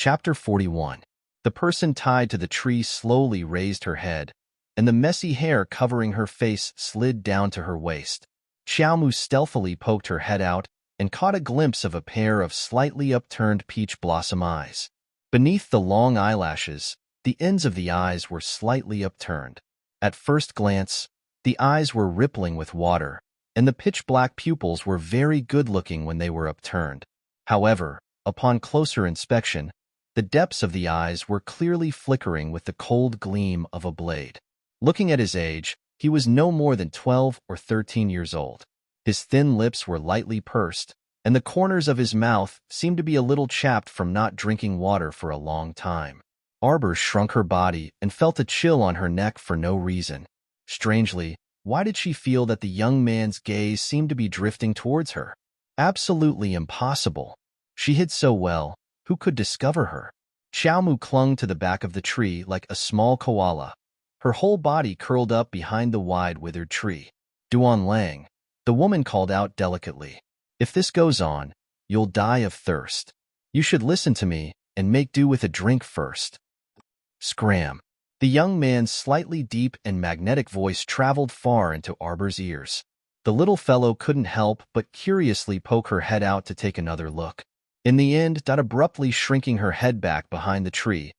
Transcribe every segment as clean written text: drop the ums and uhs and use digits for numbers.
Chapter 41. The person tied to the tree slowly raised her head, and the messy hair covering her face slid down to her waist. Xiaomu stealthily poked her head out and caught a glimpse of a pair of slightly upturned peach blossom eyes. Beneath the long eyelashes, the ends of the eyes were slightly upturned. At first glance, the eyes were rippling with water, and the pitch-black pupils were very good-looking when they were upturned. However, upon closer inspection, the depths of the eyes were clearly flickering with the cold gleam of a blade. Looking at his age, he was no more than 12 or 13 years old. His thin lips were lightly pursed, and the corners of his mouth seemed to be a little chapped from not drinking water for a long time. Arbor shrunk her body and felt a chill on her neck for no reason. Strangely, why did she feel that the young man's gaze seemed to be drifting towards her? Absolutely impossible. She hid so well. Who could discover her? Xiaomu clung to the back of the tree like a small koala, her whole body curled up behind the wide withered tree. Duan Lang, the woman called out delicately. If this goes on, you'll die of thirst. You should listen to me and make do with a drink first. Scram. The young man's slightly deep and magnetic voice traveled far into Arbor's ears. The little fellow couldn't help but curiously poke her head out to take another look. In the end, abruptly shrinking her head back behind the tree,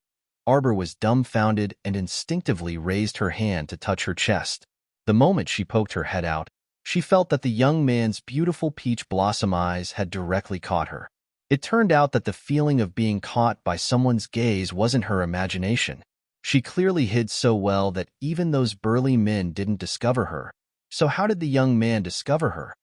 Arbor was dumbfounded and instinctively raised her hand to touch her chest. The moment she poked her head out, she felt that the young man's beautiful peach blossom eyes had directly caught her. It turned out that the feeling of being caught by someone's gaze wasn't her imagination. She clearly hid so well that even those burly men didn't discover her. So how did the young man discover her?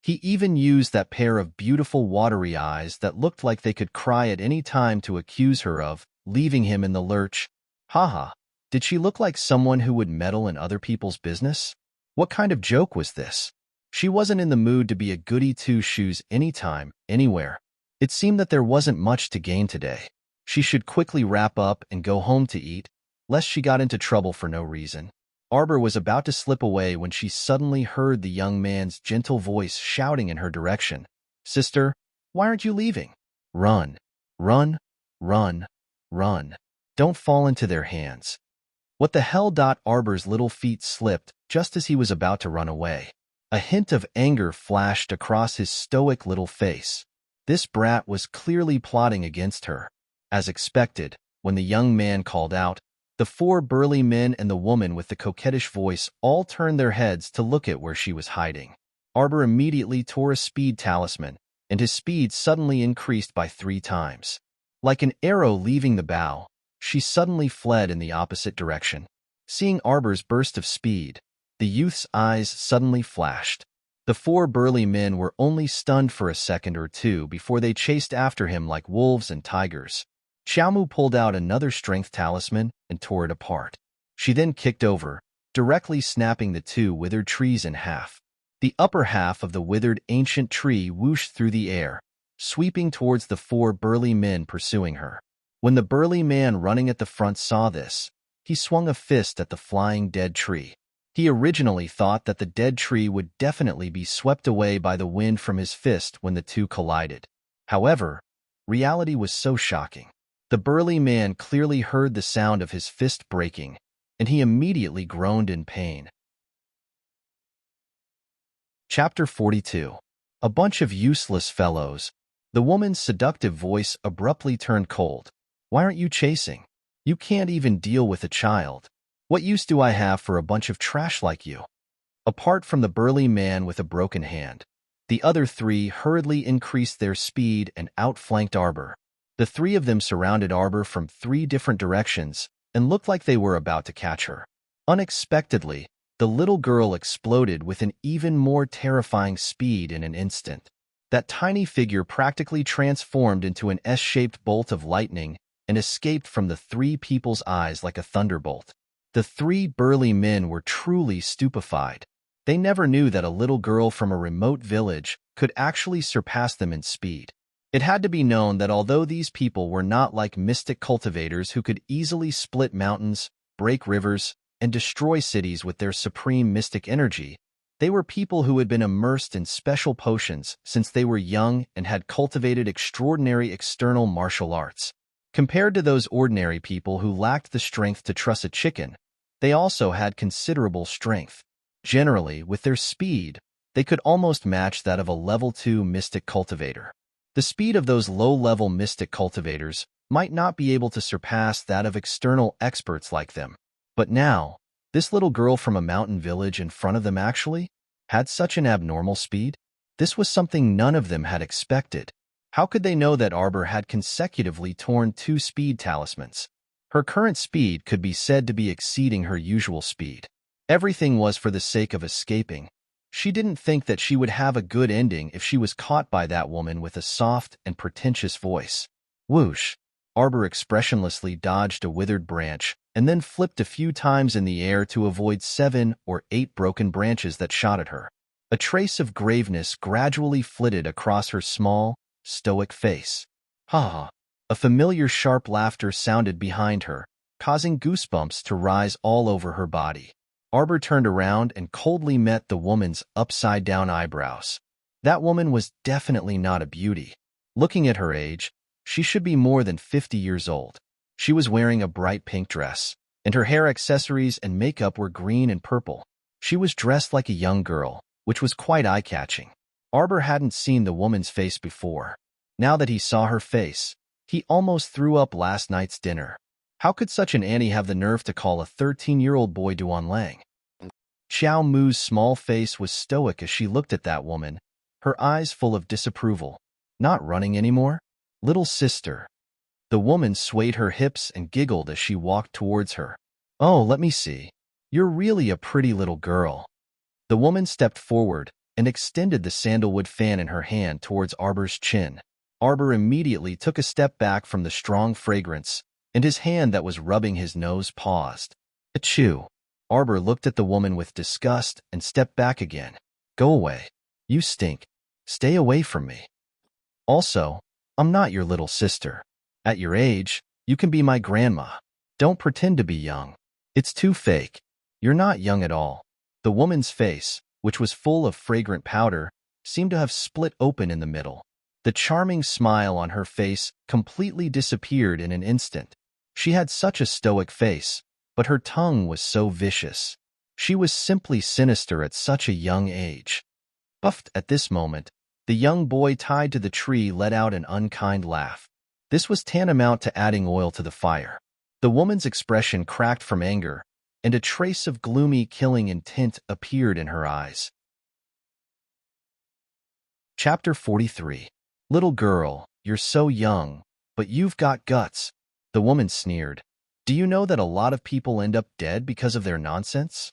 He even used that pair of beautiful watery eyes that looked like they could cry at any time to accuse her of leaving him in the lurch. Haha, did she look like someone who would meddle in other people's business? What kind of joke was this? She wasn't in the mood to be a goody two-shoes anytime, anywhere. It seemed that there wasn't much to gain today. She should quickly wrap up and go home to eat, lest she got into trouble for no reason. Arbor was about to slip away when she suddenly heard the young man's gentle voice shouting in her direction. Sister, why aren't you leaving? Run, run, run, run. Don't fall into their hands. What the hell? Arbor's little feet slipped just as he was about to run away. A hint of anger flashed across his stoic little face. This brat was clearly plotting against her. As expected, when the young man called out, the four burly men and the woman with the coquettish voice all turned their heads to look at where she was hiding. Arbor immediately tore a speed talisman, and his speed suddenly increased by 3 times. Like an arrow leaving the bow, she suddenly fled in the opposite direction. Seeing Arbor's burst of speed, the youth's eyes suddenly flashed. The 4 burly men were only stunned for a second or two before they chased after him like wolves and tigers. Xiaomu pulled out another strength talisman and tore it apart. She then kicked over, directly snapping the 2 withered trees in half. The upper half of the withered ancient tree whooshed through the air, sweeping towards the 4 burly men pursuing her. When the burly man running at the front saw this, he swung a fist at the flying dead tree. He originally thought that the dead tree would definitely be swept away by the wind from his fist when the 2 collided. However, reality was so shocking. The burly man clearly heard the sound of his fist breaking, and he immediately groaned in pain. Chapter 42. A bunch of useless fellows. The woman's seductive voice abruptly turned cold. Why aren't you chasing? You can't even deal with a child. What use do I have for a bunch of trash like you? Apart from the burly man with a broken hand, the other 3 hurriedly increased their speed and outflanked Arbor. The 3 of them surrounded Arbor from 3 different directions and looked like they were about to catch her. Unexpectedly, the little girl exploded with an even more terrifying speed in an instant. That tiny figure practically transformed into an S-shaped bolt of lightning and escaped from the 3 people's eyes like a thunderbolt. The 3 burly men were truly stupefied. They never knew that a little girl from a remote village could actually surpass them in speed. It had to be known that although these people were not like mystic cultivators who could easily split mountains, break rivers, and destroy cities with their supreme mystic energy, they were people who had been immersed in special potions since they were young and had cultivated extraordinary external martial arts. Compared to those ordinary people who lacked the strength to truss a chicken, they also had considerable strength. Generally, with their speed, they could almost match that of a level 2 mystic cultivator. The speed of those low-level mystic cultivators might not be able to surpass that of external experts like them. But now, this little girl from a mountain village in front of them actually had such an abnormal speed? This was something none of them had expected. How could they know that Arbor had consecutively torn 2 speed talismans? Her current speed could be said to be exceeding her usual speed. Everything was for the sake of escaping. She didn't think that she would have a good ending if she was caught by that woman with a soft and pretentious voice. Whoosh! Arbor expressionlessly dodged a withered branch and then flipped a few times in the air to avoid 7 or 8 broken branches that shot at her. A trace of graveness gradually flitted across her small, stoic face. Ha ha! A familiar sharp laughter sounded behind her, causing goosebumps to rise all over her body. Arbor turned around and coldly met the woman's upside-down eyebrows. That woman was definitely not a beauty. Looking at her age, she should be more than 50 years old. She was wearing a bright pink dress, and her hair accessories and makeup were green and purple. She was dressed like a young girl, which was quite eye-catching. Arbor hadn't seen the woman's face before. Now that he saw her face, he almost threw up last night's dinner. How could such an Annie have the nerve to call a 13-year-old boy Duan Lang? Xiao Mu's small face was stoic as she looked at that woman, her eyes full of disapproval. Not running anymore? Little sister. The woman swayed her hips and giggled as she walked towards her. Oh, let me see. You're really a pretty little girl. The woman stepped forward and extended the sandalwood fan in her hand towards Arbor's chin. Arbor immediately took a step back from the strong fragrance, and his hand that was rubbing his nose paused. Achoo! Arbor looked at the woman with disgust and stepped back again. Go away. You stink. Stay away from me. Also, I'm not your little sister. At your age, you can be my grandma. Don't pretend to be young. It's too fake. You're not young at all. The woman's face, which was full of fragrant powder, seemed to have split open in the middle. The charming smile on her face completely disappeared in an instant. She had such a stoic face, but her tongue was so vicious. She was simply sinister at such a young age. Buffed at this moment, the young boy tied to the tree let out an unkind laugh. This was tantamount to adding oil to the fire. The woman's expression cracked from anger, and a trace of gloomy, killing intent appeared in her eyes. Chapter 43. Little girl, you're so young, but you've got guts. The woman sneered. Do you know that a lot of people end up dead because of their nonsense?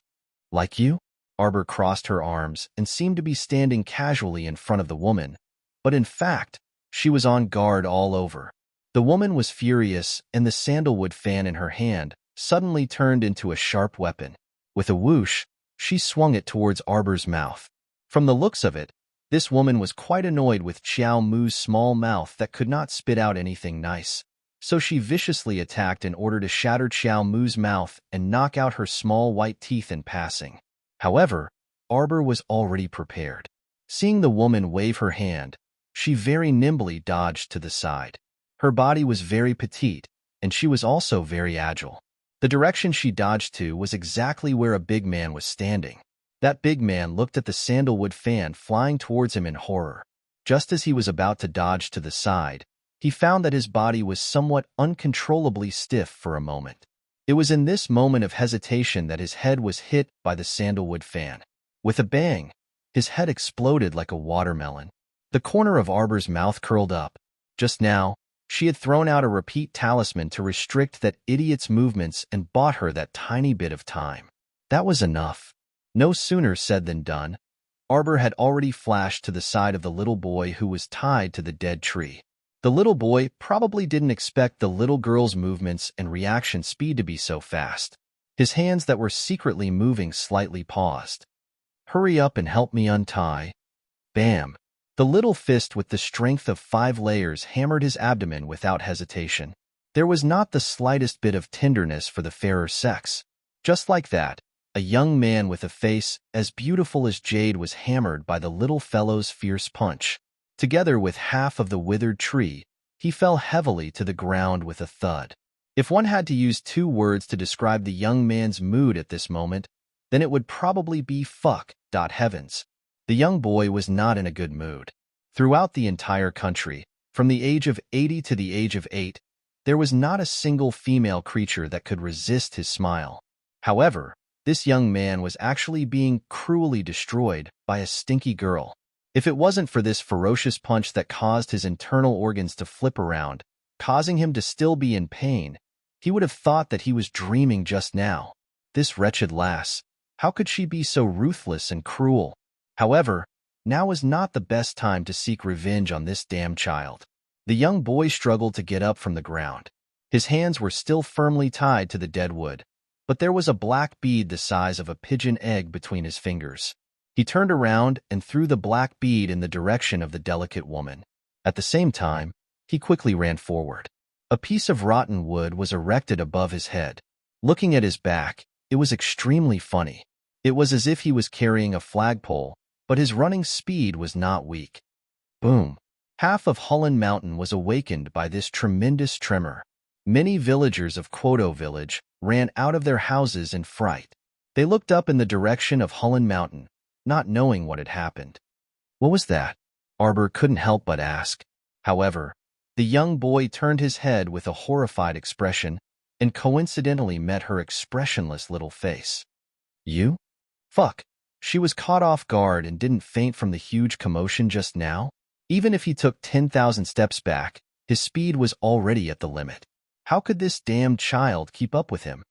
Like you? Arbor crossed her arms and seemed to be standing casually in front of the woman, but in fact, she was on guard all over. The woman was furious, and the sandalwood fan in her hand suddenly turned into a sharp weapon. With a whoosh, she swung it towards Arbor's mouth. From the looks of it, this woman was quite annoyed with Xiao Mu's small mouth that could not spit out anything nice. So she viciously attacked in order to shatter Xiao Mu's mouth and knock out her small white teeth in passing. However, Arbor was already prepared. Seeing the woman wave her hand, she very nimbly dodged to the side. Her body was very petite, and she was also very agile. The direction she dodged to was exactly where a big man was standing. That big man looked at the sandalwood fan flying towards him in horror. Just as he was about to dodge to the side, he found that his body was somewhat uncontrollably stiff for a moment. It was in this moment of hesitation that his head was hit by the sandalwood fan. With a bang, his head exploded like a watermelon. The corner of Arbor's mouth curled up. Just now, she had thrown out a repeat talisman to restrict that idiot's movements and bought her that tiny bit of time. That was enough. No sooner said than done. Arbor had already flashed to the side of the little boy who was tied to the dead tree. The little boy probably didn't expect the little girl's movements and reaction speed to be so fast. His hands that were secretly moving slightly paused. Hurry up and help me untie. Bam! The little fist with the strength of 5 layers hammered his abdomen without hesitation. There was not the slightest bit of tenderness for the fairer sex. Just like that, a young man with a face as beautiful as jade was hammered by the little fellow's fierce punch. Together with half of the withered tree, he fell heavily to the ground with a thud. If one had to use 2 words to describe the young man's mood at this moment, then it would probably be fuck. Heavens. The young boy was not in a good mood. Throughout the entire country, from the age of 80 to the age of 8, there was not a single female creature that could resist his smile. However, this young man was actually being cruelly destroyed by a stinky girl. If it wasn't for this ferocious punch that caused his internal organs to flip around, causing him to still be in pain, he would have thought that he was dreaming just now. This wretched lass, how could she be so ruthless and cruel? However, now is not the best time to seek revenge on this damn child. The young boy struggled to get up from the ground. His hands were still firmly tied to the dead wood, but there was a black bead the size of a pigeon egg between his fingers. He turned around and threw the black bead in the direction of the delicate woman. At the same time, he quickly ran forward. A piece of rotten wood was erected above his head. Looking at his back, it was extremely funny. It was as if he was carrying a flagpole, but his running speed was not weak. Boom! Half of Hullen Mountain was awakened by this tremendous tremor. Many villagers of Quoto village ran out of their houses in fright. They looked up in the direction of Hullen Mountain, not knowing what had happened. What was that? Arbor couldn't help but ask. However, the young boy turned his head with a horrified expression and coincidentally met her expressionless little face. You? Fuck. She was caught off guard and didn't faint from the huge commotion just now. Even if he took 10,000 steps back, his speed was already at the limit. How could this damned child keep up with him?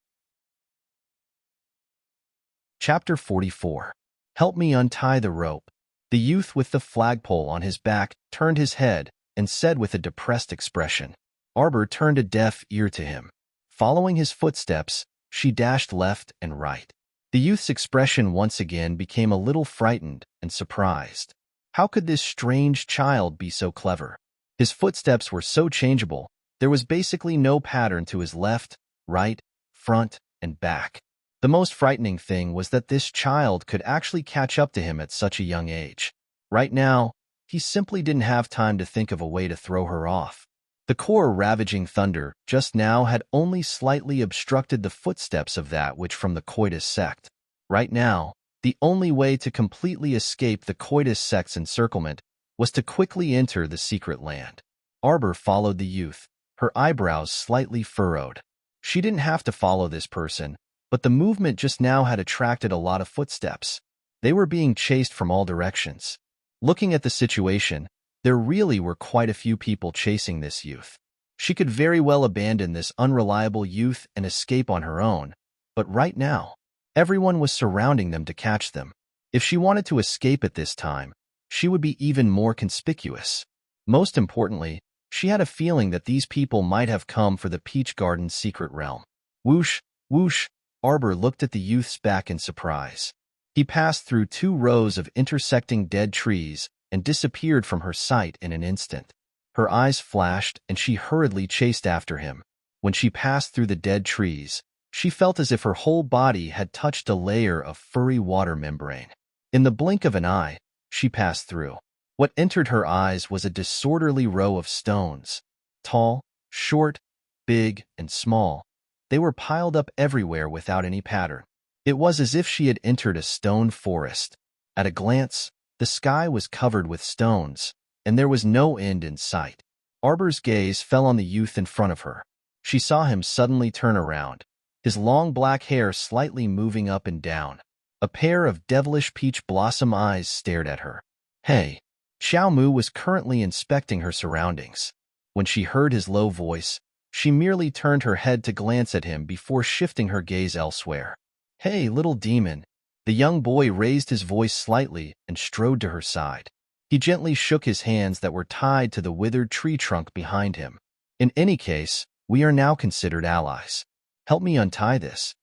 Chapter 44. Help me untie the rope. The youth with the flagpole on his back turned his head and said with a depressed expression. Arbor turned a deaf ear to him. Following his footsteps, she dashed left and right. The youth's expression once again became a little frightened and surprised. How could this strange child be so clever? His footsteps were so changeable, there was basically no pattern to his left, right, front, and back. The most frightening thing was that this child could actually catch up to him at such a young age. Right now, he simply didn't have time to think of a way to throw her off. The core ravaging thunder just now had only slightly obstructed the footsteps of that which from the Coitus sect. Right now, the only way to completely escape the Coitus sect's encirclement was to quickly enter the secret land. Arbor followed the youth, her eyebrows slightly furrowed. She didn't have to follow this person, but the movement just now had attracted a lot of footsteps. They were being chased from all directions. Looking at the situation, there really were quite a few people chasing this youth. She could very well abandon this unreliable youth and escape on her own, but right now, everyone was surrounding them to catch them. If she wanted to escape at this time, she would be even more conspicuous. Most importantly, she had a feeling that these people might have come for the Peach Garden's secret realm. Whoosh, whoosh, Arbor looked at the youth's back in surprise. He passed through 2 rows of intersecting dead trees and disappeared from her sight in an instant. Her eyes flashed and she hurriedly chased after him. When she passed through the dead trees, she felt as if her whole body had touched a layer of furry water membrane. In the blink of an eye, she passed through. What entered her eyes was a disorderly row of stones. Tall, short, big, and small. They were piled up everywhere without any pattern. It was as if she had entered a stone forest. At a glance, the sky was covered with stones, and there was no end in sight. Arbor's gaze fell on the youth in front of her. She saw him suddenly turn around, his long black hair slightly moving up and down. A pair of devilish peach blossom eyes stared at her. Hey! Xiao Mu was currently inspecting her surroundings. When she heard his low voice, she merely turned her head to glance at him before shifting her gaze elsewhere. Hey, little demon! The young boy raised his voice slightly and strode to her side. He gently shook his hands that were tied to the withered tree trunk behind him. In any case, we are now considered allies. Help me untie this.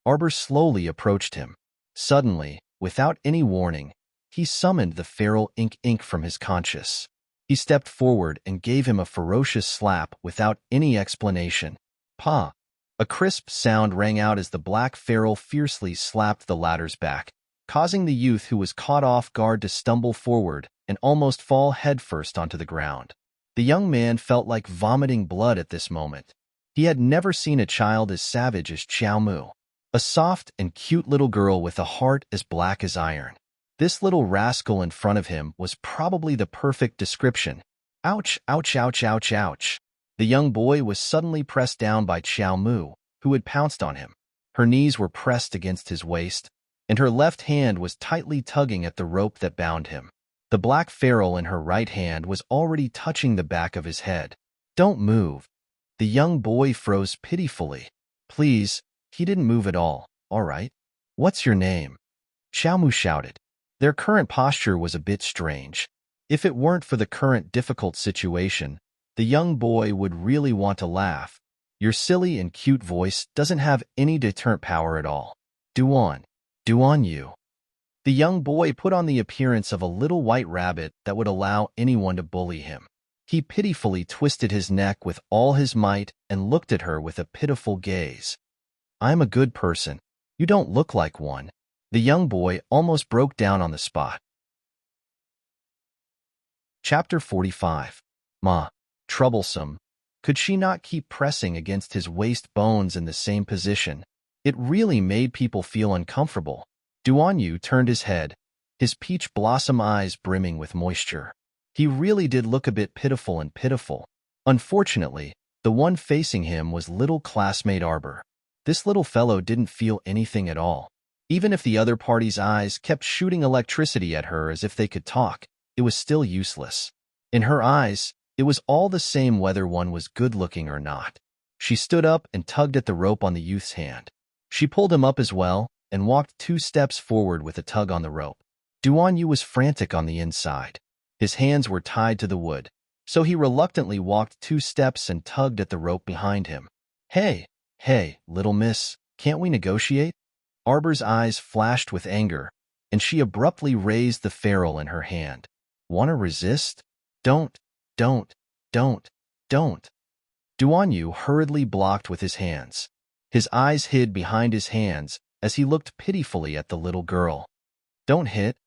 Arbor slowly approached him. Suddenly, without any warning, he summoned the feral ink from his conscience. He stepped forward and gave him a ferocious slap without any explanation. Pa! A crisp sound rang out as the black feral fiercely slapped the latter's back, causing the youth who was caught off guard to stumble forward and almost fall headfirst onto the ground. The young man felt like vomiting blood at this moment. He had never seen a child as savage as Xiao Mu, a soft and cute little girl with a heart as black as iron. This little rascal in front of him was probably the perfect description. Ouch, ouch, ouch, ouch, ouch. The young boy was suddenly pressed down by Xiao Mu, who had pounced on him. Her knees were pressed against his waist, and her left hand was tightly tugging at the rope that bound him. The black ferrule in her right hand was already touching the back of his head. Don't move. The young boy froze pitifully. Please, he didn't move at all, all right? What's your name? Xiao Mu shouted. Their current posture was a bit strange. If it weren't for the current difficult situation, the young boy would really want to laugh. Your silly and cute voice doesn't have any deterrent power at all. Do on you. The young boy put on the appearance of a little white rabbit that would allow anyone to bully him. He pitifully twisted his neck with all his might and looked at her with a pitiful gaze. I'm a good person. You don't look like one. The young boy almost broke down on the spot. Chapter 45. Ma. Troublesome. Could she not keep pressing against his waist bones in the same position? It really made people feel uncomfortable. Duan Yu turned his head, his peach blossom eyes brimming with moisture. He really did look a bit pitiful and pitiful. Unfortunately, the one facing him was little classmate Arbor. This little fellow didn't feel anything at all. Even if the other party's eyes kept shooting electricity at her as if they could talk, it was still useless. In her eyes, it was all the same whether one was good-looking or not. She stood up and tugged at the rope on the youth's hand. She pulled him up as well and walked 2 steps forward with a tug on the rope. Duan Yu was frantic on the inside. His hands were tied to the wood, so he reluctantly walked 2 steps and tugged at the rope behind him. Hey, little miss, can't we negotiate? Arbor's eyes flashed with anger, and she abruptly raised the ferrule in her hand. Wanna resist? Don't. Duan Yu hurriedly blocked with his hands. His eyes hid behind his hands as he looked pitifully at the little girl. Don't hit.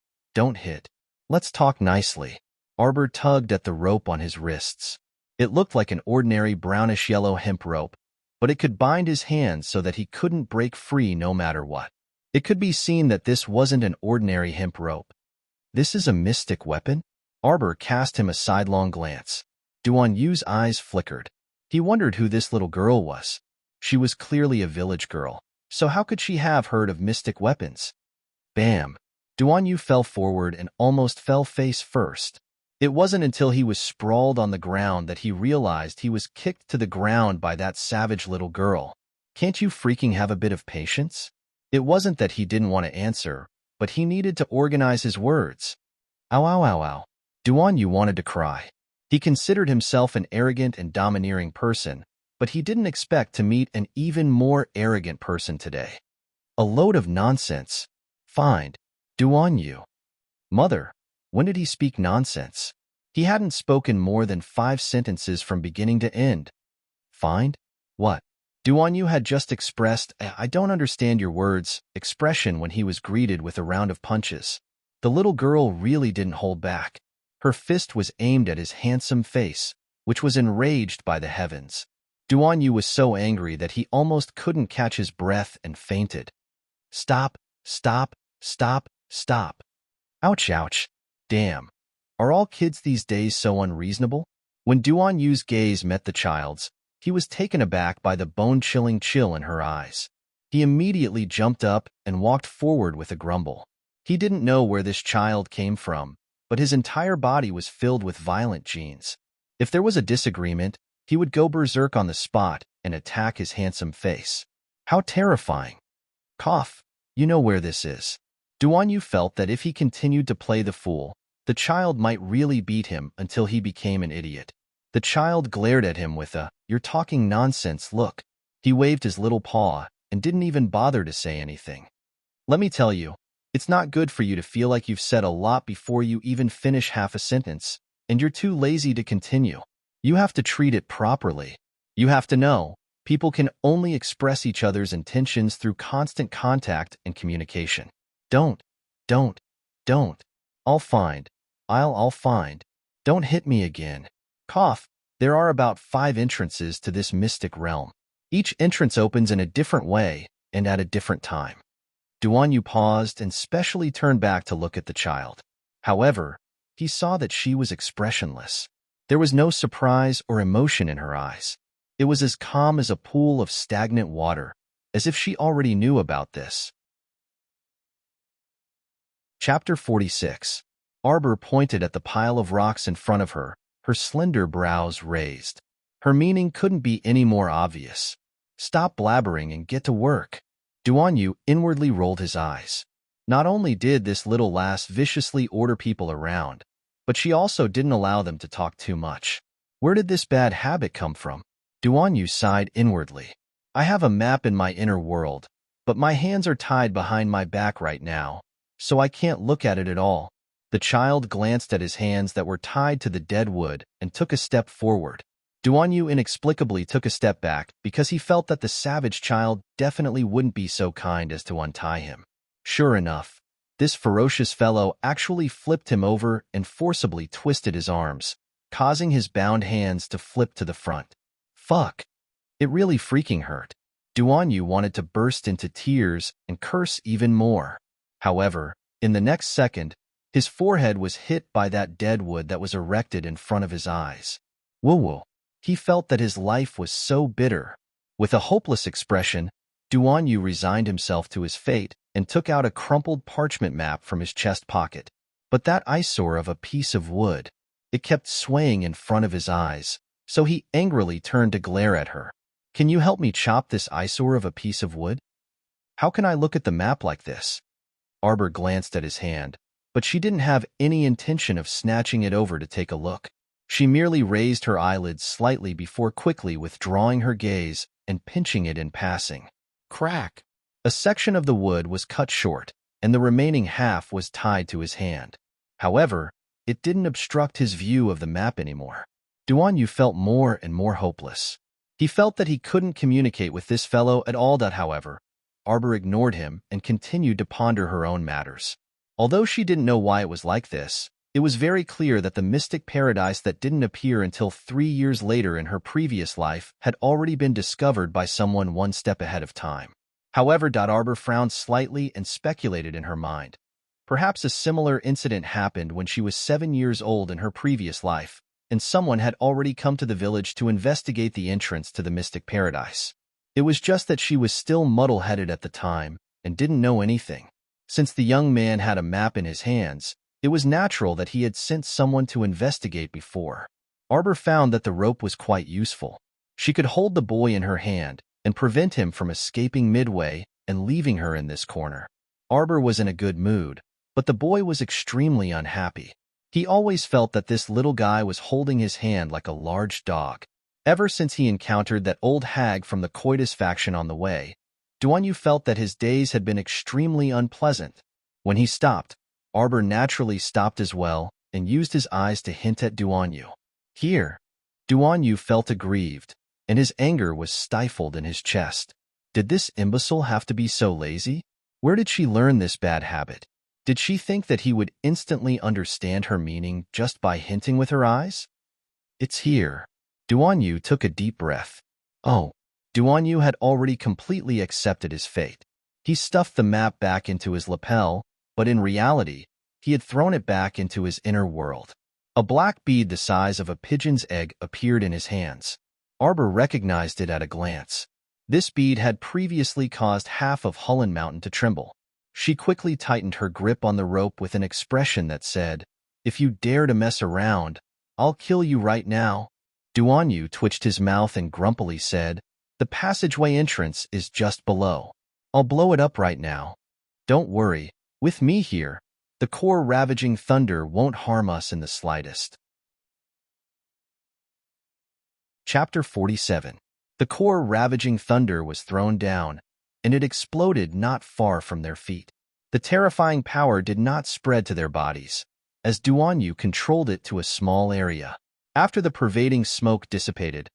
Let's talk nicely. Arbor tugged at the rope on his wrists. It looked like an ordinary brownish-yellow hemp rope, but it could bind his hands so that he couldn't break free no matter what. It could be seen that this wasn't an ordinary hemp rope. This is a mystic weapon? Arbor cast him a sidelong glance. Duan Yu's eyes flickered. He wondered who this little girl was. She was clearly a village girl, so how could she have heard of mystic weapons? Bam! Duan Yu fell forward and almost fell face first. It wasn't until he was sprawled on the ground that he realized he was kicked to the ground by that savage little girl. Can't you freaking have a bit of patience? It wasn't that he didn't want to answer, but he needed to organize his words. Ow, ow, ow, ow. Duan Yu wanted to cry. He considered himself an arrogant and domineering person, but he didn't expect to meet an even more arrogant person today. A load of nonsense. Find. Duan Yu. Mother, when did he speak nonsense? He hadn't spoken more than 5 sentences from beginning to end. Find? What? Duan Yu had just expressed, I don't understand your words, expression when he was greeted with a round of punches. The little girl really didn't hold back. Her fist was aimed at his handsome face, which was enraged by the heavens. Duan Yu was so angry that he almost couldn't catch his breath and fainted. Stop. Ouch, ouch. Damn. Are all kids these days so unreasonable? When Duan Yu's gaze met the child's, he was taken aback by the bone-chilling chill in her eyes. He immediately jumped up and walked forward with a grumble. He didn't know where this child came from, but his entire body was filled with violent genes. If there was a disagreement, he would go berserk on the spot and attack his handsome face. How terrifying. Cough. You know where this is. Duan Yu felt that if he continued to play the fool, the child might really beat him until he became an idiot. The child glared at him with a, "You're talking nonsense" look. He waved his little paw and didn't even bother to say anything. Let me tell you, it's not good for you to feel like you've said a lot before you even finish half a sentence, and you're too lazy to continue. You have to treat it properly. You have to know, people can only express each other's intentions through constant contact and communication. Don't. I'll find. Don't hit me again. Cough, there are about 5 entrances to this mystic realm. Each entrance opens in a different way and at a different time. Duan Yu paused and specially turned back to look at the child. However, he saw that she was expressionless. There was no surprise or emotion in her eyes. It was as calm as a pool of stagnant water, as if she already knew about this. Chapter 46. Arbor pointed at the pile of rocks in front of her, her slender brows raised. Her meaning couldn't be any more obvious. Stop blabbering and get to work. Duan Yu inwardly rolled his eyes. Not only did this little lass viciously order people around, but she also didn't allow them to talk too much. Where did this bad habit come from? Duan Yu sighed inwardly. I have a map in my inner world, but my hands are tied behind my back right now, so I can't look at it at all. The child glanced at his hands that were tied to the dead wood and took a step forward. Duan Yu inexplicably took a step back because he felt that the savage child definitely wouldn't be so kind as to untie him. Sure enough, this ferocious fellow actually flipped him over and forcibly twisted his arms, causing his bound hands to flip to the front. Fuck! It really freaking hurt. Duan Yu wanted to burst into tears and curse even more. However, in the next second, his forehead was hit by that dead wood that was erected in front of his eyes. Woo-woo. He felt that his life was so bitter. With a hopeless expression, Duan Yu resigned himself to his fate and took out a crumpled parchment map from his chest pocket. But that eyesore of a piece of wood, it kept swaying in front of his eyes, so he angrily turned to glare at her. Can you help me chop this eyesore of a piece of wood? How can I look at the map like this? Arbor glanced at his hand, but she didn't have any intention of snatching it over to take a look. She merely raised her eyelids slightly before quickly withdrawing her gaze and pinching it in passing. Crack! A section of the wood was cut short, and the remaining half was tied to his hand. However, it didn't obstruct his view of the map anymore. Duan Yu felt more and more hopeless. He felt that he couldn't communicate with this fellow at all. However, Arbor ignored him and continued to ponder her own matters. Although she didn't know why it was like this, it was very clear that the mystic paradise that didn't appear until 3 years later in her previous life had already been discovered by someone one step ahead of time. However, Arbor frowned slightly and speculated in her mind. Perhaps a similar incident happened when she was 7 years old in her previous life, and someone had already come to the village to investigate the entrance to the mystic paradise. It was just that she was still muddle-headed at the time and didn't know anything. Since the young man had a map in his hands, it was natural that he had sent someone to investigate before. Arbor found that the rope was quite useful. She could hold the boy in her hand and prevent him from escaping midway and leaving her in this corner. Arbor was in a good mood, but the boy was extremely unhappy. He always felt that this little guy was holding his hand like a large dog. Ever since he encountered that old hag from the Coitus faction on the way, Duan Yu felt that his days had been extremely unpleasant. When he stopped, Arbor naturally stopped as well and used his eyes to hint at Duan Yu. Here, Duan Yu felt aggrieved, and his anger was stifled in his chest. Did this imbecile have to be so lazy? Where did she learn this bad habit? Did she think that he would instantly understand her meaning just by hinting with her eyes? It's here. Duan Yu took a deep breath. Oh, Duan Yu had already completely accepted his fate. He stuffed the map back into his lapel, but in reality, he had thrown it back into his inner world. A black bead the size of a pigeon's egg appeared in his hands. Arbor recognized it at a glance. This bead had previously caused half of Hullen Mountain to tremble. She quickly tightened her grip on the rope with an expression that said, "If you dare to mess around, I'll kill you right now." Duan Yu twitched his mouth and grumpily said, "The passageway entrance is just below. I'll blow it up right now. Don't worry, with me here, the core ravaging thunder won't harm us in the slightest." Chapter 47. The core ravaging thunder was thrown down, and it exploded not far from their feet. The terrifying power did not spread to their bodies, as Duan Yu controlled it to a small area. After the pervading smoke dissipated,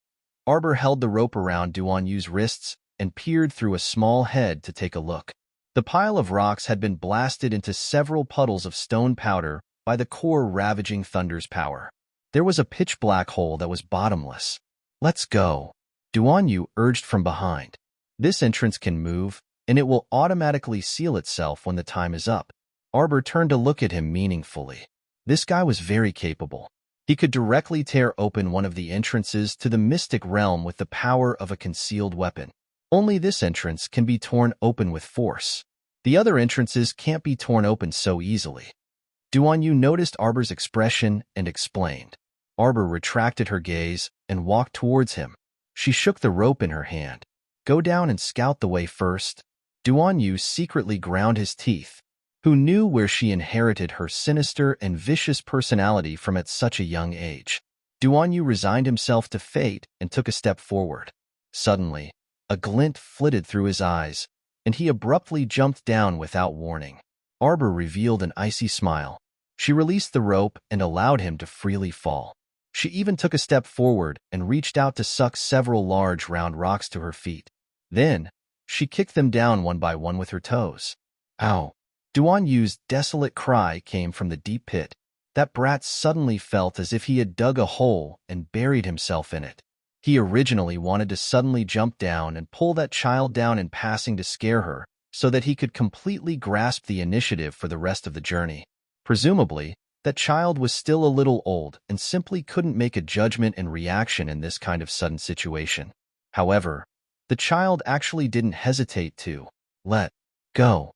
Arbor held the rope around Duan Yu's wrists and peered through a small head to take a look. The pile of rocks had been blasted into several puddles of stone powder by the core ravaging thunder's power. There was a pitch-black hole that was bottomless. "Let's go," Duan urged from behind. "This entrance can move, and it will automatically seal itself when the time is up." Arbor turned to look at him meaningfully. This guy was very capable. He could directly tear open one of the entrances to the mystic realm with the power of a concealed weapon. Only this entrance can be torn open with force. The other entrances can't be torn open so easily. Duan noticed Arbor's expression and explained. Arbor retracted her gaze and walked towards him. She shook the rope in her hand. "Go down and scout the way first." Duan secretly ground his teeth. Who knew where she inherited her sinister and vicious personality from at such a young age? Duan resigned himself to fate and took a step forward. Suddenly, a glint flitted through his eyes, and he abruptly jumped down without warning. Arbor revealed an icy smile. She released the rope and allowed him to freely fall. She even took a step forward and reached out to suck several large round rocks to her feet. Then, she kicked them down one by one with her toes. "Ow!" Duan's desolate cry came from the deep pit. That brat suddenly felt as if he had dug a hole and buried himself in it. He originally wanted to suddenly jump down and pull that child down in passing to scare her, so that he could completely grasp the initiative for the rest of the journey. Presumably, that child was still a little old and simply couldn't make a judgment and reaction in this kind of sudden situation. However, the child actually didn't hesitate to let go.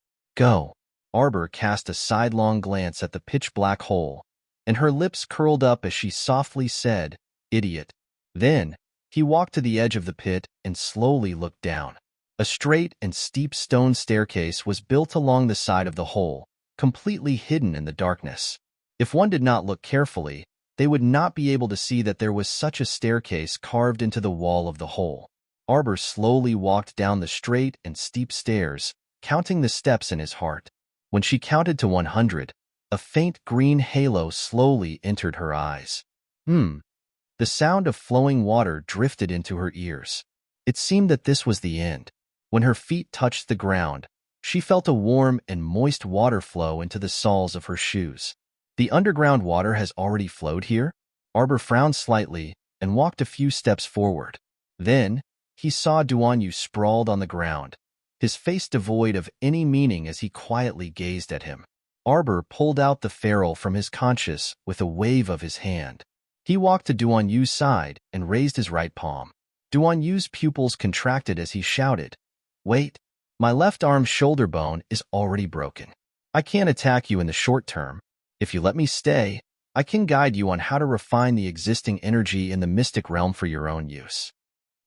Arbor cast a sidelong glance at the pitch-black hole, and her lips curled up as she softly said, "Idiot." Then, he walked to the edge of the pit and slowly looked down. A straight and steep stone staircase was built along the side of the hole, completely hidden in the darkness. If one did not look carefully, they would not be able to see that there was such a staircase carved into the wall of the hole. Arbor slowly walked down the straight and steep stairs, counting the steps in his heart. When she counted to 100, a faint green halo slowly entered her eyes. The sound of flowing water drifted into her ears. It seemed that this was the end. When her feet touched the ground, she felt a warm and moist water flow into the soles of her shoes. The underground water has already flowed here? Arbor frowned slightly and walked a few steps forward. Then, he saw Duan sprawled on the ground, his face devoid of any meaning as he quietly gazed at him. Arbor pulled out the ferrule from his conscience with a wave of his hand. He walked to Duan's side and raised his right palm. Duan's pupils contracted as he shouted, "Wait, my left arm's shoulder bone is already broken. I can't attack you in the short term. If you let me stay, I can guide you on how to refine the existing energy in the mystic realm for your own use."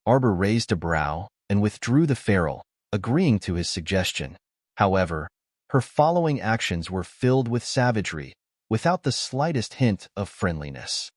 Arbor raised a brow and withdrew the ferrule, agreeing to his suggestion. However, her following actions were filled with savagery, without the slightest hint of friendliness.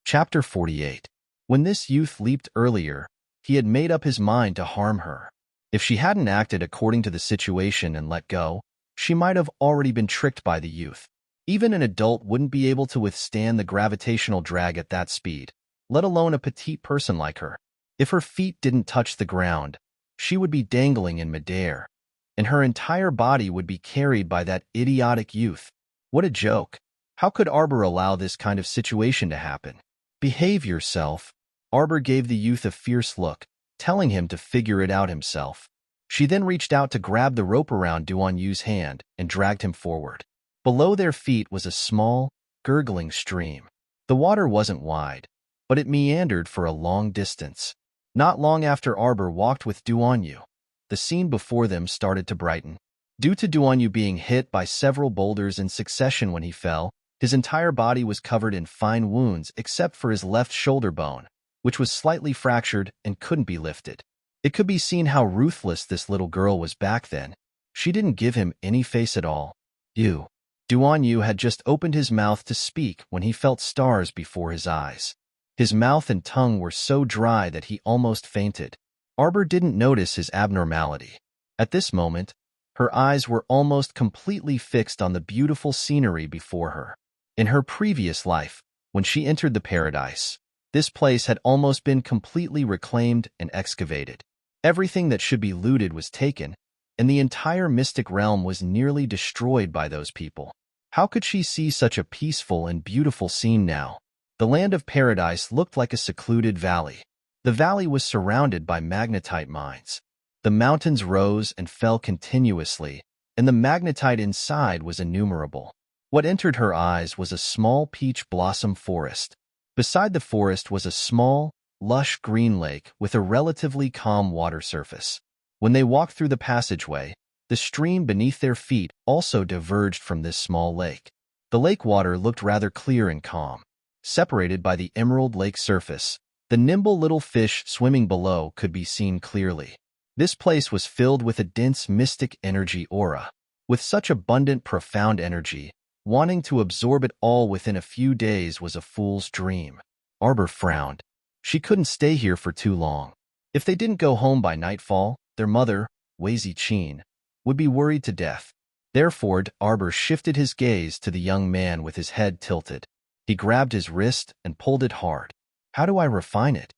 Chapter 48. When this youth leaped earlier, he had made up his mind to harm her. If she hadn't acted according to the situation and let go, she might have already been tricked by the youth. Even an adult wouldn't be able to withstand the gravitational drag at that speed, let alone a petite person like her. If her feet didn't touch the ground, she would be dangling in midair, and her entire body would be carried by that idiotic youth. What a joke. How could Arbor allow this kind of situation to happen? "Behave yourself." Arbor gave the youth a fierce look, telling him to figure it out himself. She then reached out to grab the rope around Duan's hand and dragged him forward. Below their feet was a small, gurgling stream. The water wasn't wide, but it meandered for a long distance. Not long after Arbor walked with Duan, the scene before them started to brighten. Due to Duan being hit by several boulders in succession when he fell, his entire body was covered in fine wounds except for his left shoulder bone, which was slightly fractured and couldn't be lifted. It could be seen how ruthless this little girl was back then. She didn't give him any face at all. Duan had just opened his mouth to speak when he felt stars before his eyes. His mouth and tongue were so dry that he almost fainted. Arbor didn't notice his abnormality. At this moment, her eyes were almost completely fixed on the beautiful scenery before her. In her previous life, when she entered the paradise, this place had almost been completely reclaimed and excavated. Everything that should be looted was taken, and the entire mystic realm was nearly destroyed by those people. How could she see such a peaceful and beautiful scene now? The land of paradise looked like a secluded valley. The valley was surrounded by magnetite mines. The mountains rose and fell continuously, and the magnetite inside was innumerable. What entered her eyes was a small peach blossom forest. Beside the forest was a small, lush green lake with a relatively calm water surface. When they walked through the passageway, the stream beneath their feet also diverged from this small lake. The lake water looked rather clear and calm. Separated by the emerald lake surface, the nimble little fish swimming below could be seen clearly. This place was filled with a dense mystic energy aura. With such abundant, profound energy, wanting to absorb it all within a few days was a fool's dream. Arbor frowned. She couldn't stay here for too long. If they didn't go home by nightfall, their mother, Wei Chin, would be worried to death. Therefore, Arbor shifted his gaze to the young man with his head tilted. He grabbed his wrist and pulled it hard. How do I refine it?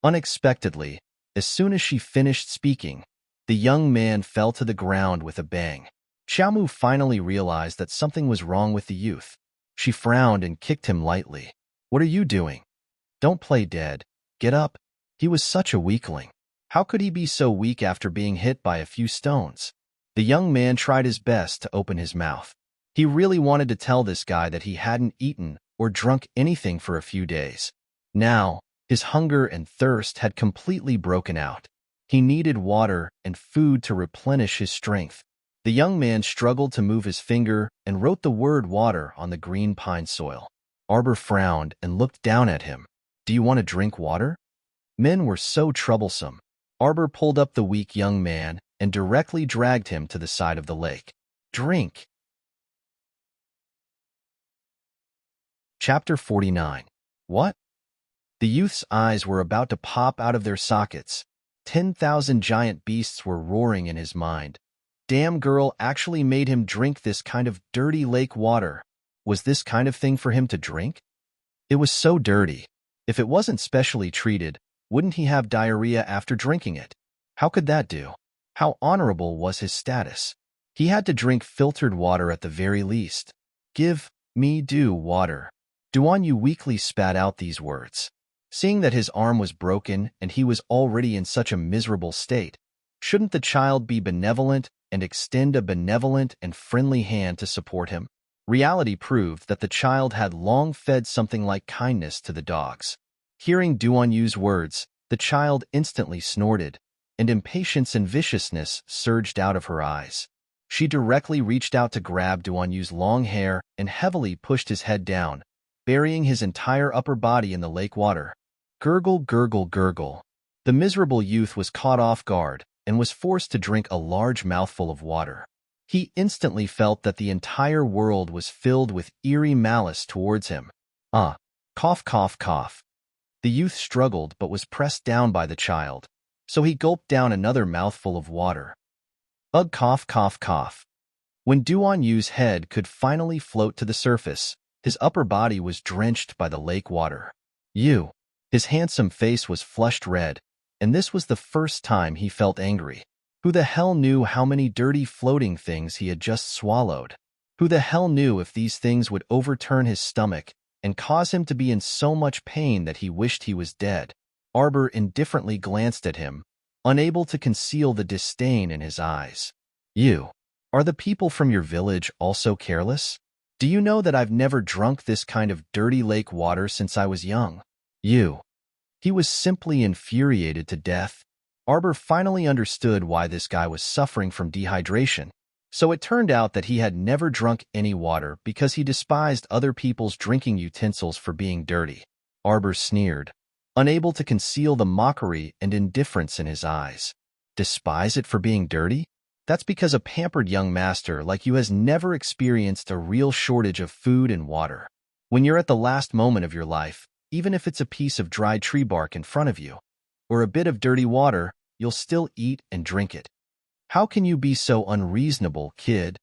Unexpectedly, as soon as she finished speaking, the young man fell to the ground with a bang. Xiaomu finally realized that something was wrong with the youth. She frowned and kicked him lightly. What are you doing? Don't play dead. Get up. He was such a weakling. How could he be so weak after being hit by a few stones? The young man tried his best to open his mouth. He really wanted to tell this guy that he hadn't eaten or drunk anything for a few days. Now, his hunger and thirst had completely broken out. He needed water and food to replenish his strength. The young man struggled to move his finger and wrote the word water on the green pine soil. Arbor frowned and looked down at him. Do you want to drink water? Men were so troublesome. Arbor pulled up the weak young man and directly dragged him to the side of the lake. Drink. Chapter 49. What? The youth's eyes were about to pop out of their sockets. 10,000 giant beasts were roaring in his mind. Damn girl actually made him drink this kind of dirty lake water. Was this kind of thing for him to drink? It was so dirty. If it wasn't specially treated, wouldn't he have diarrhea after drinking it? How could that do? How honorable was his status? He had to drink filtered water at the very least. Give me water. Duan Yu weakly spat out these words. Seeing that his arm was broken and he was already in such a miserable state, shouldn't the child be benevolent and extend a benevolent and friendly hand to support him? Reality proved that the child had long fed something like kindness to the dogs. Hearing Duan Yu's words, the child instantly snorted, and impatience and viciousness surged out of her eyes. She directly reached out to grab Duan Yu's long hair and heavily pushed his head down, burying his entire upper body in the lake water. Gurgle, gurgle, gurgle. The miserable youth was caught off guard and was forced to drink a large mouthful of water. He instantly felt that the entire world was filled with eerie malice towards him. Cough, cough, cough. The youth struggled but was pressed down by the child, so he gulped down another mouthful of water. Ugh, cough, cough, cough. When Duan Yu's head could finally float to the surface, his upper body was drenched by the lake water. His handsome face was flushed red, and this was the first time he felt angry. Who the hell knew how many dirty floating things he had just swallowed? Who the hell knew if these things would overturn his stomach and cause him to be in so much pain that he wished he was dead? Arbor indifferently glanced at him, unable to conceal the disdain in his eyes. Are the people from your village also careless? Do you know that I've never drunk this kind of dirty lake water since I was young? He was simply infuriated to death. Arbor finally understood why this guy was suffering from dehydration. So it turned out that he had never drunk any water because he despised other people's drinking utensils for being dirty. Arbor sneered, unable to conceal the mockery and indifference in his eyes. Despise it for being dirty? That's because a pampered young master like you has never experienced a real shortage of food and water. When you're at the last moment of your life, even if it's a piece of dried tree bark in front of you, or a bit of dirty water, you'll still eat and drink it. How can you be so unreasonable, kid?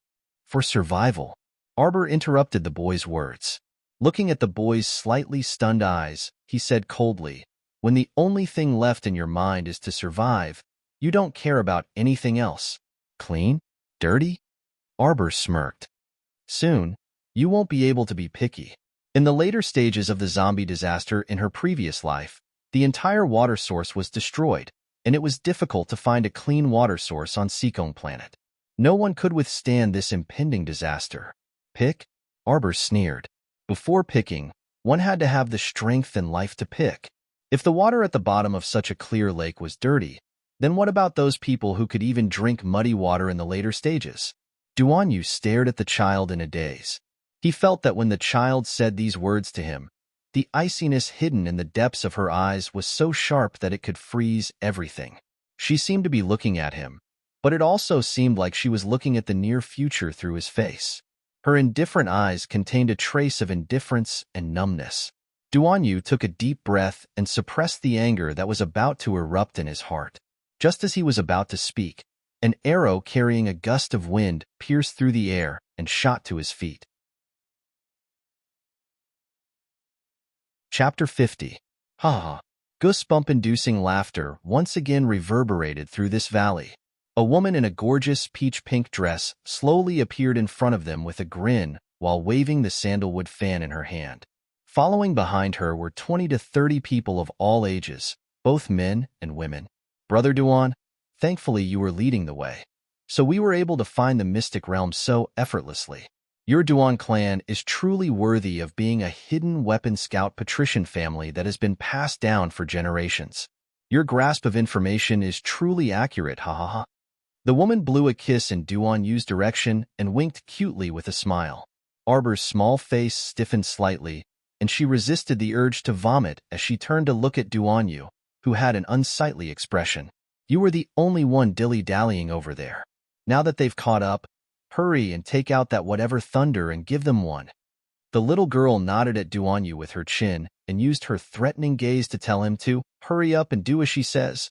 For survival. Arbor interrupted the boy's words. Looking at the boy's slightly stunned eyes, he said coldly, when the only thing left in your mind is to survive, you don't care about anything else. Clean? Dirty? Arbor smirked. Soon, You won't be able to be picky. In the later stages of the zombie disaster in her previous life, the entire water source was destroyed, and it was difficult to find a clean water source on Seekong planet. No one could withstand this impending disaster. Pick? Arbor sneered. Before picking, one had to have the strength and life to pick. If the water at the bottom of such a clear lake was dirty, then what about those people who could even drink muddy water in the later stages? Duanyu stared at the child in a daze. He felt that when the child said these words to him, the iciness hidden in the depths of her eyes was so sharp that it could freeze everything. She seemed to be looking at him, but it also seemed like she was looking at the near future through his face. Her indifferent eyes contained a trace of indifference and numbness. Duanyu took a deep breath and suppressed the anger that was about to erupt in his heart. Just as he was about to speak, an arrow carrying a gust of wind pierced through the air and shot to his feet. Chapter 50. Ha ha. Goosebump-inducing laughter once again reverberated through this valley. A woman in a gorgeous peach-pink dress slowly appeared in front of them with a grin while waving the sandalwood fan in her hand. Following behind her were 20 to 30 people of all ages, both men and women. Brother Duan, thankfully you were leading the way, so we were able to find the mystic realm so effortlessly. Your Duan clan is truly worthy of being a hidden weapon scout patrician family that has been passed down for generations. Your grasp of information is truly accurate, ha ha ha. The woman blew a kiss in Duanyu's direction and winked cutely with a smile. Arbor's small face stiffened slightly, and she resisted the urge to vomit as she turned to look at Duanyu, who had an unsightly expression. You were the only one dilly-dallying over there. Now that they've caught up, hurry and take out that whatever thunder and give them one. The little girl nodded at Duanyu with her chin and used her threatening gaze to tell him to hurry up and do as she says.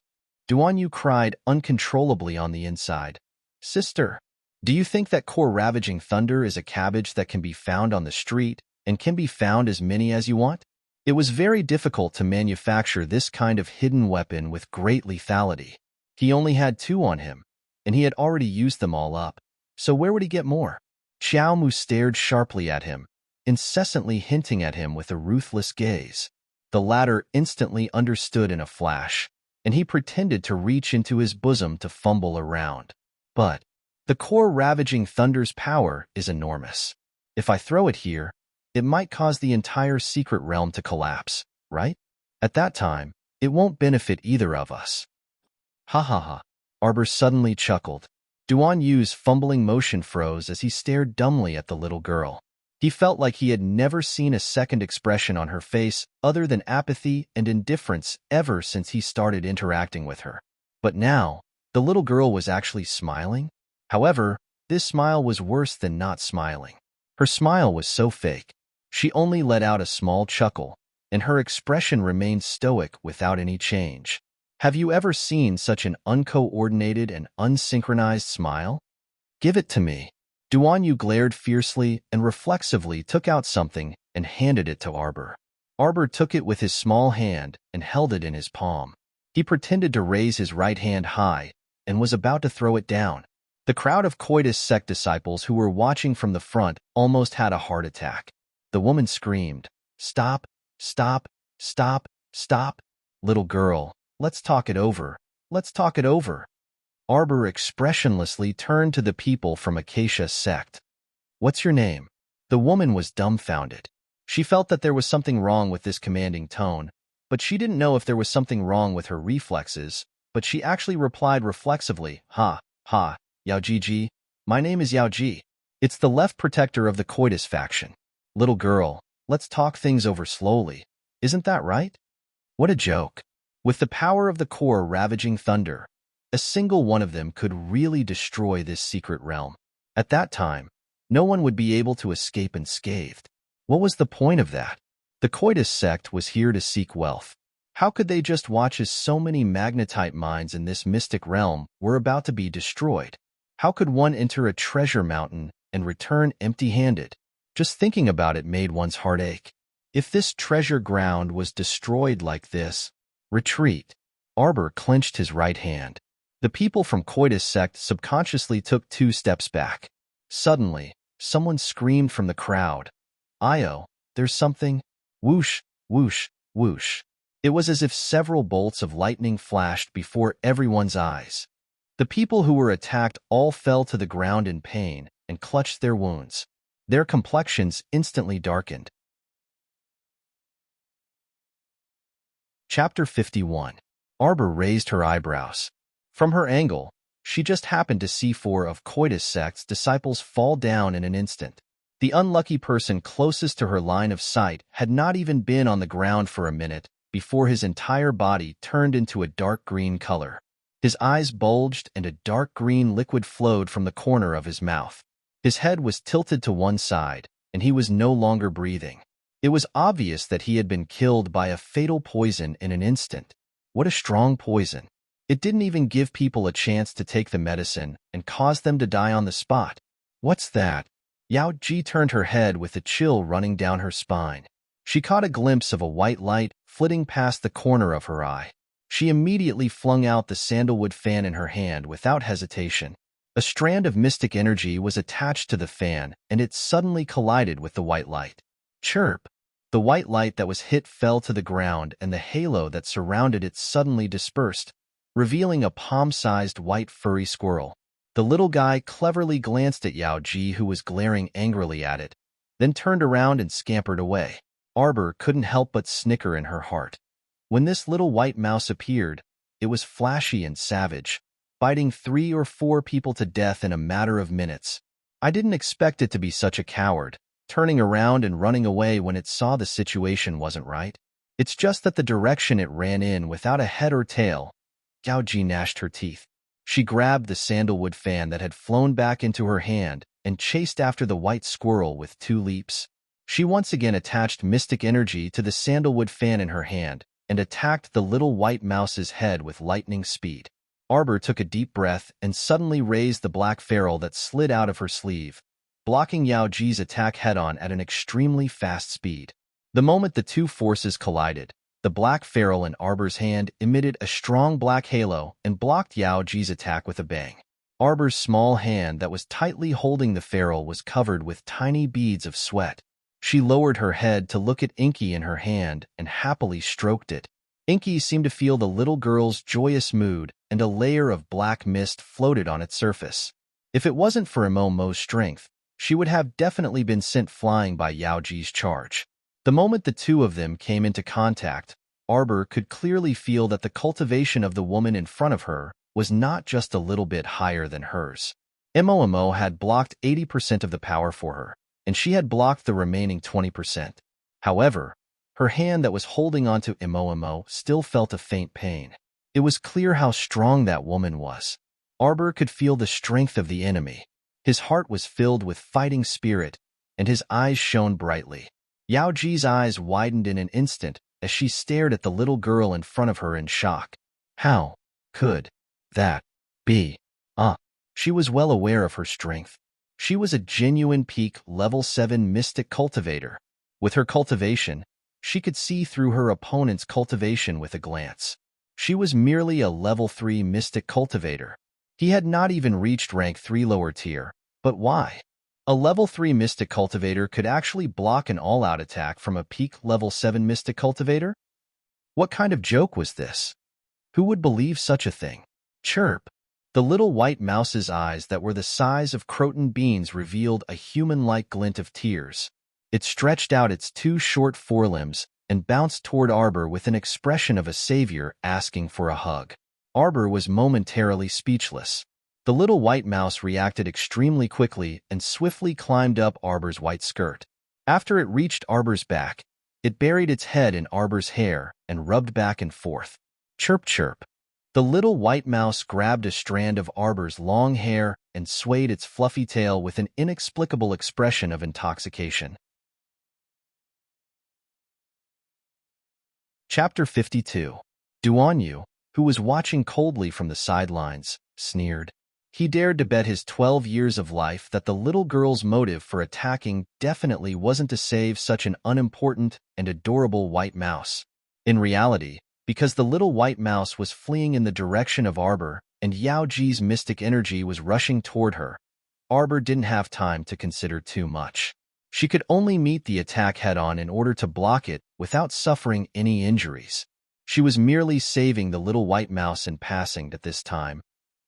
Duanyu cried uncontrollably on the inside. Sister, do you think that core-ravaging thunder is a cabbage that can be found on the street and can be found as many as you want? It was very difficult to manufacture this kind of hidden weapon with great lethality. He only had 2 on him, and he had already used them all up. So where would he get more? Xiao Mu stared sharply at him, incessantly hinting at him with a ruthless gaze. The latter instantly understood in a flash, and he pretended to reach into his bosom to fumble around. But the core-ravaging thunder's power is enormous. If I throw it here, it might cause the entire secret realm to collapse, right? At that time, it won't benefit either of us. Ha ha ha. Arbor suddenly chuckled. Duanyu's fumbling motion froze as he stared dumbly at the little girl. He felt like he had never seen a second expression on her face other than apathy and indifference ever since he started interacting with her. But now, the little girl was actually smiling. However, this smile was worse than not smiling. Her smile was so fake. She only let out a small chuckle, and her expression remained stoic without any change. Have you ever seen such an uncoordinated and unsynchronized smile? Give it to me. Duanyu glared fiercely and reflexively took out something and handed it to Arbor. Arbor took it with his small hand and held it in his palm. He pretended to raise his right hand high and was about to throw it down. The crowd of Coitus sect disciples who were watching from the front almost had a heart attack. The woman screamed, "Stop, stop, stop, stop. Little girl, let's talk it over. Let's talk it over." Arbor expressionlessly turned to the people from Acacia sect. "What's your name?" The woman was dumbfounded. She felt that there was something wrong with this commanding tone, but she didn't know if there was something wrong with her reflexes, but she actually replied reflexively, "Ha, ha, Yao Ji. My name is Yao Ji. It's the left protector of the Coitus faction. Little girl, let's talk things over slowly. Isn't that right?" What a joke. With the power of the core ravaging thunder, a single one of them could really destroy this secret realm. At that time, no one would be able to escape unscathed. What was the point of that? The Coitus sect was here to seek wealth. How could they just watch as so many magnetite mines in this mystic realm were about to be destroyed? How could one enter a treasure mountain and return empty-handed? Just thinking about it made one's heart ache. If this treasure ground was destroyed like this, retreat. Arbor clenched his right hand. The people from Coitus sect subconsciously took 2 steps back. Suddenly, Someone screamed from the crowd. Io, there's something. Whoosh, whoosh, whoosh. It was as if several bolts of lightning flashed before everyone's eyes. The people who were attacked all fell to the ground in pain and clutched their wounds. Their complexions instantly darkened. Chapter 51. Arbor raised her eyebrows. From her angle, she just happened to see 4 of Coitus sect's disciples fall down in an instant. The unlucky person closest to her line of sight had not even been on the ground for a minute before his entire body turned into a dark green color. His eyes bulged and a dark green liquid flowed from the corner of his mouth. His head was tilted to one side, and he was no longer breathing. It was obvious that he had been killed by a fatal poison in an instant. What a strong poison. It didn't even give people a chance to take the medicine and caused them to die on the spot. What's that? Yao Ji turned her head with a chill running down her spine. She caught a glimpse of a white light flitting past the corner of her eye. She immediately flung out the sandalwood fan in her hand without hesitation. A strand of mystic energy was attached to the fan, and it suddenly collided with the white light. Chirp! The white light that was hit fell to the ground, and the halo that surrounded it suddenly dispersed, revealing a palm-sized white furry squirrel. The little guy cleverly glanced at Yao Ji, who was glaring angrily at it, then turned around and scampered away. Arbor couldn't help but snicker in her heart. When this little white mouse appeared, it was flashy and savage, biting 3 or 4 people to death in a matter of minutes. I didn't expect it to be such a coward, turning around and running away when it saw the situation wasn't right. It's just that the direction it ran in without a head or tail. Yao Ji gnashed her teeth. She grabbed the sandalwood fan that had flown back into her hand and chased after the white squirrel with 2 leaps. She once again attached mystic energy to the sandalwood fan in her hand and attacked the little white mouse's head with lightning speed. Arbor took a deep breath and suddenly raised the black ferrule that slid out of her sleeve, blocking Yao Ji's attack head-on at an extremely fast speed. The moment the 2 forces collided, the black ferrule in Arbor's hand emitted a strong black halo and blocked Yao Ji's attack with a bang. Arbor's small hand that was tightly holding the ferrule was covered with tiny beads of sweat. She lowered her head to look at Inky in her hand and happily stroked it. Inky seemed to feel the little girl's joyous mood, and a layer of black mist floated on its surface. If it wasn't for Momo's strength, she would have definitely been sent flying by Yao Ji's charge. The moment the 2 of them came into contact, Arbor could clearly feel that the cultivation of the woman in front of her was not just a little bit higher than hers. Momo had blocked 80% of the power for her, and she had blocked the remaining 20%. However, her hand that was holding onto Momo still felt a faint pain. It was clear how strong that woman was. Arbor could feel the strength of the enemy. His heart was filled with fighting spirit, and his eyes shone brightly. Yao Ji's eyes widened in an instant as she stared at the little girl in front of her in shock. How could that be? She was well aware of her strength. She was a genuine peak level 7 mystic cultivator. With her cultivation, she could see through her opponent's cultivation with a glance. She was merely a level 3 mystic cultivator. He had not even reached rank 3 lower tier, but why? A level 3 mystic cultivator could actually block an all-out attack from a peak level 7 mystic cultivator? What kind of joke was this? Who would believe such a thing? Chirp! The little white mouse's eyes that were the size of croton beans revealed a human-like glint of tears. It stretched out its 2 short forelimbs and bounced toward Arbor with an expression of a savior asking for a hug. Arbor was momentarily speechless. The little white mouse reacted extremely quickly and swiftly climbed up Arbor's white skirt. After it reached Arbor's back, it buried its head in Arbor's hair and rubbed back and forth. Chirp chirp. The little white mouse grabbed a strand of Arbor's long hair and swayed its fluffy tail with an inexplicable expression of intoxication. Chapter 52. Duanyu, who was watching coldly from the sidelines, sneered. He dared to bet his 12 years of life that the little girl's motive for attacking definitely wasn't to save such an unimportant and adorable white mouse. In reality, because the little white mouse was fleeing in the direction of Arbor and Yao Ji's mystic energy was rushing toward her, Arbor didn't have time to consider too much. She could only meet the attack head-on in order to block it without suffering any injuries. She was merely saving the little white mouse in passing at this time.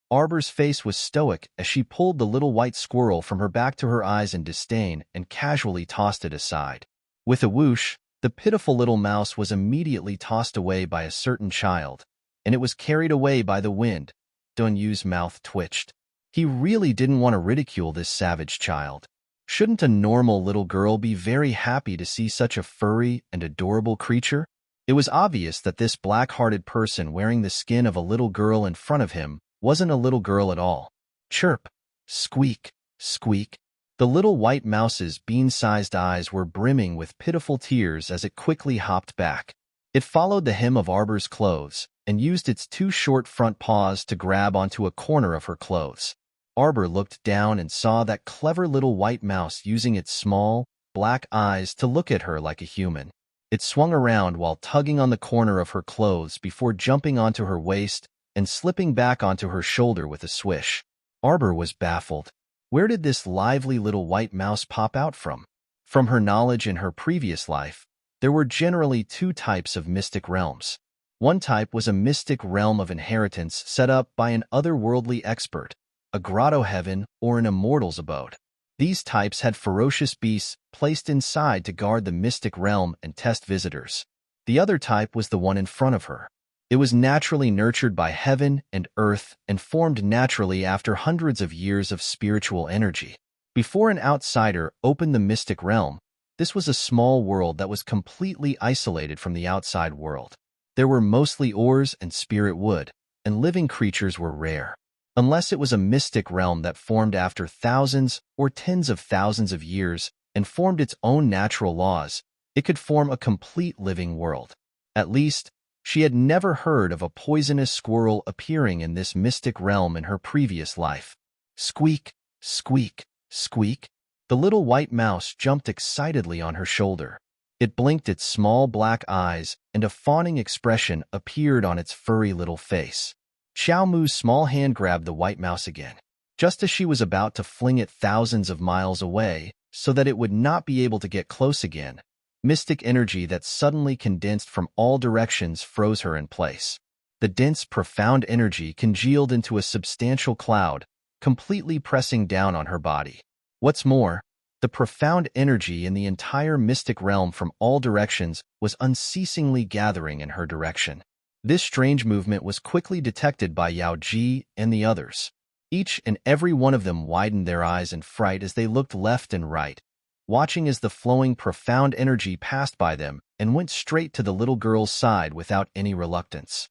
Arbor's face was stoic as she pulled the little white squirrel from her back to her eyes in disdain and casually tossed it aside. With a whoosh, the pitiful little mouse was immediately tossed away by a certain child, and it was carried away by the wind. Dunyu's mouth twitched. He really didn't want to ridicule this savage child. Shouldn't a normal little girl be very happy to see such a furry and adorable creature? It was obvious that this black-hearted person wearing the skin of a little girl in front of him wasn't a little girl at all. Chirp, squeak, squeak. The little white mouse's bean-sized eyes were brimming with pitiful tears as it quickly hopped back. It followed the hem of Arbor's clothes and used its two short front paws to grab onto a corner of her clothes. Arbor looked down and saw that clever little white mouse using its small, black eyes to look at her like a human. It swung around while tugging on the corner of her clothes before jumping onto her waist and slipping back onto her shoulder with a swish. Arbor was baffled. Where did this lively little white mouse pop out from? From her knowledge in her previous life, there were generally two types of mystic realms. One type was a mystic realm of inheritance set up by an otherworldly expert, a grotto heaven or an immortal's abode. These types had ferocious beasts placed inside to guard the mystic realm and test visitors. The other type was the one in front of her. It was naturally nurtured by heaven and earth and formed naturally after hundreds of years of spiritual energy. Before an outsider opened the mystic realm, this was a small world that was completely isolated from the outside world. There were mostly ores and spirit wood, and living creatures were rare. Unless it was a mystic realm that formed after thousands or tens of thousands of years and formed its own natural laws, it could form a complete living world. At least, she had never heard of a poisonous squirrel appearing in this mystic realm in her previous life. Squeak, squeak, squeak. The little white mouse jumped excitedly on her shoulder. It blinked its small black eyes, and a fawning expression appeared on its furry little face. Xiao Mu's small hand grabbed the white mouse again, just as she was about to fling it thousands of miles away so that it would not be able to get close again. Mystic energy that suddenly condensed from all directions froze her in place. The dense, profound energy congealed into a substantial cloud, completely pressing down on her body. What's more, the profound energy in the entire mystic realm from all directions was unceasingly gathering in her direction. This strange movement was quickly detected by Yao Ji and the others. Each and every one of them widened their eyes in fright as they looked left and right, watching as the flowing profound energy passed by them and went straight to the little girl's side without any reluctance.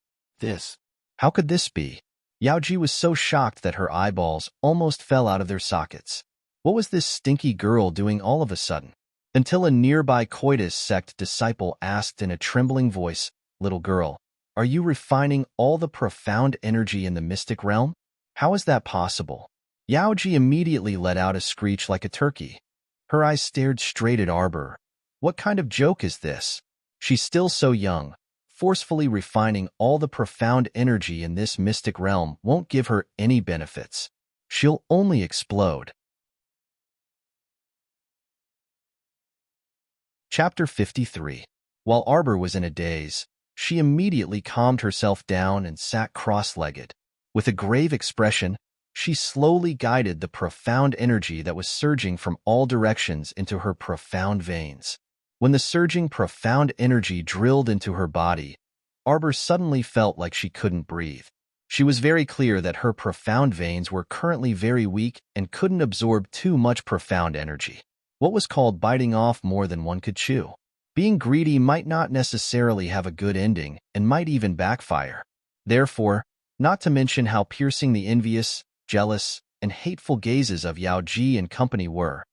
How could this be? Yao Ji was so shocked that her eyeballs almost fell out of their sockets. What was this stinky girl doing all of a sudden? Until a nearby Coitus sect disciple asked in a trembling voice, "Little girl, are you refining all the profound energy in the mystic realm? How is that possible?" Yao Ji immediately let out a screech like a turkey. Her eyes stared straight at Arbor. What kind of joke is this? She's still so young. Forcefully refining all the profound energy in this mystic realm won't give her any benefits. She'll only explode. Chapter 53. While Arbor was in a daze, she immediately calmed herself down and sat cross-legged. With a grave expression, she slowly guided the profound energy that was surging from all directions into her profound veins. When the surging profound energy drilled into her body, Arbor suddenly felt like she couldn't breathe. She was very clear that her profound veins were currently very weak and couldn't absorb too much profound energy. What was called biting off more than one could chew? Being greedy might not necessarily have a good ending and might even backfire. Therefore, not to mention how piercing the envious, jealous, and hateful gazes of Yao Ji and company were,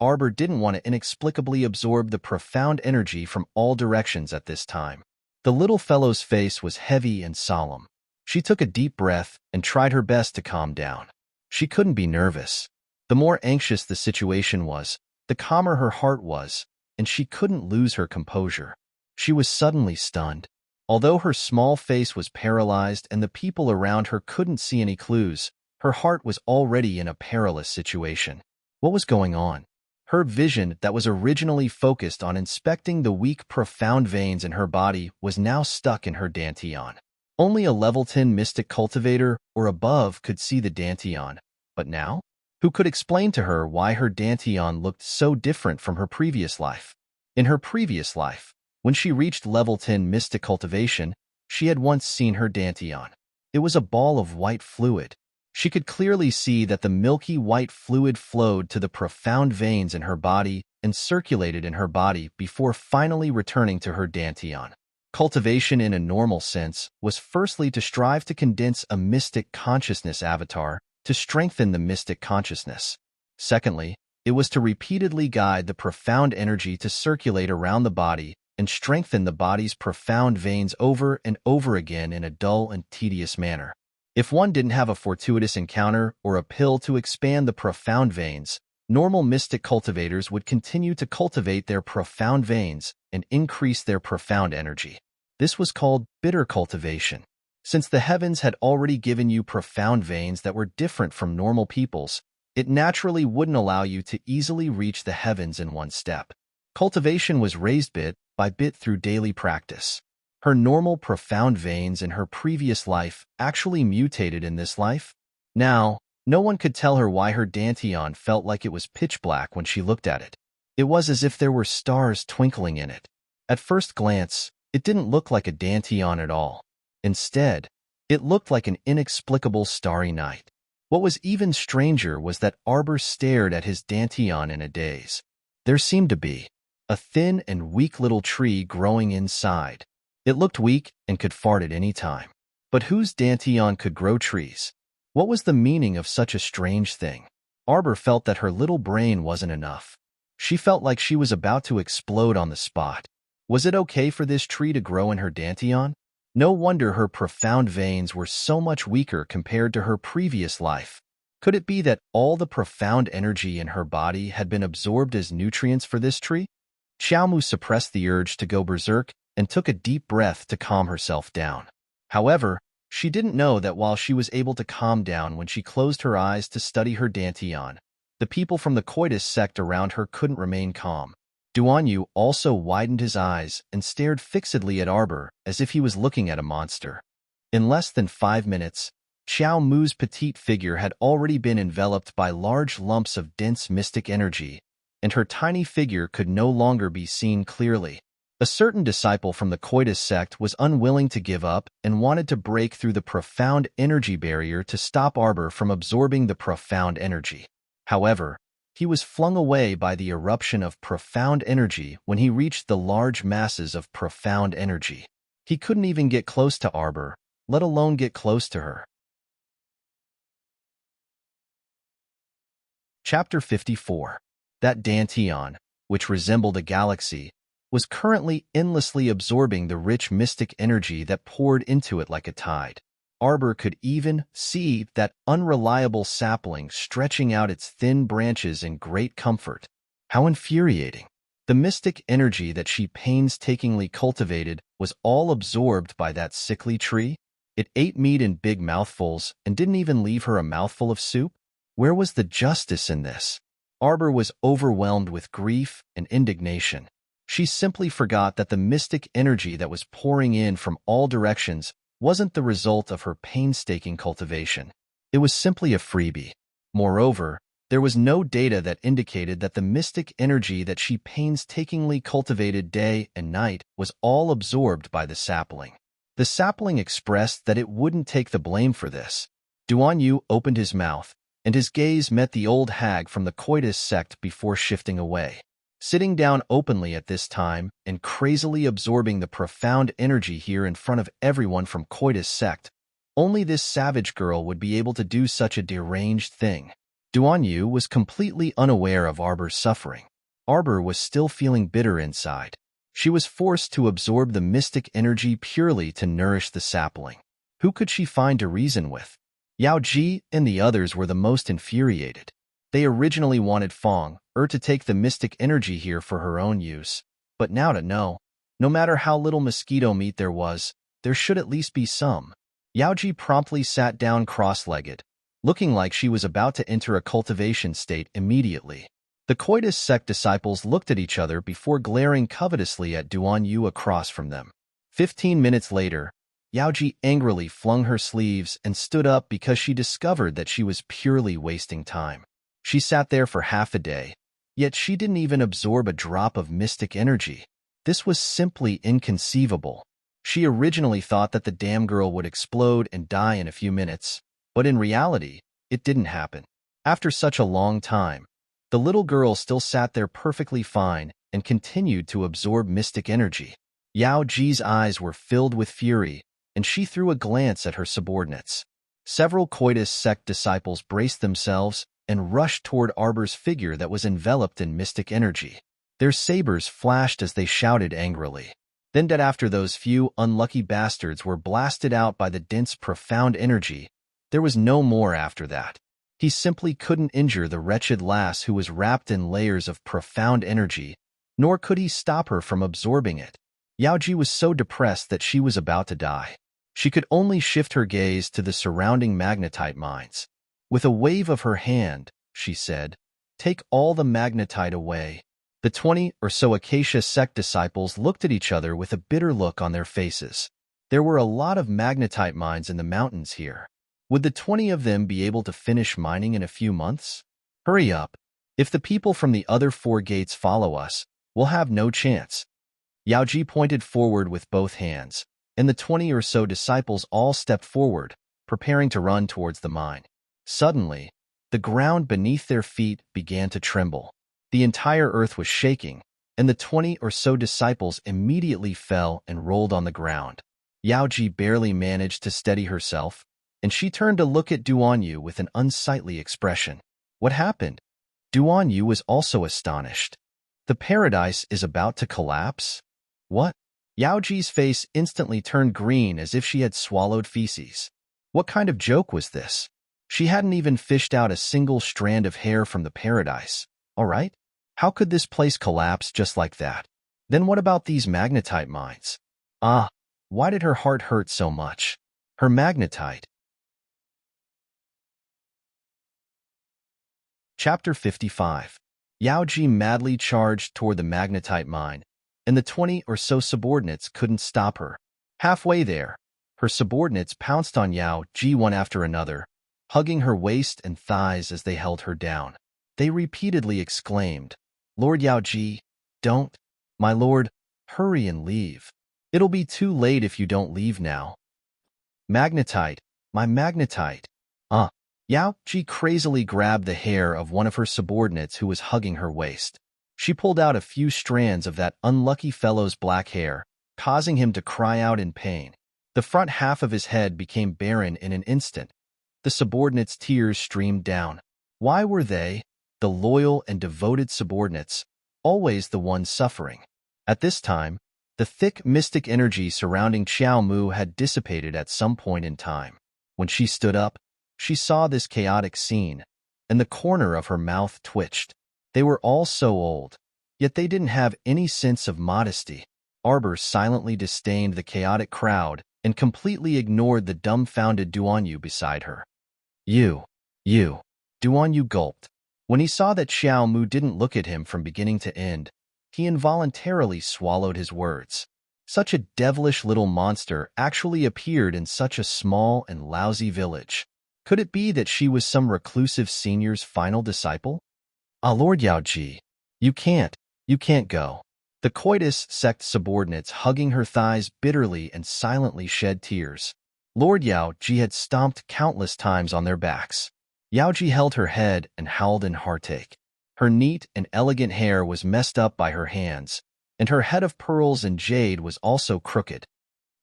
Arbor didn't want to inexplicably absorb the profound energy from all directions at this time. The little fellow's face was heavy and solemn. She took a deep breath and tried her best to calm down. She couldn't be nervous. The more anxious the situation was, the calmer her heart was, and she couldn't lose her composure. She was suddenly stunned. Although her small face was paralyzed and the people around her couldn't see any clues, Her heart was already in a perilous situation. What was going on? Her vision that was originally focused on inspecting the weak, profound veins in her body was now stuck in her dantian. Only a level 10 mystic cultivator or above could see the dantian. But now? Who could explain to her why her dantian looked so different from her previous life? In her previous life, when she reached level 10 mystic cultivation, she had once seen her dantian. It was a ball of white fluid. She could clearly see that the milky white fluid flowed to the profound veins in her body and circulated in her body before finally returning to her dantian. Cultivation in a normal sense was firstly to strive to condense a mystic consciousness avatar to strengthen the mystic consciousness. Secondly, it was to repeatedly guide the profound energy to circulate around the body and strengthen the body's profound veins over and over again in a dull and tedious manner. If one didn't have a fortuitous encounter or a pill to expand the profound veins, normal mystic cultivators would continue to cultivate their profound veins and increase their profound energy. This was called bitter cultivation. Since the heavens had already given you profound veins that were different from normal people's, it naturally wouldn't allow you to easily reach the heavens in one step. Cultivation was raised bit by bit through daily practice. Her normal profound veins in her previous life actually mutated in this life. Now, no one could tell her why her dantian felt like it was pitch black when she looked at it. It was as if there were stars twinkling in it. At first glance, it didn't look like a dantian at all. Instead, it looked like an inexplicable starry night. What was even stranger was that Arbor stared at his dantian in a daze. There seemed to be a thin and weak little tree growing inside. It looked weak and could fart at any time. But whose dantian could grow trees? What was the meaning of such a strange thing? Arbor felt that her little brain wasn't enough. She felt like she was about to explode on the spot. Was it okay for this tree to grow in her dantian? No wonder her profound veins were so much weaker compared to her previous life. Could it be that all the profound energy in her body had been absorbed as nutrients for this tree? Xiaomu suppressed the urge to go berserk and took a deep breath to calm herself down. However, she didn't know that while she was able to calm down when she closed her eyes to study her dantian, the people from the coitus sect around her couldn't remain calm. Duanyu also widened his eyes and stared fixedly at Arbor as if he was looking at a monster. In less than 5 minutes, Xiao Mu's petite figure had already been enveloped by large lumps of dense mystic energy, and her tiny figure could no longer be seen clearly. A certain disciple from the coitus sect was unwilling to give up and wanted to break through the profound energy barrier to stop Arbor from absorbing the profound energy. However, he was flung away by the eruption of profound energy when he reached the large masses of profound energy. He couldn't even get close to Arbor, let alone get close to her. Chapter 54. That dantian, which resembled a galaxy, was currently endlessly absorbing the rich mystic energy that poured into it like a tide. Arbor could even see that unreliable sapling stretching out its thin branches in great comfort. How infuriating! The mystic energy that she painstakingly cultivated was all absorbed by that sickly tree. It ate meat in big mouthfuls and didn't even leave her a mouthful of soup. Where was the justice in this? Arbor was overwhelmed with grief and indignation. She simply forgot that the mystic energy that was pouring in from all directions wasn't the result of her painstaking cultivation. It was simply a freebie. Moreover, there was no data that indicated that the mystic energy that she painstakingly cultivated day and night was all absorbed by the sapling. The sapling expressed that it wouldn't take the blame for this. Duanyu opened his mouth, and his gaze met the old hag from the coitus sect before shifting away. Sitting down openly at this time and crazily absorbing the profound energy here in front of everyone from coitus sect, only this savage girl would be able to do such a deranged thing. Duanyu was completely unaware of Arbor's suffering. Arbor was still feeling bitter inside. She was forced to absorb the mystic energy purely to nourish the sapling. Who could she find to reason with? Yao Ji and the others were the most infuriated. They originally wanted Fong to take the mystic energy here for her own use, but now to know, no matter how little mosquito meat there was, there should at least be some. Yao Ji promptly sat down cross-legged, looking like she was about to enter a cultivation state immediately. The coitus sect disciples looked at each other before glaring covetously at Duan Yu across from them. 15 minutes later, Yaoji angrily flung her sleeves and stood up because she discovered that she was purely wasting time. She sat there for half a day, yet she didn't even absorb a drop of mystic energy. This was simply inconceivable. She originally thought that the damn girl would explode and die in a few minutes, but in reality, it didn't happen. After such a long time, the little girl still sat there perfectly fine and continued to absorb mystic energy. Yao Ji's eyes were filled with fury, and she threw a glance at her subordinates. Several coitus sect disciples braced themselves and rushed toward Arbor's figure that was enveloped in mystic energy. Their sabers flashed as they shouted angrily. Then that after those few unlucky bastards were blasted out by the dense profound energy, there was no more after that. He simply couldn't injure the wretched lass who was wrapped in layers of profound energy, nor could he stop her from absorbing it. Yaoji was so depressed that she was about to die. She could only shift her gaze to the surrounding magnetite mines. With a wave of her hand, she said, "Take all the magnetite away." The 20 or so Acacia sect disciples looked at each other with a bitter look on their faces. There were a lot of magnetite mines in the mountains here. Would the 20 of them be able to finish mining in a few months? Hurry up. If the people from the other 4 gates follow us, we'll have no chance. Yaoji pointed forward with both hands, and the 20 or so disciples all stepped forward, preparing to run towards the mine. Suddenly, the ground beneath their feet began to tremble. The entire earth was shaking, and the 20 or so disciples immediately fell and rolled on the ground. Yaoji barely managed to steady herself, and she turned to look at Duan Yu with an unsightly expression. What happened? Duan Yu was also astonished. The paradise is about to collapse? What? Yaoji's face instantly turned green as if she had swallowed feces. What kind of joke was this? She hadn't even fished out a single strand of hair from the paradise. All right? How could this place collapse just like that? Then what about these magnetite mines? Ah, why did her heart hurt so much? Her magnetite. Chapter 55. Yaoji madly charged toward the magnetite mine, and the 20 or so subordinates couldn't stop her. Halfway there, her subordinates pounced on Yaoji one after another, hugging her waist and thighs as they held her down. They repeatedly exclaimed, "Lord Yaoji, don't. My lord, hurry and leave. It'll be too late if you don't leave now. Magnetite, my magnetite." Yaoji crazily grabbed the hair of one of her subordinates who was hugging her waist. She pulled out a few strands of that unlucky fellow's black hair, causing him to cry out in pain. The front half of his head became barren in an instant. The subordinates' tears streamed down. Why were they, the loyal and devoted subordinates, always the ones suffering? At this time, the thick mystic energy surrounding Xiao Mu had dissipated at some point in time. When she stood up, she saw this chaotic scene, and the corner of her mouth twitched. They were all so old, yet they didn't have any sense of modesty. Arbor silently disdained the chaotic crowd and completely ignored the dumbfounded Duan Yu beside her. You. Duan Yu gulped. When he saw that Xiao Mu didn't look at him from beginning to end, he involuntarily swallowed his words. Such a devilish little monster actually appeared in such a small and lousy village. Could it be that she was some reclusive senior's final disciple? Lord Yaoji, you can't go. The coitus sect subordinates hugging her thighs bitterly and silently shed tears. Lord Yaoji had stomped countless times on their backs. Yaoji held her head and howled in heartache. Her neat and elegant hair was messed up by her hands, and her head of pearls and jade was also crooked.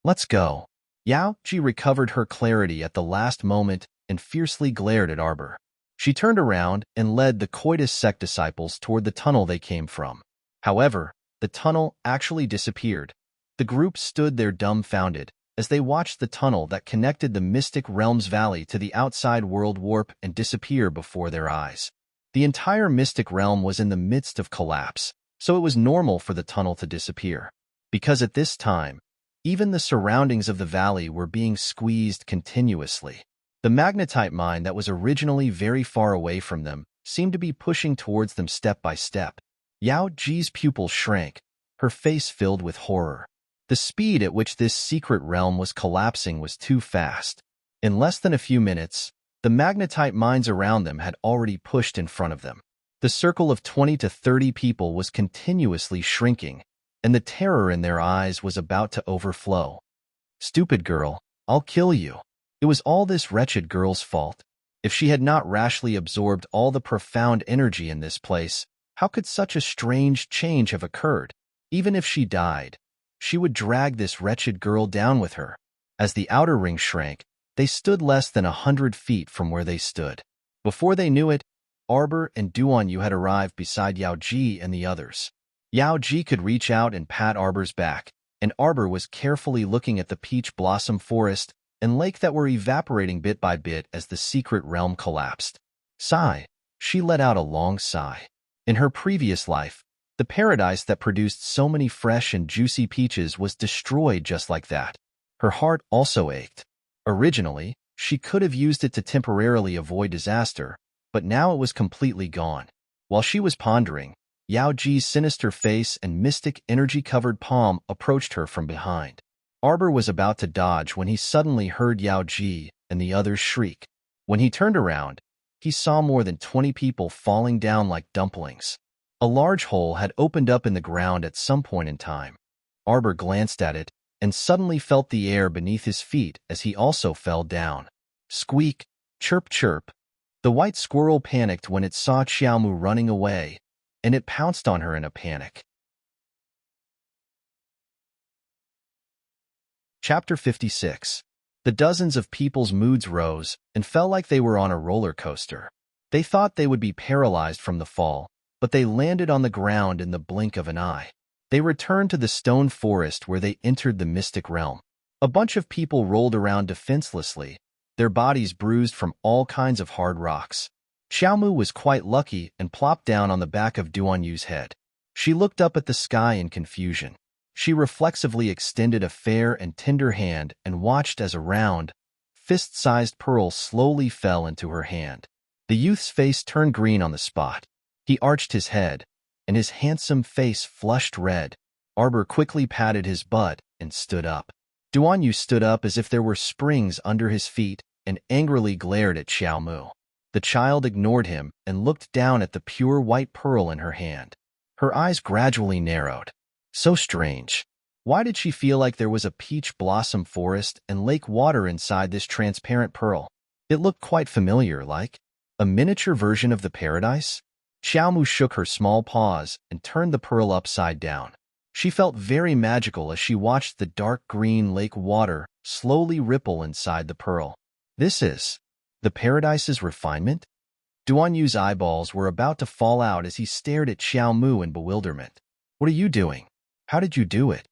Let's go. Yaoji recovered her clarity at the last moment and fiercely glared at Arbor. She turned around and led the coitus sect disciples toward the tunnel they came from. However, the tunnel actually disappeared. The group stood there dumbfounded as they watched the tunnel that connected the Mystic Realms Valley to the outside world warp and disappear before their eyes. The entire Mystic Realm was in the midst of collapse, so it was normal for the tunnel to disappear. Because at this time, even the surroundings of the valley were being squeezed continuously. The magnetite mine that was originally very far away from them seemed to be pushing towards them step by step. Yao Ji's pupils shrank, her face filled with horror. The speed at which this secret realm was collapsing was too fast. In less than a few minutes, the magnetite mines around them had already pushed in front of them. The circle of 20 to 30 people was continuously shrinking, and the terror in their eyes was about to overflow. "Stupid girl, I'll kill you." It was all this wretched girl's fault. If she had not rashly absorbed all the profound energy in this place, how could such a strange change have occurred? Even if she died, she would drag this wretched girl down with her. As the outer ring shrank, they stood less than 100 feet from where they stood. Before they knew it, Arbor and Duanyu had arrived beside Yao Ji and the others. Yao Ji could reach out and pat Arbor's back, and Arbor was carefully looking at the peach blossom forest and lake that were evaporating bit by bit as the secret realm collapsed. Sigh. She let out a long sigh. In her previous life, the paradise that produced so many fresh and juicy peaches was destroyed just like that. Her heart also ached. Originally, she could have used it to temporarily avoid disaster, but now it was completely gone. While she was pondering, Yao Ji's sinister face and mystic energy-covered palm approached her from behind. Arbor was about to dodge when he suddenly heard Yao Ji and the others shriek. When he turned around, he saw more than 20 people falling down like dumplings. A large hole had opened up in the ground at some point in time. Arbor glanced at it and suddenly felt the air beneath his feet as he also fell down. Squeak, chirp chirp. The white squirrel panicked when it saw Xiaomu running away, and it pounced on her in a panic. Chapter 56. The dozens of people's moods rose and felt like they were on a roller coaster. They thought they would be paralyzed from the fall, but they landed on the ground in the blink of an eye. They returned to the stone forest where they entered the mystic realm. A bunch of people rolled around defenselessly, their bodies bruised from all kinds of hard rocks. Xiaomu was quite lucky and plopped down on the back of Duanyu's head. She looked up at the sky in confusion. She reflexively extended a fair and tender hand and watched as a round, fist-sized pearl slowly fell into her hand. The youth's face turned green on the spot. He arched his head, and his handsome face flushed red. Arbor quickly patted his butt and stood up. Duanyu stood up as if there were springs under his feet and angrily glared at Xiaomu. The child ignored him and looked down at the pure white pearl in her hand. Her eyes gradually narrowed. So strange. Why did she feel like there was a peach blossom forest and lake water inside this transparent pearl? It looked quite familiar, like a miniature version of the paradise. Xiaomu shook her small paws and turned the pearl upside down. She felt very magical as she watched the dark green lake water slowly ripple inside the pearl. This is the paradise's refinement? Duanyu's eyeballs were about to fall out as he stared at Xiaomu in bewilderment. What are you doing? How did you do it?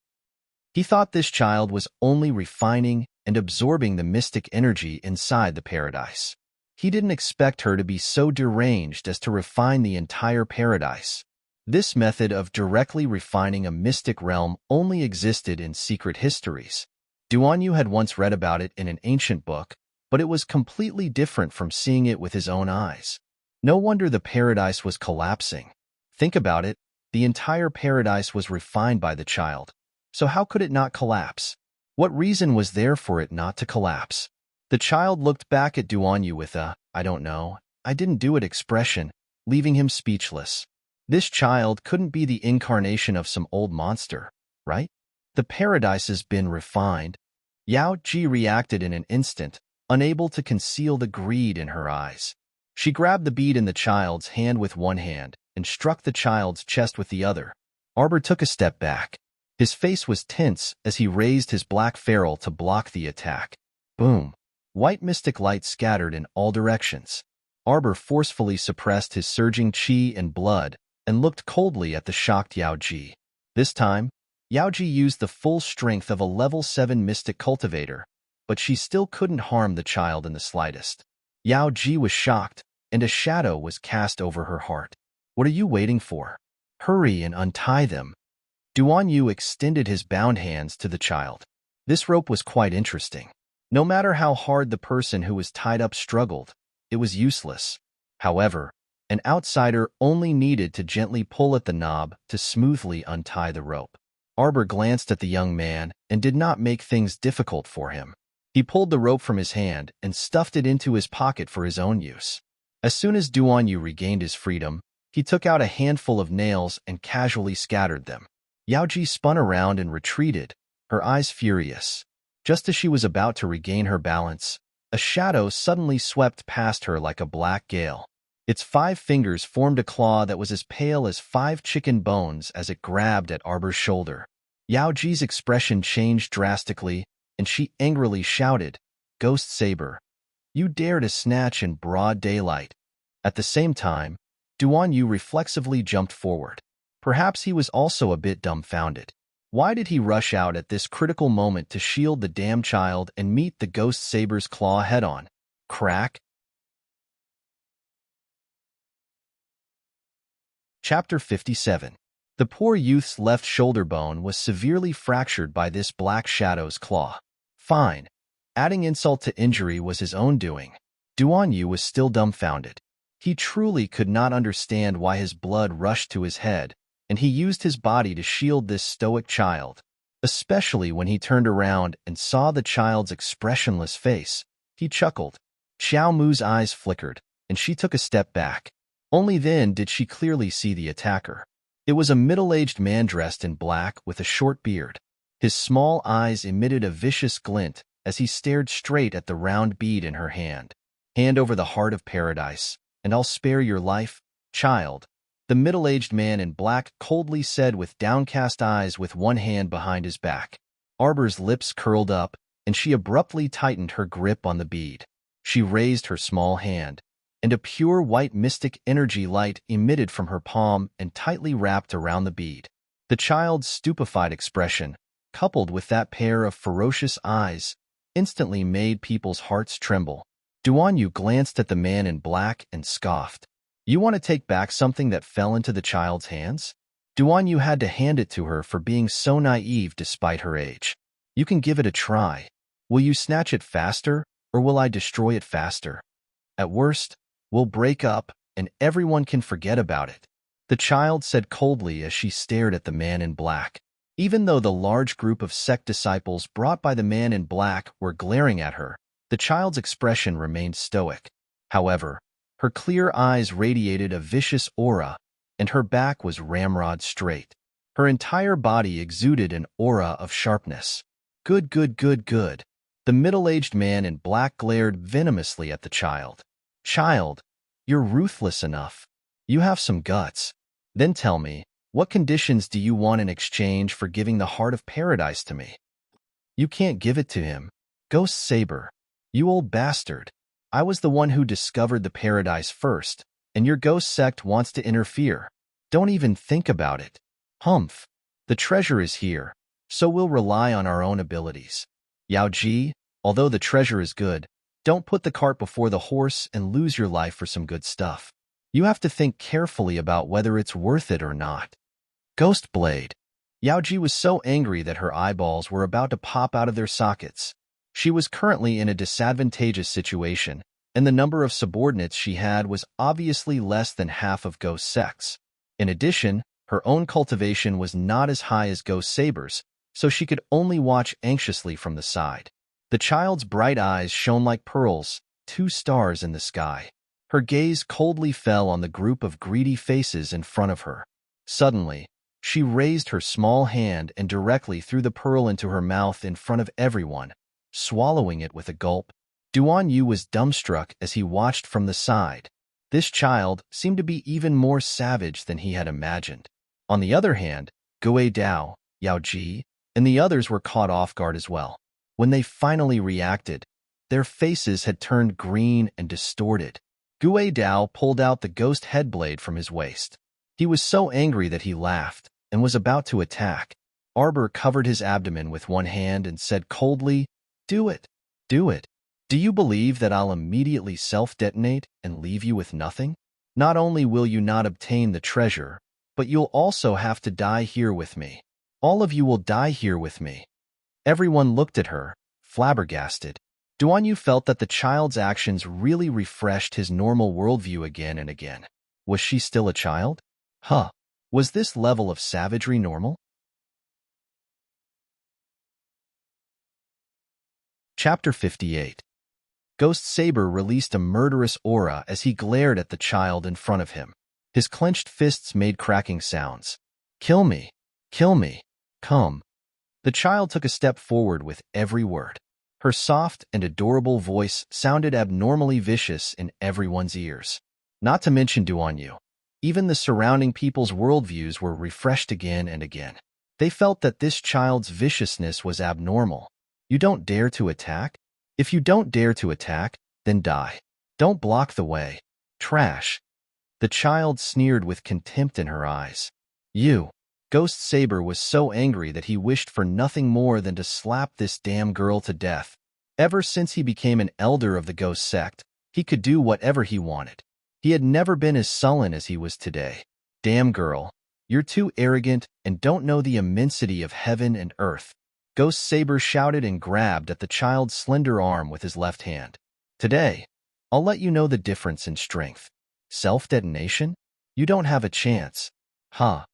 He thought this child was only refining and absorbing the mystic energy inside the paradise. He didn't expect her to be so deranged as to refine the entire paradise. This method of directly refining a mystic realm only existed in secret histories. Duanyu had once read about it in an ancient book, but it was completely different from seeing it with his own eyes. No wonder the paradise was collapsing. Think about it. The entire paradise was refined by the child. So how could it not collapse? What reason was there for it not to collapse? The child looked back at Duanyu with a, "I don't know, I didn't do it" expression, leaving him speechless. This child couldn't be the incarnation of some old monster, right? The paradise has been refined. Yao Ji reacted in an instant, unable to conceal the greed in her eyes. She grabbed the bead in the child's hand with one hand and struck the child's chest with the other. Arbor took a step back. His face was tense as he raised his black ferrule to block the attack. Boom! White mystic light scattered in all directions. Arbor forcefully suppressed his surging qi and blood and looked coldly at the shocked Yao Ji. This time, Yao Ji used the full strength of a level 7 mystic cultivator, but she still couldn't harm the child in the slightest. Yao Ji was shocked, and a shadow was cast over her heart. What are you waiting for? Hurry and untie them. Duanyu extended his bound hands to the child. This rope was quite interesting. No matter how hard the person who was tied up struggled, it was useless. However, an outsider only needed to gently pull at the knob to smoothly untie the rope. Arbor glanced at the young man and did not make things difficult for him. He pulled the rope from his hand and stuffed it into his pocket for his own use. As soon as Duan Yu regained his freedom, he took out a handful of nails and casually scattered them. Yao Ji spun around and retreated, her eyes furious. Just as she was about to regain her balance, a shadow suddenly swept past her like a black gale. Its 5 fingers formed a claw that was as pale as 5 chicken bones as it grabbed at Arbor's shoulder. Yao Ji's expression changed drastically, and she angrily shouted, "Ghost Saber, you dare to snatch in broad daylight." At the same time, Duan Yu reflexively jumped forward. Perhaps he was also a bit dumbfounded. Why did he rush out at this critical moment to shield the damn child and meet the Ghost Saber's claw head-on? Crack. Chapter 57. The poor youth's left shoulder bone was severely fractured by this black shadow's claw. Fine. Adding insult to injury was his own doing. Duan Yu was still dumbfounded. He truly could not understand why his blood rushed to his head, and he used his body to shield this stoic child. Especially when he turned around and saw the child's expressionless face, he chuckled. Xiao Mu's eyes flickered, and she took a step back. Only then did she clearly see the attacker. It was a middle-aged man dressed in black with a short beard. His small eyes emitted a vicious glint as he stared straight at the round bead in her hand. "Hand over the heart of paradise, and I'll spare your life, child," the middle-aged man in black coldly said with downcast eyes with one hand behind his back. Arbor's lips curled up, and she abruptly tightened her grip on the bead. She raised her small hand, and a pure white mystic energy light emitted from her palm and tightly wrapped around the bead. The child's stupefied expression, coupled with that pair of ferocious eyes, instantly made people's hearts tremble. Duan Yu glanced at the man in black and scoffed. "You want to take back something that fell into the child's hands?" Duan Yu had to hand it to her for being so naive despite her age. "You can give it a try. Will you snatch it faster, or will I destroy it faster? At worst, we'll break up, and everyone can forget about it," the child said coldly as she stared at the man in black. Even though the large group of sect disciples brought by the man in black were glaring at her, the child's expression remained stoic. However, her clear eyes radiated a vicious aura, and her back was ramrod straight. Her entire body exuded an aura of sharpness. "Good, good, good, good." The middle-aged man in black glared venomously at the child. "Child, you're ruthless enough. You have some guts. Then tell me, what conditions do you want in exchange for giving the heart of paradise to me?" "You can't give it to him. Ghost Saber. You old bastard. I was the one who discovered the paradise first, and your ghost sect wants to interfere. Don't even think about it. Humph. The treasure is here, so we'll rely on our own abilities. Yao Ji, although the treasure is good, don't put the cart before the horse and lose your life for some good stuff. You have to think carefully about whether it's worth it or not." Ghost Blade. Yao Ji was so angry that her eyeballs were about to pop out of their sockets. She was currently in a disadvantageous situation, and the number of subordinates she had was obviously less than half of Ghost Sect's. In addition, her own cultivation was not as high as Ghost Saber's, so she could only watch anxiously from the side. The child's bright eyes shone like pearls, 2 stars in the sky. Her gaze coldly fell on the group of greedy faces in front of her. Suddenly, she raised her small hand and directly threw the pearl into her mouth in front of everyone, swallowing it with a gulp. Duan Yu was dumbstruck as he watched from the side. This child seemed to be even more savage than he had imagined. On the other hand, Gui Dao, Yao Ji, and the others were caught off guard as well. When they finally reacted, their faces had turned green and distorted. Gui Dao pulled out the ghost headblade from his waist. He was so angry that he laughed and was about to attack. Arbor covered his abdomen with one hand and said coldly, "Do it. Do it. Do you believe that I'll immediately self-detonate and leave you with nothing? Not only will you not obtain the treasure, but you'll also have to die here with me. All of you will die here with me." Everyone looked at her, flabbergasted. Duanyu felt that the child's actions really refreshed his normal worldview again and again. Was she still a child? Huh. Was this level of savagery normal? Chapter 58. Ghost Saber released a murderous aura as he glared at the child in front of him. His clenched fists made cracking sounds. Kill me. Kill me. Come. The child took a step forward with every word. Her soft and adorable voice sounded abnormally vicious in everyone's ears. Not to mention Duanyu. Even the surrounding people's worldviews were refreshed again and again. They felt that this child's viciousness was abnormal. You don't dare to attack? If you don't dare to attack, then die. Don't block the way. Trash. The child sneered with contempt in her eyes. You. Ghost Saber was so angry that he wished for nothing more than to slap this damn girl to death. Ever since he became an elder of the ghost sect, he could do whatever he wanted. He had never been as sullen as he was today. Damn girl, you're too arrogant and don't know the immensity of heaven and earth. Ghost Saber shouted and grabbed at the child's slender arm with his left hand. Today, I'll let you know the difference in strength. Self-detonation? You don't have a chance. Huh.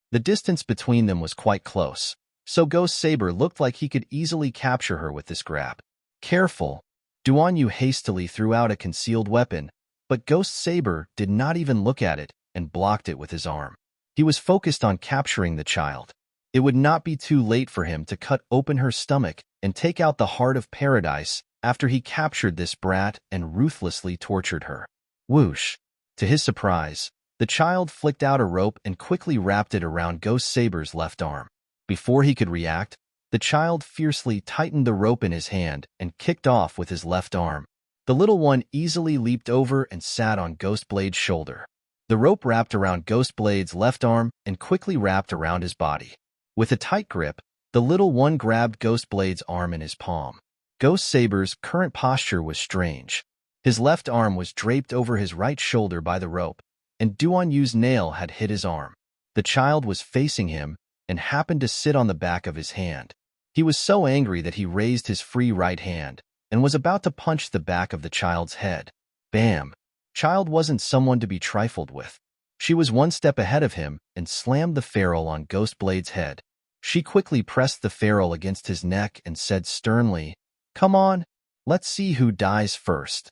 The distance between them was quite close, so Ghost Saber looked like he could easily capture her with this grab. Careful. Duanyu hastily threw out a concealed weapon, but Ghost Saber did not even look at it and blocked it with his arm. He was focused on capturing the child. It would not be too late for him to cut open her stomach and take out the heart of paradise after he captured this brat and ruthlessly tortured her. Whoosh! To his surprise, the child flicked out a rope and quickly wrapped it around Ghost Saber's left arm. Before he could react, the child fiercely tightened the rope in his hand and kicked off with his left arm. The little one easily leaped over and sat on Ghost Blade's shoulder. The rope wrapped around Ghost Blade's left arm and quickly wrapped around his body. With a tight grip, the little one grabbed Ghost Blade's arm in his palm. Ghost Saber's current posture was strange. His left arm was draped over his right shoulder by the rope, and Duanyu's nail had hit his arm. The child was facing him and happened to sit on the back of his hand. He was so angry that he raised his free right hand and was about to punch the back of the child's head. Bam! Child wasn't someone to be trifled with. She was one step ahead of him and slammed the ferrule on Ghost Blade's head. She quickly pressed the ferrule against his neck and said sternly, "Come on, let's see who dies first."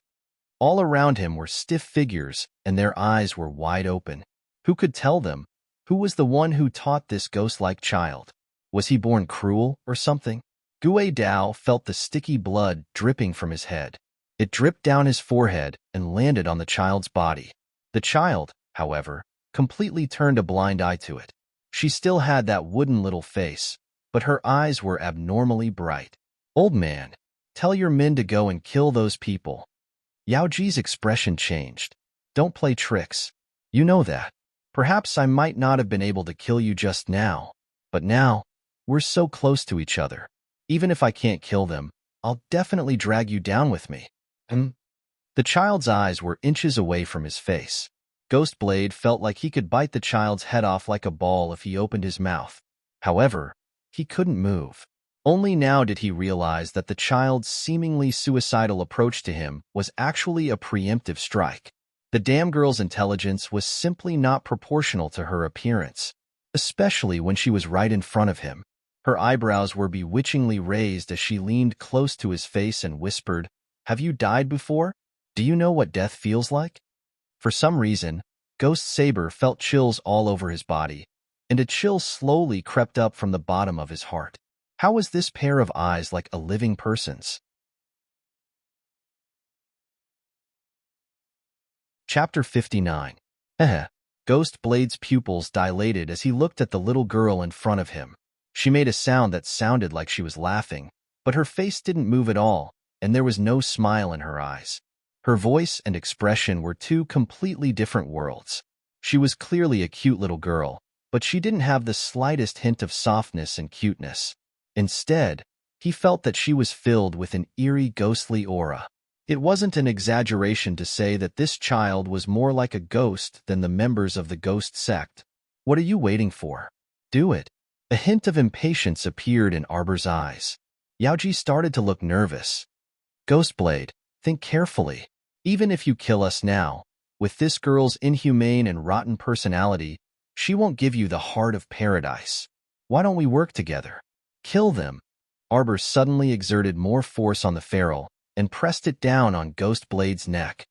All around him were stiff figures, and their eyes were wide open. Who could tell them? Who was the one who taught this ghost-like child? Was he born cruel or something? Gue Dao felt the sticky blood dripping from his head. It dripped down his forehead and landed on the child's body. The child, however, completely turned a blind eye to it. She still had that wooden little face, but her eyes were abnormally bright. "Old man, tell your men to go and kill those people." Yaoji's expression changed. "Don't play tricks. You know that. Perhaps I might not have been able to kill you just now, but now, we're so close to each other. Even if I can't kill them, I'll definitely drag you down with me." The child's eyes were inches away from his face. Ghost Blade felt like he could bite the child's head off like a ball if he opened his mouth. However, he couldn't move. Only now did he realize that the child's seemingly suicidal approach to him was actually a preemptive strike. The damn girl's intelligence was simply not proportional to her appearance, especially when she was right in front of him. Her eyebrows were bewitchingly raised as she leaned close to his face and whispered, "Have you died before? Do you know what death feels like?" For some reason, Ghost Saber felt chills all over his body, and a chill slowly crept up from the bottom of his heart. How was this pair of eyes like a living person's? Chapter 59. Ghost Blade's pupils dilated as he looked at the little girl in front of him. She made a sound that sounded like she was laughing, but her face didn't move at all, and there was no smile in her eyes. Her voice and expression were two completely different worlds. She was clearly a cute little girl, but she didn't have the slightest hint of softness and cuteness. Instead, he felt that she was filled with an eerie, ghostly aura. It wasn't an exaggeration to say that this child was more like a ghost than the members of the ghost sect. "What are you waiting for? Do it." A hint of impatience appeared in Arbor's eyes. Yaoji started to look nervous. Ghostblade, think carefully. Even if you kill us now, with this girl's inhumane and rotten personality, she won't give you the heart of paradise. Why don't we work together? Kill them. Arbor suddenly exerted more force on the ferrule and pressed it down on Ghostblade's neck.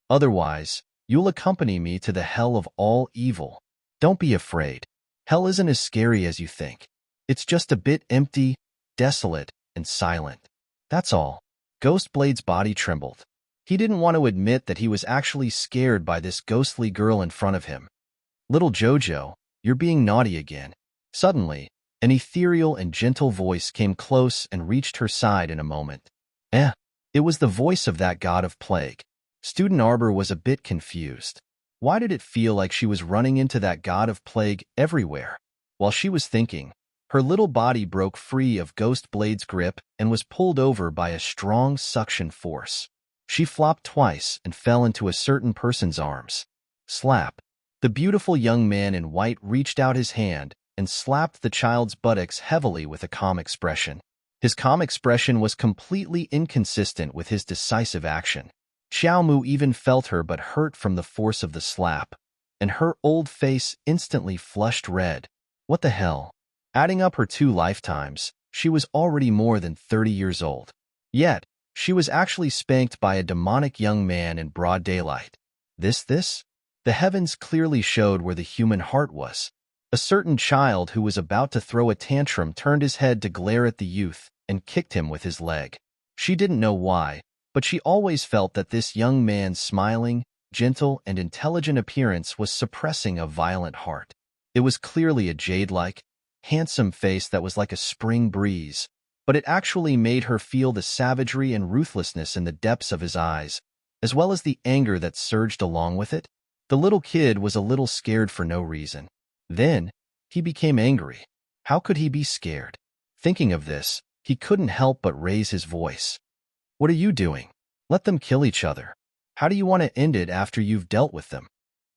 Otherwise, you'll accompany me to the hell of all evil. Don't be afraid. Hell isn't as scary as you think. It's just a bit empty, desolate, and silent. That's all. Ghostblade's body trembled. He didn't want to admit that he was actually scared by this ghostly girl in front of him. Little Jojo, you're being naughty again. Suddenly, an ethereal and gentle voice came close and reached her side in a moment. It was the voice of that god of plague. Student Arbor was a bit confused. Why did it feel like she was running into that god of plague everywhere? While she was thinking, her little body broke free of Ghostblade's grip and was pulled over by a strong suction force. She flopped twice and fell into a certain person's arms. Slap. The beautiful young man in white reached out his hand and slapped the child's buttocks heavily with a calm expression. His calm expression was completely inconsistent with his decisive action. Xiaomu even felt her but hurt from the force of the slap, and her old face instantly flushed red. What the hell? Adding up her 2 lifetimes, she was already more than 30 years old. Yet, she was actually spanked by a demonic young man in broad daylight. This? The heavens clearly showed where the human heart was. A certain child who was about to throw a tantrum turned his head to glare at the youth and kicked him with his leg. She didn't know why, but she always felt that this young man's smiling, gentle, and intelligent appearance was suppressing a violent heart. It was clearly a jade-like, handsome face that was like a spring breeze, but it actually made her feel the savagery and ruthlessness in the depths of his eyes, as well as the anger that surged along with it. The little kid was a little scared for no reason. Then, he became angry. How could he be scared? Thinking of this, he couldn't help but raise his voice. What are you doing? Let them kill each other. How do you want to end it after you've dealt with them?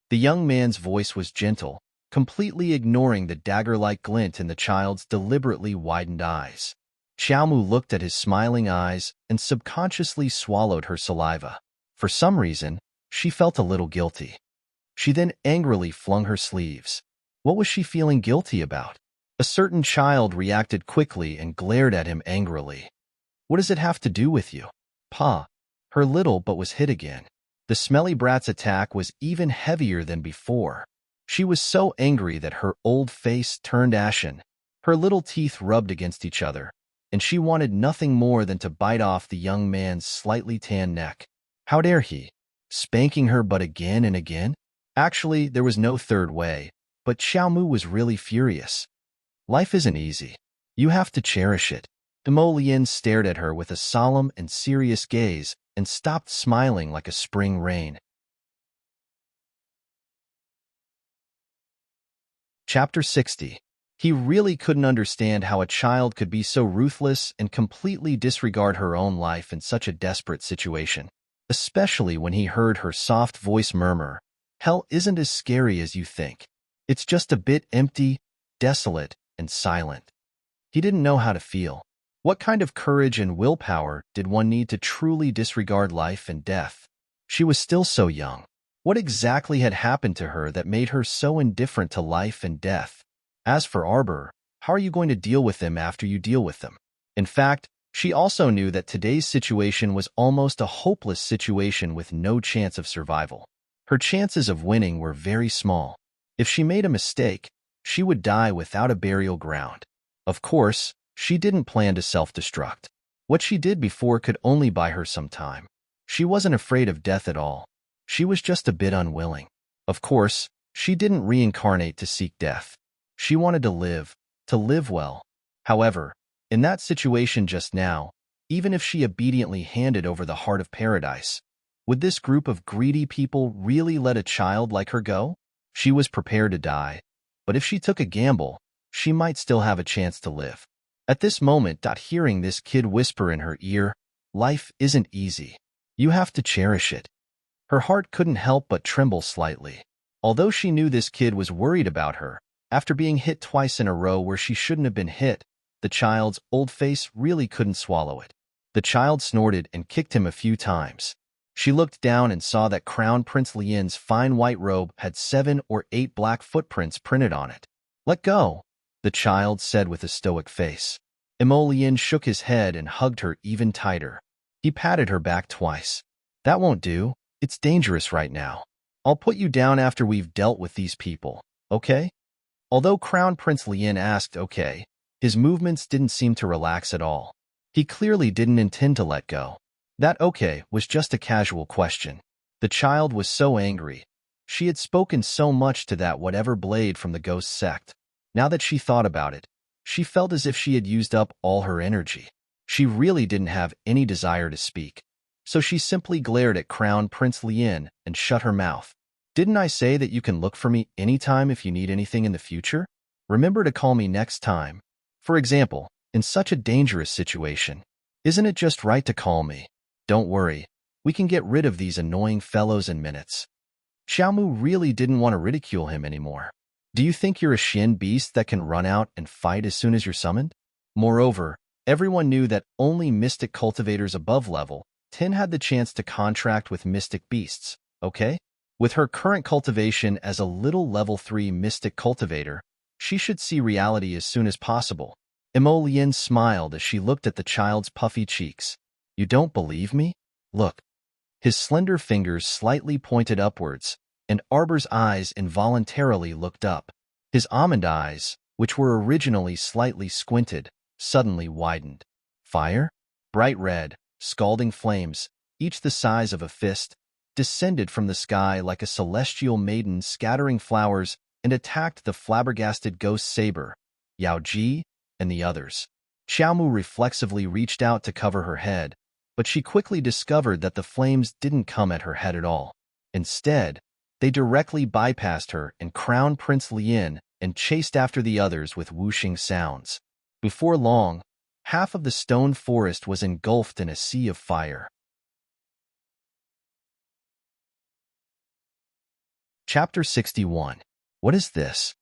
The young man's voice was gentle, completely ignoring the dagger-like glint in the child's deliberately widened eyes. Xiaomu looked at his smiling eyes and subconsciously swallowed her saliva. For some reason, she felt a little guilty. She then angrily flung her sleeves. What was she feeling guilty about? A certain child reacted quickly and glared at him angrily. What does it have to do with you? Pa. Her little but was hit again. The smelly brat's attack was even heavier than before. She was so angry that her old face turned ashen. Her little teeth rubbed against each other, and she wanted nothing more than to bite off the young man's slightly tanned neck. How dare he? Spanking her but again and again? Actually, there was no third way, but Xiaomu was really furious. Life isn't easy. You have to cherish it. Mo Lian stared at her with a solemn and serious gaze and stopped smiling like a spring rain. Chapter 60. He really couldn't understand how a child could be so ruthless and completely disregard her own life in such a desperate situation, especially when he heard her soft voice murmur, "Hell isn't as scary as you think. It's just a bit empty, desolate, and silent." He didn't know how to feel. What kind of courage and willpower did one need to truly disregard life and death? She was still so young. What exactly had happened to her that made her so indifferent to life and death? As for Arbor, how are you going to deal with them after you deal with them? In fact, she also knew that today's situation was almost a hopeless situation with no chance of survival. Her chances of winning were very small. If she made a mistake, she would die without a burial ground. Of course, she didn't plan to self-destruct. What she did before could only buy her some time. She wasn't afraid of death at all. She was just a bit unwilling. Of course, she didn't reincarnate to seek death. She wanted to live well. However, in that situation just now, even if she obediently handed over the heart of paradise, would this group of greedy people really let a child like her go? She was prepared to die, but if she took a gamble, she might still have a chance to live. At this moment, hearing this kid whisper in her ear, "Life isn't easy. You have to cherish it." Her heart couldn't help but tremble slightly. Although she knew this kid was worried about her, after being hit twice in a row where she shouldn't have been hit, the child's old face really couldn't swallow it. The child snorted and kicked him a few times. She looked down and saw that Crown Prince Lien's fine white robe had 7 or 8 black footprints printed on it. "Let go," the child said with a stoic face. Lien shook his head and hugged her even tighter. He patted her back twice. "That won't do. It's dangerous right now. I'll put you down after we've dealt with these people, okay?" Although Crown Prince Lien asked okay, his movements didn't seem to relax at all. He clearly didn't intend to let go. That okay was just a casual question. The child was so angry. She had spoken so much to that whatever blade from the ghost sect. Now that she thought about it, she felt as if she had used up all her energy. She really didn't have any desire to speak. So she simply glared at Crown Prince Lien and shut her mouth. "Didn't I say that you can look for me anytime if you need anything in the future? Remember to call me next time. For example, in such a dangerous situation. Isn't it just right to call me? Don't worry, we can get rid of these annoying fellows in minutes." Xiaomu really didn't want to ridicule him anymore. "Do you think you're a Shin beast that can run out and fight as soon as you're summoned?" Moreover, everyone knew that only mystic cultivators above level 10 had the chance to contract with mystic beasts, okay? With her current cultivation as a little level 3 mystic cultivator, she should see reality as soon as possible. Lien smiled as she looked at the child's puffy cheeks. "You don't believe me? Look." His slender fingers slightly pointed upwards, and Arbor's eyes involuntarily looked up. His almond eyes, which were originally slightly squinted, suddenly widened. Fire? Bright red, scalding flames, each the size of a fist, descended from the sky like a celestial maiden scattering flowers and attacked the flabbergasted ghost saber, Yao Ji, and the others. Xiaomu reflexively reached out to cover her head, but she quickly discovered that the flames didn't come at her head at all. Instead, they directly bypassed her and Crown Prince Lien and chased after the others with whooshing sounds. Before long, half of the stone forest was engulfed in a sea of fire. Chapter 61. What is this?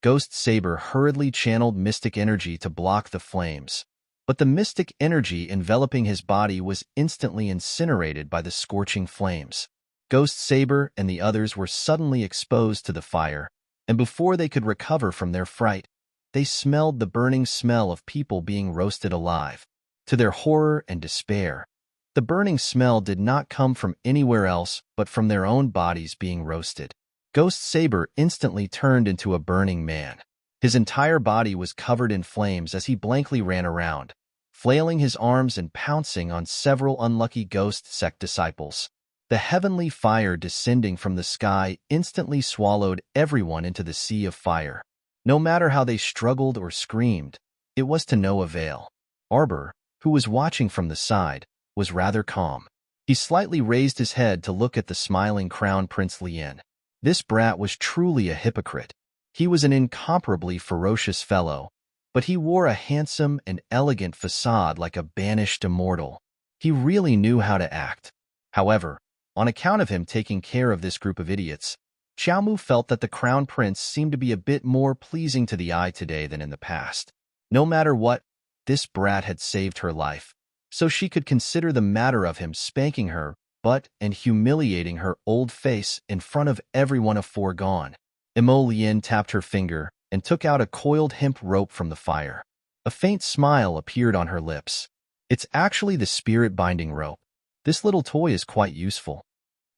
Ghost Saber hurriedly channeled mystic energy to block the flames, but the mystic energy enveloping his body was instantly incinerated by the scorching flames. Ghost Saber and the others were suddenly exposed to the fire, and before they could recover from their fright, they smelled the burning smell of people being roasted alive. To their horror and despair, the burning smell did not come from anywhere else but from their own bodies being roasted. Ghost Saber instantly turned into a burning man. His entire body was covered in flames as he blankly ran around, flailing his arms and pouncing on several unlucky ghost sect disciples. The heavenly fire descending from the sky instantly swallowed everyone into the sea of fire. No matter how they struggled or screamed, it was to no avail. Arbor, who was watching from the side, was rather calm. He slightly raised his head to look at the smiling Crown Prince Lien. This brat was truly a hypocrite. He was an incomparably ferocious fellow, but he wore a handsome and elegant facade like a banished immortal. He really knew how to act. However, on account of him taking care of this group of idiots, Xiaomu felt that the Crown Prince seemed to be a bit more pleasing to the eye today than in the past. No matter what, this brat had saved her life, so she could consider the matter of him spanking her butt and humiliating her old face in front of everyone a foregone. Lien tapped her finger and took out a coiled hemp rope from the fire. A faint smile appeared on her lips. "It's actually the spirit binding rope. This little toy is quite useful."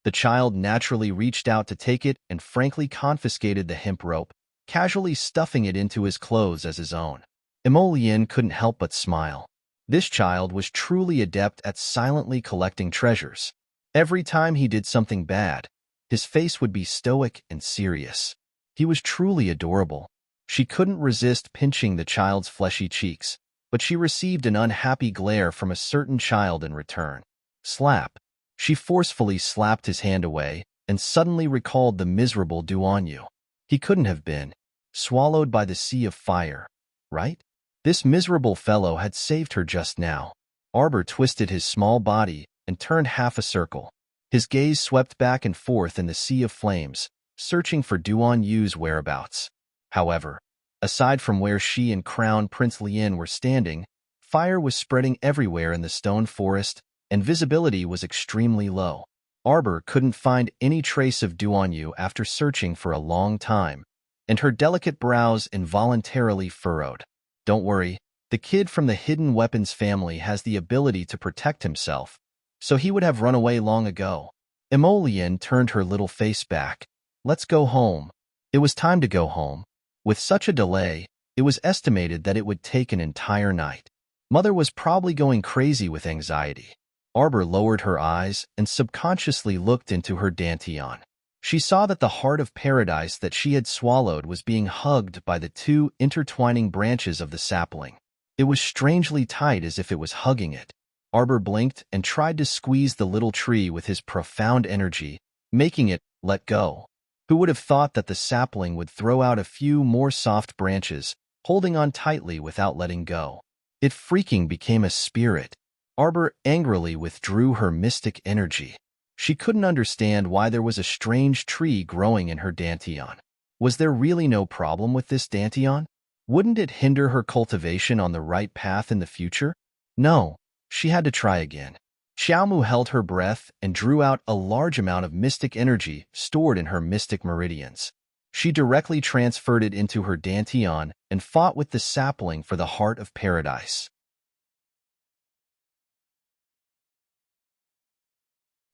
The child naturally reached out to take it and frankly confiscated the hemp rope, casually stuffing it into his clothes as his own. Lien couldn't help but smile. This child was truly adept at silently collecting treasures. Every time he did something bad, his face would be stoic and serious. He was truly adorable. She couldn't resist pinching the child's fleshy cheeks, but she received an unhappy glare from a certain child in return. Slap. She forcefully slapped his hand away and suddenly recalled the miserable Duanyu. He couldn't have been swallowed by the sea of fire, right? This miserable fellow had saved her just now. Arbor twisted his small body and turned half a circle. His gaze swept back and forth in the sea of flames, searching for Duanyu's whereabouts. However, aside from where she and Crown Prince Lien were standing, Fire was spreading everywhere in the stone forest, and visibility was extremely low. Arbor couldn't find any trace of Duanyu after searching for a long time, and her delicate brows involuntarily furrowed. Don't worry, the kid from the hidden weapons family has the ability to protect himself, so he would have run away long ago. Emolian turned her little face back. Let's go home. It was time to go home. With such a delay, it was estimated that it would take an entire night. Mother was probably going crazy with anxiety. Arbor lowered her eyes and subconsciously looked into her dantian. She saw that the heart of paradise that she had swallowed was being hugged by the two intertwining branches of the sapling. It was strangely tight, as if it was hugging it. Arbor blinked and tried to squeeze the little tree with his profound energy, making it let go. Who would have thought that the sapling would throw out a few more soft branches, holding on tightly without letting go? It freaking became a spirit. Arbor angrily withdrew her mystic energy. She couldn't understand why there was a strange tree growing in her dantian. Was there really no problem with this dantian? Wouldn't it hinder her cultivation on the right path in the future? No, she had to try again. Xiaomu held her breath and drew out a large amount of mystic energy stored in her mystic meridians. She directly transferred it into her dantian and fought with the sapling for the heart of paradise.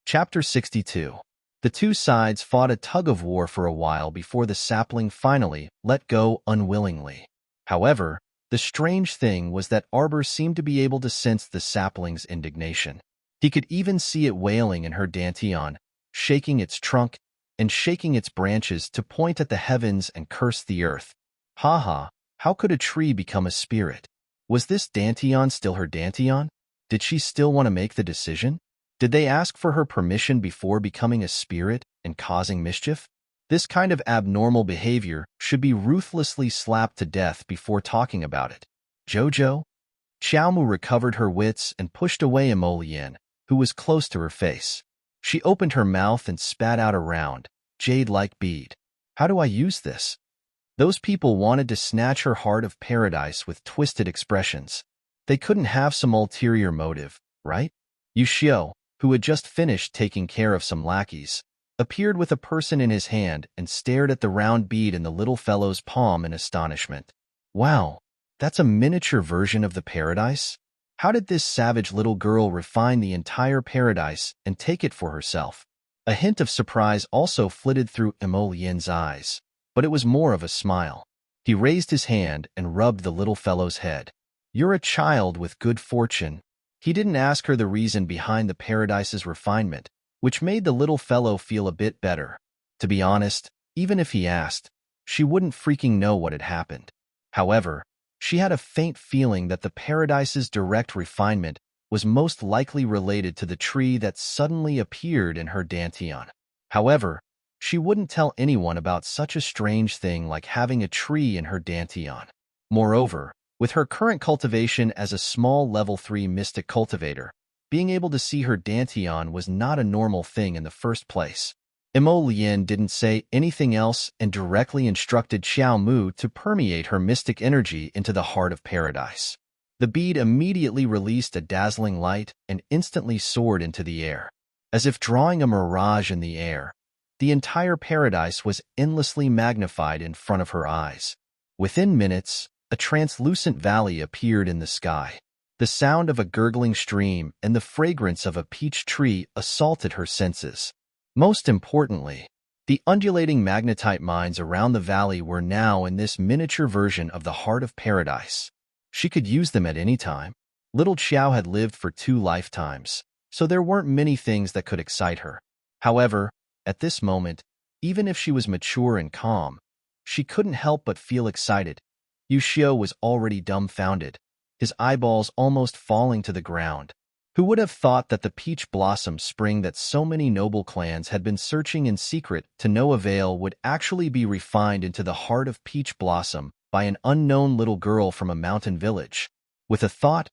Chapter 62. The two sides fought a tug-of-war for a while before the sapling finally let go unwillingly. However, the strange thing was that Arbor seemed to be able to sense the sapling's indignation. He could even see it wailing in her dantian, shaking its trunk and shaking its branches to point at the heavens and curse the earth. Ha, how could a tree become a spirit? Was this dantian still her dantian? Did she still want to make the decision? Did they ask for her permission before becoming a spirit and causing mischief? This kind of abnormal behavior should be ruthlessly slapped to death before talking about it. Jojo? Xiaomu recovered her wits and pushed away Emolian, who was close to her face. She opened her mouth and spat out a round, jade-like bead. How do I use this? Those people wanted to snatch her heart of paradise with twisted expressions. They couldn't have some ulterior motive, right? Yushio, who had just finished taking care of some lackeys, appeared with a person in his hand and stared at the round bead in the little fellow's palm in astonishment. Wow, that's a miniature version of the paradise? How did this savage little girl refine the entire paradise and take it for herself? A hint of surprise also flitted through Emolian's eyes, but it was more of a smile. He raised his hand and rubbed the little fellow's head. You're a child with good fortune. He didn't ask her the reason behind the paradise's refinement, which made the little fellow feel a bit better. To be honest, even if he asked, she wouldn't freaking know what had happened. However, she had a faint feeling that the paradise's direct refinement was most likely related to the tree that suddenly appeared in her dantian. However, she wouldn't tell anyone about such a strange thing like having a tree in her dantian. Moreover, with her current cultivation as a small level 3 mystic cultivator, being able to see her dantian was not a normal thing in the first place. Emolian didn't say anything else and directly instructed Xiaomu to permeate her mystic energy into the heart of paradise. The bead immediately released a dazzling light and instantly soared into the air. As if drawing a mirage in the air, the entire paradise was endlessly magnified in front of her eyes. Within minutes, a translucent valley appeared in the sky. The sound of a gurgling stream and the fragrance of a peach tree assaulted her senses. Most importantly, the undulating magnetite mines around the valley were now in this miniature version of the heart of paradise. She could use them at any time. Little Xiao had lived for 2 lifetimes, so there weren't many things that could excite her. However, at this moment, even if she was mature and calm, she couldn't help but feel excited. Yushio was already dumbfounded, his eyeballs almost falling to the ground. Who would have thought that the peach blossom spring that so many noble clans had been searching in secret to no avail would actually be refined into the heart of peach blossom by an unknown little girl from a mountain village? With a thought,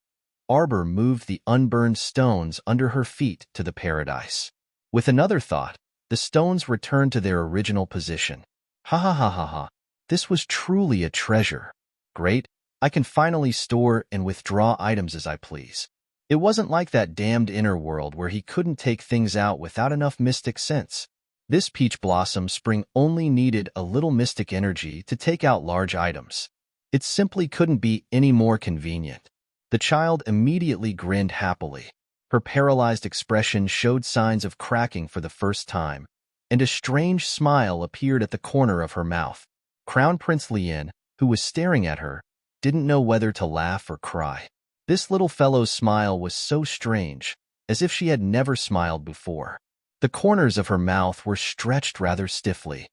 Arbor moved the unburned stones under her feet to the paradise. With another thought, the stones returned to their original position. Ha ha ha ha ha. This was truly a treasure. Great, I can finally store and withdraw items as I please. It wasn't like that damned inner world where he couldn't take things out without enough mystic sense. This peach blossom spring only needed a little mystic energy to take out large items. It simply couldn't be any more convenient. The child immediately grinned happily. Her paralyzed expression showed signs of cracking for the first time, and a strange smile appeared at the corner of her mouth. Crown Prince Lien, who was staring at her, didn't know whether to laugh or cry. This little fellow's smile was so strange, as if she had never smiled before. The corners of her mouth were stretched rather stiffly.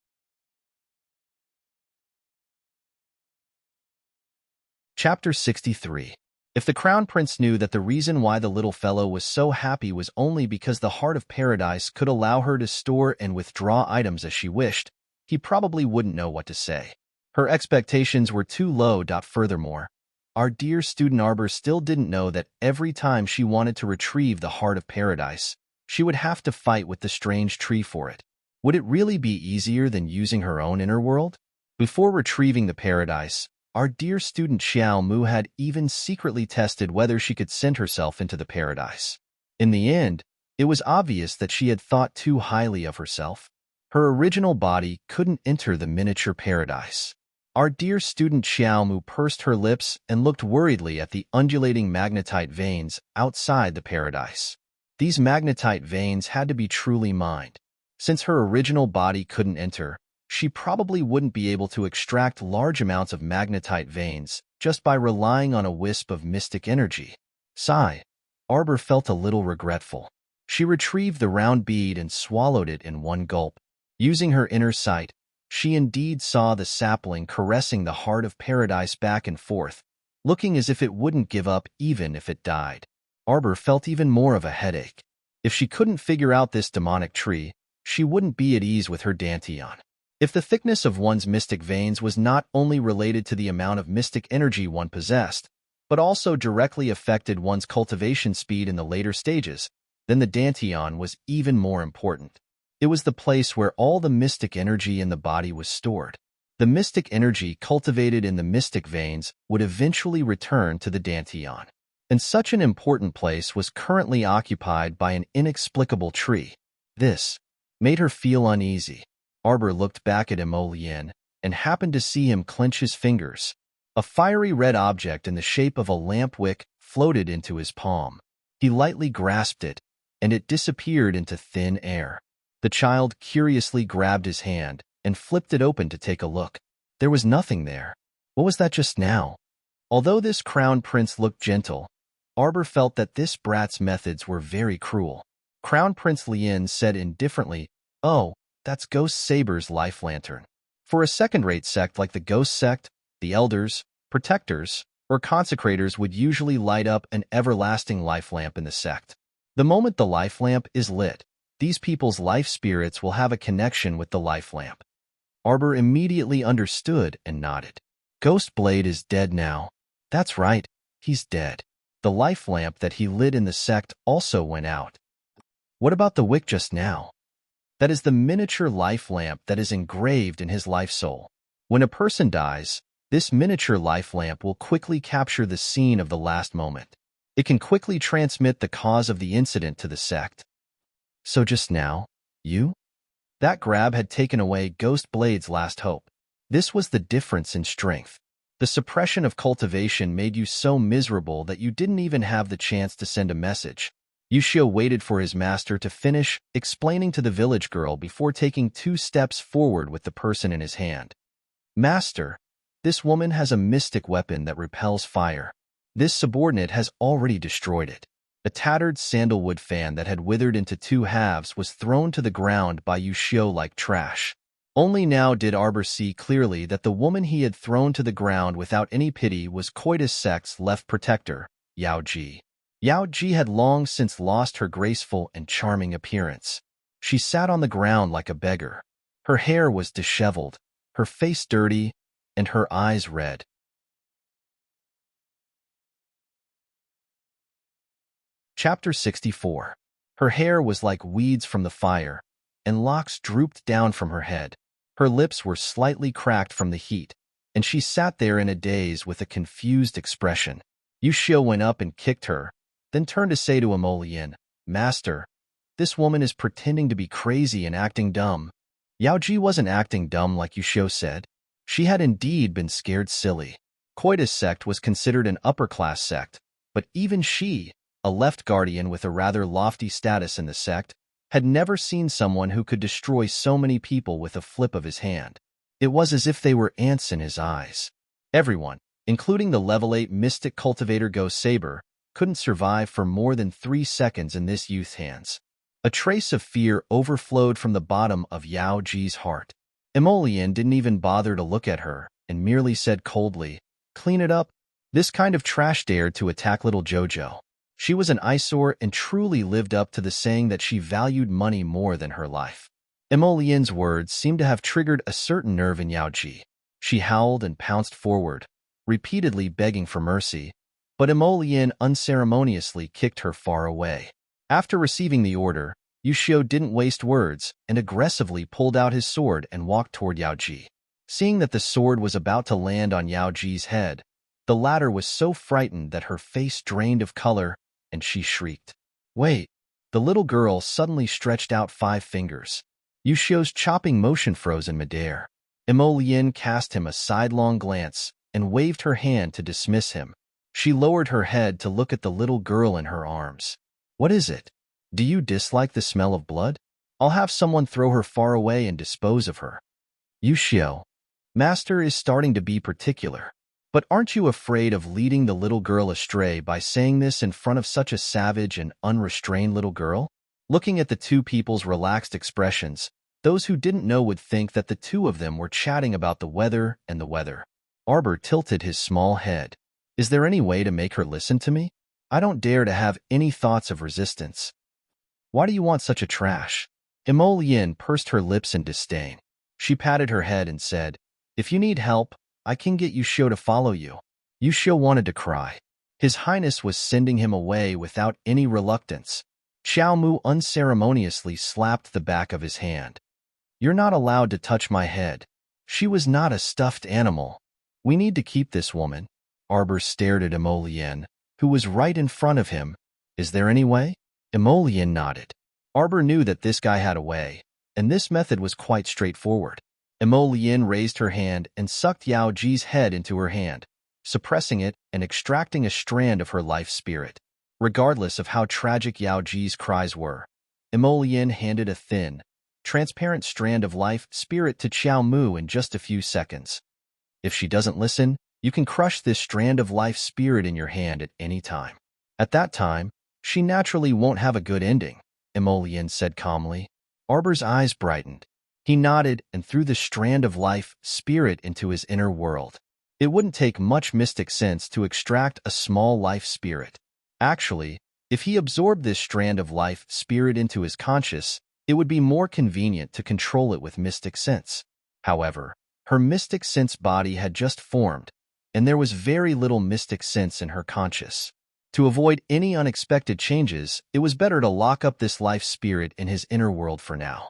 Chapter 63. If the Crown Prince knew that the reason why the little fellow was so happy was only because the Heart of Paradise could allow her to store and withdraw items as she wished, he probably wouldn't know what to say. Her expectations were too low. Furthermore, our dear student Arbor still didn't know that every time she wanted to retrieve the Heart of Paradise, she would have to fight with the strange tree for it. Would it really be easier than using her own inner world? Before retrieving the paradise, our dear student Xiao Mu had even secretly tested whether she could send herself into the paradise. In the end, it was obvious that she had thought too highly of herself. Her original body couldn't enter the miniature paradise. Our dear student Xiao Mu pursed her lips and looked worriedly at the undulating magnetite veins outside the paradise. These magnetite veins had to be truly mined. Since her original body couldn't enter, she probably wouldn't be able to extract large amounts of magnetite veins just by relying on a wisp of mystic energy. Sigh. Arbor felt a little regretful. She retrieved the round bead and swallowed it in one gulp. Using her inner sight, she indeed saw the sapling caressing the Heart of Paradise back and forth, looking as if it wouldn't give up even if it died. Arbor felt even more of a headache. If she couldn't figure out this demonic tree, she wouldn't be at ease with her Dantian. If the thickness of one's mystic veins was not only related to the amount of mystic energy one possessed, but also directly affected one's cultivation speed in the later stages, then the Dantian was even more important. It was the place where all the mystic energy in the body was stored. The mystic energy cultivated in the mystic veins would eventually return to the Dantian. And such an important place was currently occupied by an inexplicable tree. This made her feel uneasy. Arbor looked back at Imo Lien and happened to see him clench his fingers. A fiery red object in the shape of a lamp wick floated into his palm. He lightly grasped it, and it disappeared into thin air. The child curiously grabbed his hand and flipped it open to take a look. There was nothing there. What was that just now? Although this crown prince looked gentle, Arbor felt that this brat's methods were very cruel. Crown Prince Lien said indifferently, "Oh, that's Ghost Saber's life lantern." For a second-rate sect like the Ghost Sect, the Elders, Protectors, or Consecrators would usually light up an everlasting life lamp in the sect. The moment the life lamp is lit, these people's life spirits will have a connection with the life lamp. Arbor immediately understood and nodded. Ghost Blade is dead now. That's right, he's dead. The life lamp that he lit in the sect also went out. What about the wick just now? That is the miniature life lamp that is engraved in his life soul. When a person dies, this miniature life lamp will quickly capture the scene of the last moment. It can quickly transmit the cause of the incident to the sect. So just now, you? That grab had taken away Ghost Blade's last hope. This was the difference in strength. The suppression of cultivation made you so miserable that you didn't even have the chance to send a message. Yushio waited for his master to finish explaining to the village girl before taking 2 steps forward with the person in his hand. "Master, this woman has a mystic weapon that repels fire. This subordinate has already destroyed it." A tattered sandalwood fan that had withered into 2 halves was thrown to the ground by Yushio like trash. Only now did Arbor see clearly that the woman he had thrown to the ground without any pity was Coitus Sect's left protector, Yao Ji. Yao Ji had long since lost her graceful and charming appearance. She sat on the ground like a beggar. Her hair was disheveled, her face dirty, and her eyes red. Chapter 64. Her hair was like weeds from the fire, and locks drooped down from her head. Her lips were slightly cracked from the heat, and she sat there in a daze with a confused expression. Yu Xiu went up and kicked her, then turned to say to Emolian, "Master, this woman is pretending to be crazy and acting dumb." Yao Ji wasn't acting dumb like Yu Xiu said. She had indeed been scared silly. Coitus sect was considered an upper-class sect, but even she, a left guardian with a rather lofty status in the sect, had never seen someone who could destroy so many people with a flip of his hand. It was as if they were ants in his eyes. Everyone, including the level 8 mystic cultivator Ghost Saber, couldn't survive for more than 3 seconds in this youth's hands. A trace of fear overflowed from the bottom of Yao Ji's heart. Emolian didn't even bother to look at her and merely said coldly, "Clean it up." This kind of trash dared to attack little Jojo. She was an eyesore and truly lived up to the saying that she valued money more than her life. Emolian's words seemed to have triggered a certain nerve in Yao Ji. She howled and pounced forward, repeatedly begging for mercy, but Emolian unceremoniously kicked her far away. After receiving the order, Yu Xiu didn't waste words and aggressively pulled out his sword and walked toward Yao Ji. Seeing that the sword was about to land on Yao Ji's head, the latter was so frightened that her face drained of color and she shrieked. "Wait!" The little girl suddenly stretched out 5 fingers. Yu Xiu's chopping motion froze in midair. Emolian cast him a sidelong glance and waved her hand to dismiss him. She lowered her head to look at the little girl in her arms. "What is it? Do you dislike the smell of blood? I'll have someone throw her far away and dispose of her." "Yu Xiu, Master is starting to be particular. But aren't you afraid of leading the little girl astray by saying this in front of such a savage and unrestrained little girl?" Looking at the two people's relaxed expressions, those who didn't know would think that the two of them were chatting about the weather and the weather. Arbor tilted his small head. "Is there any way to make her listen to me? I don't dare to have any thoughts of resistance." "Why do you want such a trash?" Emolian pursed her lips in disdain. She patted her head and said, "If you need help, I can get Yu Xiu to follow you." Yu Xiu wanted to cry. His Highness was sending him away without any reluctance. Xiao Mu unceremoniously slapped the back of his hand. "You're not allowed to touch my head. She was not a stuffed animal. We need to keep this woman." Arbor stared at Emolian, who was right in front of him. "Is there any way?" Emolian nodded. Arbor knew that this guy had a way, and this method was quite straightforward. Emolian raised her hand and sucked Yao Ji's head into her hand, suppressing it and extracting a strand of her life spirit. Regardless of how tragic Yao Ji's cries were, Emolian handed a thin, transparent strand of life spirit to Xiao Mu in just a few seconds. "If she doesn't listen, you can crush this strand of life spirit in your hand at any time. At that time, she naturally won't have a good ending," Emolian said calmly. Arbor's eyes brightened. He nodded and threw the strand of life spirit into his inner world. It wouldn't take much mystic sense to extract a small life spirit. Actually, if he absorbed this strand of life spirit into his conscious, it would be more convenient to control it with mystic sense. However, her mystic sense body had just formed, and there was very little mystic sense in her conscious. To avoid any unexpected changes, it was better to lock up this life spirit in his inner world for now.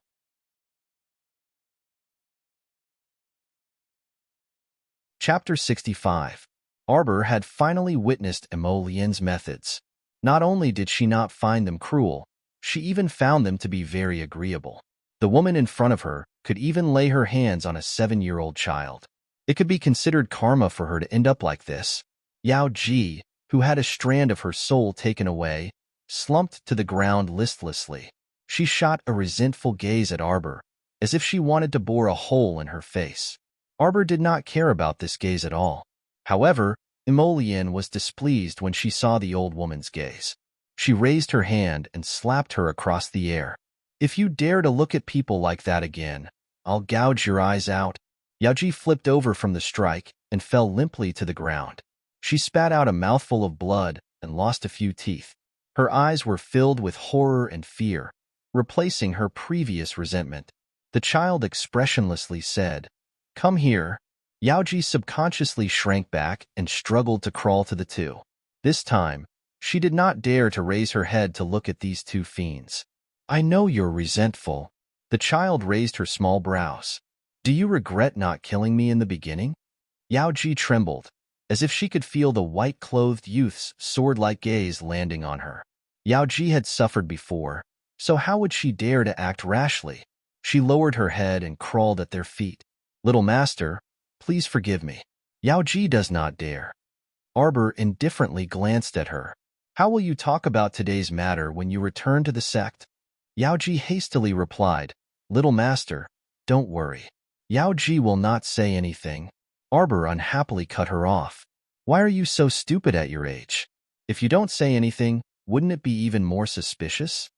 Chapter 65. Arbor had finally witnessed Emolian's methods. Not only did she not find them cruel, she even found them to be very agreeable. The woman in front of her could even lay her hands on a 7-year-old child. It could be considered karma for her to end up like this. Yao Ji, who had a strand of her soul taken away, slumped to the ground listlessly. She shot a resentful gaze at Arbor, as if she wanted to bore a hole in her face. Arbor did not care about this gaze at all. However, Emolian was displeased when she saw the old woman's gaze. She raised her hand and slapped her across the air. "If you dare to look at people like that again, I'll gouge your eyes out." Yaoji flipped over from the strike and fell limply to the ground. She spat out a mouthful of blood and lost a few teeth. Her eyes were filled with horror and fear, replacing her previous resentment. The child expressionlessly said, "Come here." Yaoji subconsciously shrank back and struggled to crawl to the two. This time, she did not dare to raise her head to look at these two fiends. "I know you're resentful." The child raised her small brows. "Do you regret not killing me in the beginning?" Yao Ji trembled, as if she could feel the white-clothed youth's sword-like gaze landing on her. Yao Ji had suffered before, so how would she dare to act rashly? She lowered her head and crawled at their feet. "Little master, please forgive me." Yao Ji does not dare. Arbor indifferently glanced at her. "How will you talk about today's matter when you return to the sect?" Yao Ji hastily replied, "Little master, don't worry. Yao Ji will not say anything." Arbor unhappily cut her off. "Why are you so stupid at your age? If you don't say anything, wouldn't it be even more suspicious?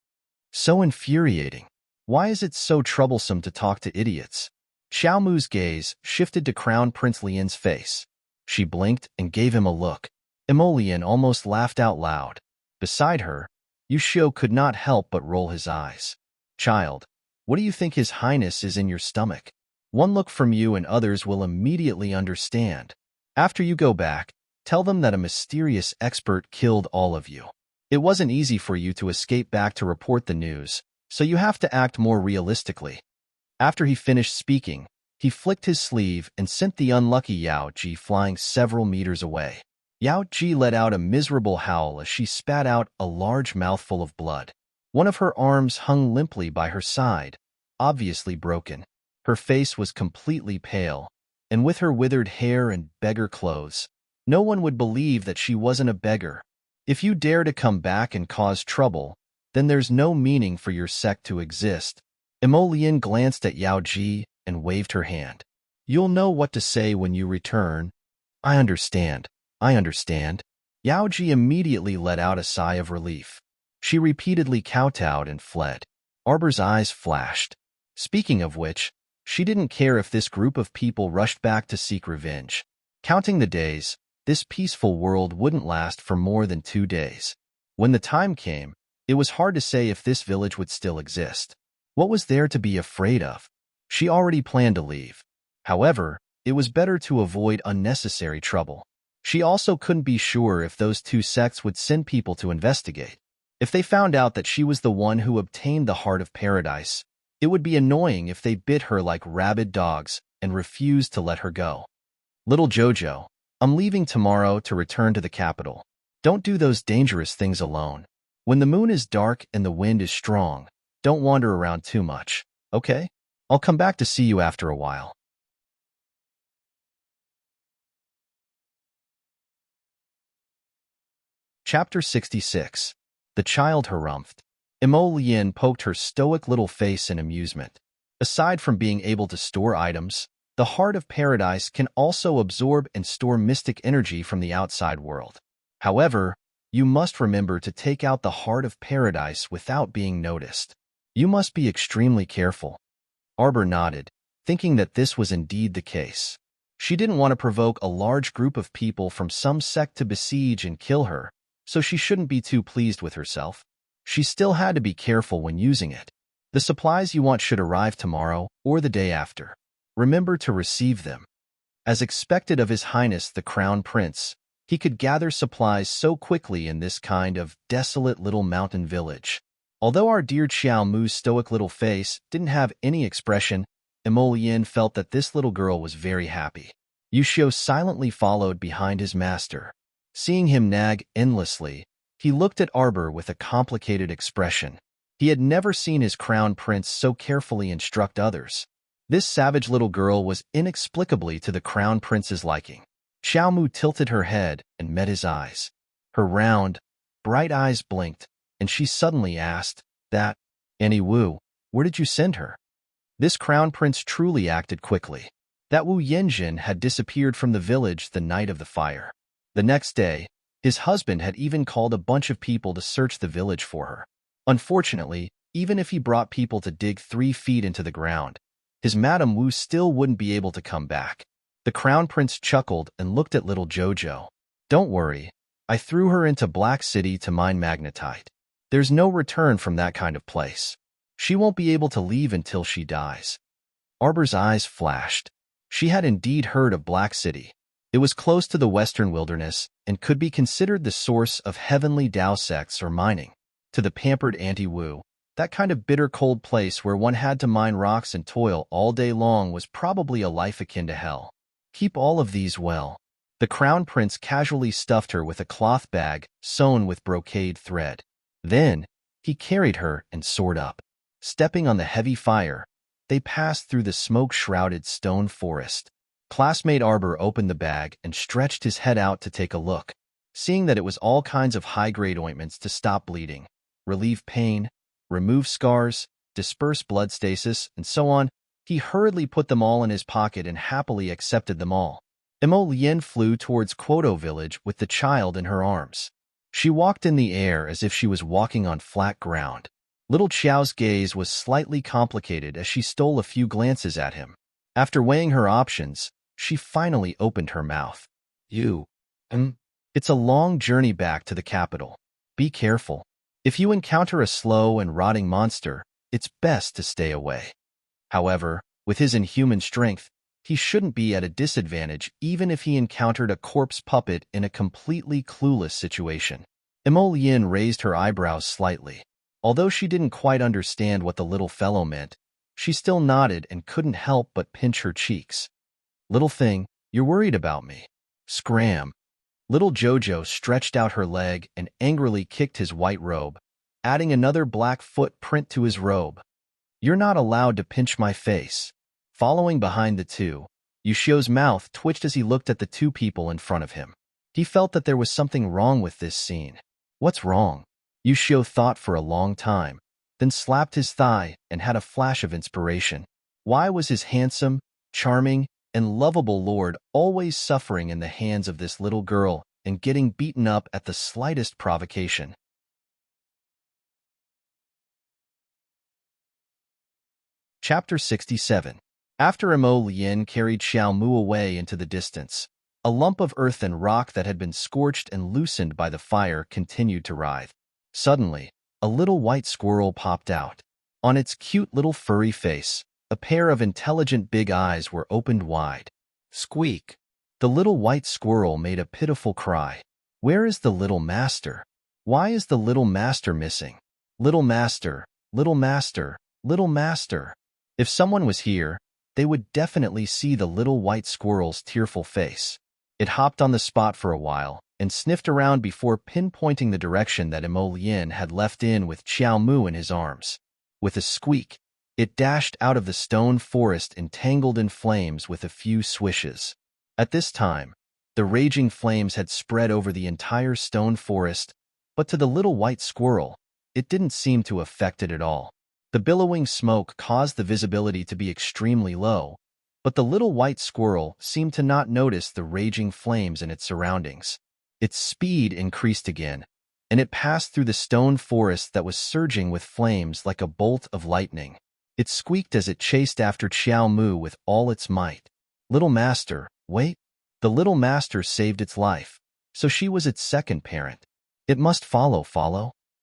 So infuriating. Why is it so troublesome to talk to idiots?" Xiao Mu's gaze shifted to Crown Prince Lian's face. She blinked and gave him a look. Lian almost laughed out loud. Beside her, Yushio could not help but roll his eyes. "Child, what do you think His Highness is in your stomach? One look from you and others will immediately understand. After you go back, tell them that a mysterious expert killed all of you. It wasn't easy for you to escape back to report the news, so you have to act more realistically." After he finished speaking, he flicked his sleeve and sent the unlucky Yao Ji flying several meters away. Yao Ji let out a miserable howl as she spat out a large mouthful of blood. One of her arms hung limply by her side, obviously broken. Her face was completely pale, and with her withered hair and beggar clothes, no one would believe that she wasn't a beggar. "If you dare to come back and cause trouble, then there's no meaning for your sect to exist." Lian glanced at Yao Ji and waved her hand. "You'll know what to say when you return." I understand. Yao Ji immediately let out a sigh of relief. She repeatedly kowtowed and fled. Arbor's eyes flashed. Speaking of which, she didn't care if this group of people rushed back to seek revenge. Counting the days, this peaceful world wouldn't last for more than 2 days. When the time came, it was hard to say if this village would still exist. What was there to be afraid of? She already planned to leave. However, it was better to avoid unnecessary trouble. She also couldn't be sure if those 2 sects would send people to investigate. If they found out that she was the one who obtained the Heart of Paradise, it would be annoying if they bit her like rabid dogs and refused to let her go. "Little Jojo, I'm leaving tomorrow to return to the capital. Don't do those dangerous things alone. When the moon is dark and the wind is strong, don't wander around too much, okay? I'll come back to see you after a while." Chapter 66. The Child Harumphed. Lian poked her stoic little face in amusement. Aside from being able to store items, the Heart of Paradise can also absorb and store mystic energy from the outside world. However, you must remember to take out the Heart of Paradise without being noticed. You must be extremely careful. Arbor nodded, thinking that this was indeed the case. She didn't want to provoke a large group of people from some sect to besiege and kill her, so she shouldn't be too pleased with herself. She still had to be careful when using it. The supplies you want should arrive tomorrow or the day after. Remember to receive them. As expected of His Highness the Crown Prince, he could gather supplies so quickly in this kind of desolate little mountain village. Although our dear Xiao Mu's stoic little face didn't have any expression, Lian felt that this little girl was very happy. Yushio silently followed behind his master. Seeing him nag endlessly, he looked at Arbor with a complicated expression. He had never seen his crown prince so carefully instruct others. This savage little girl was inexplicably to the crown prince's liking. Xiao Mu tilted her head and met his eyes. Her round, bright eyes blinked, and she suddenly asked, "That, Annie Wu, where did you send her?" This crown prince truly acted quickly. That Wu Yenjin had disappeared from the village the night of the fire. The next day, his husband had even called a bunch of people to search the village for her. Unfortunately, even if he brought people to dig 3 feet into the ground, his Madame Wu still wouldn't be able to come back. The crown prince chuckled and looked at little Jojo. "Don't worry, I threw her into Black City to mine magnetite. There's no return from that kind of place. She won't be able to leave until she dies." Arbor's eyes flashed. She had indeed heard of Black City. It was close to the western wilderness and could be considered the source of heavenly Dao sects or mining. To the pampered Auntie Wu, that kind of bitter cold place where one had to mine rocks and toil all day long was probably a life akin to hell. Keep all of these well. The crown prince casually stuffed her with a cloth bag sewn with brocade thread. Then, he carried her and soared up. Stepping on the heavy fire, they passed through the smoke-shrouded stone forest. Classmate Arbor opened the bag and stretched his head out to take a look. Seeing that it was all kinds of high-grade ointments to stop bleeding, relieve pain, remove scars, disperse blood stasis, and so on, he hurriedly put them all in his pocket and happily accepted them all. Emolienne flew towards Quoto village with the child in her arms. She walked in the air as if she was walking on flat ground. Little Qiao's gaze was slightly complicated as she stole a few glances at him. After weighing her options, she finally opened her mouth. It's a long journey back to the capital. Be careful. If you encounter a slow and rotting monster, it's best to stay away. However, with his inhuman strength, he shouldn't be at a disadvantage even if he encountered a corpse puppet in a completely clueless situation. Emolienne raised her eyebrows slightly. Although she didn't quite understand what the little fellow meant, she still nodded and couldn't help but pinch her cheeks. Little thing, you're worried about me. Scram. Little Jojo stretched out her leg and angrily kicked his white robe, adding another black footprint to his robe. You're not allowed to pinch my face. Following behind the two, Yushio's mouth twitched as he looked at the two people in front of him. He felt that there was something wrong with this scene. What's wrong? Yushio thought for a long time, then slapped his thigh and had a flash of inspiration. Why was his handsome, charming, and lovable lord always suffering in the hands of this little girl and getting beaten up at the slightest provocation? Chapter 67. After Emolienne carried Xiao Mu away into the distance, a lump of earth and rock that had been scorched and loosened by the fire continued to writhe. Suddenly, a little white squirrel popped out. On its cute little furry face, a pair of intelligent big eyes were opened wide. Squeak! The little white squirrel made a pitiful cry. Where is the little master? Why is the little master missing? Little master, little master, little master. If someone was here, they would definitely see the little white squirrel's tearful face. It hopped on the spot for a while and sniffed around before pinpointing the direction that Emolienne had left in with Qiao Mu in his arms. With a squeak, it dashed out of the stone forest entangled in flames with a few swishes. At this time, the raging flames had spread over the entire stone forest, but to the little white squirrel, it didn't seem to affect it at all. The billowing smoke caused the visibility to be extremely low, but the little white squirrel seemed to not notice the raging flames in its surroundings. Its speed increased again, and it passed through the stone forest that was surging with flames like a bolt of lightning. It squeaked as it chased after Qiao Mu with all its might. Little master, wait! The little master saved its life, so she was its second parent. It must follow.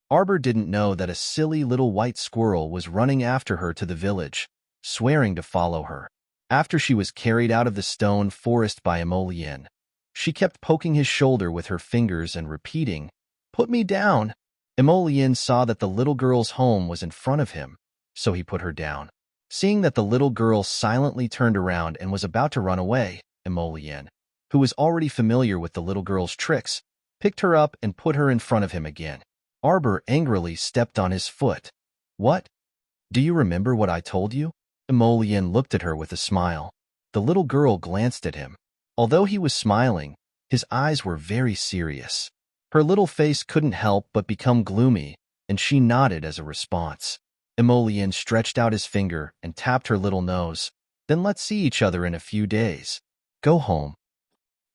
Arbor didn't know that a silly little white squirrel was running after her to the village, swearing to follow her. After she was carried out of the stone forest by Emolienne, she kept poking his shoulder with her fingers and repeating, "Put me down." Emolienne saw that the little girl's home was in front of him, so he put her down. Seeing that the little girl silently turned around and was about to run away, Emolienne, who was already familiar with the little girl's tricks, picked her up and put her in front of him again. Arbor angrily stepped on his foot. What? Do you remember what I told you? Emolienne looked at her with a smile. The little girl glanced at him. Although he was smiling, his eyes were very serious. Her little face couldn't help but become gloomy, and she nodded as a response. Emolienne stretched out his finger and tapped her little nose. Then let's see each other in a few days. Go home.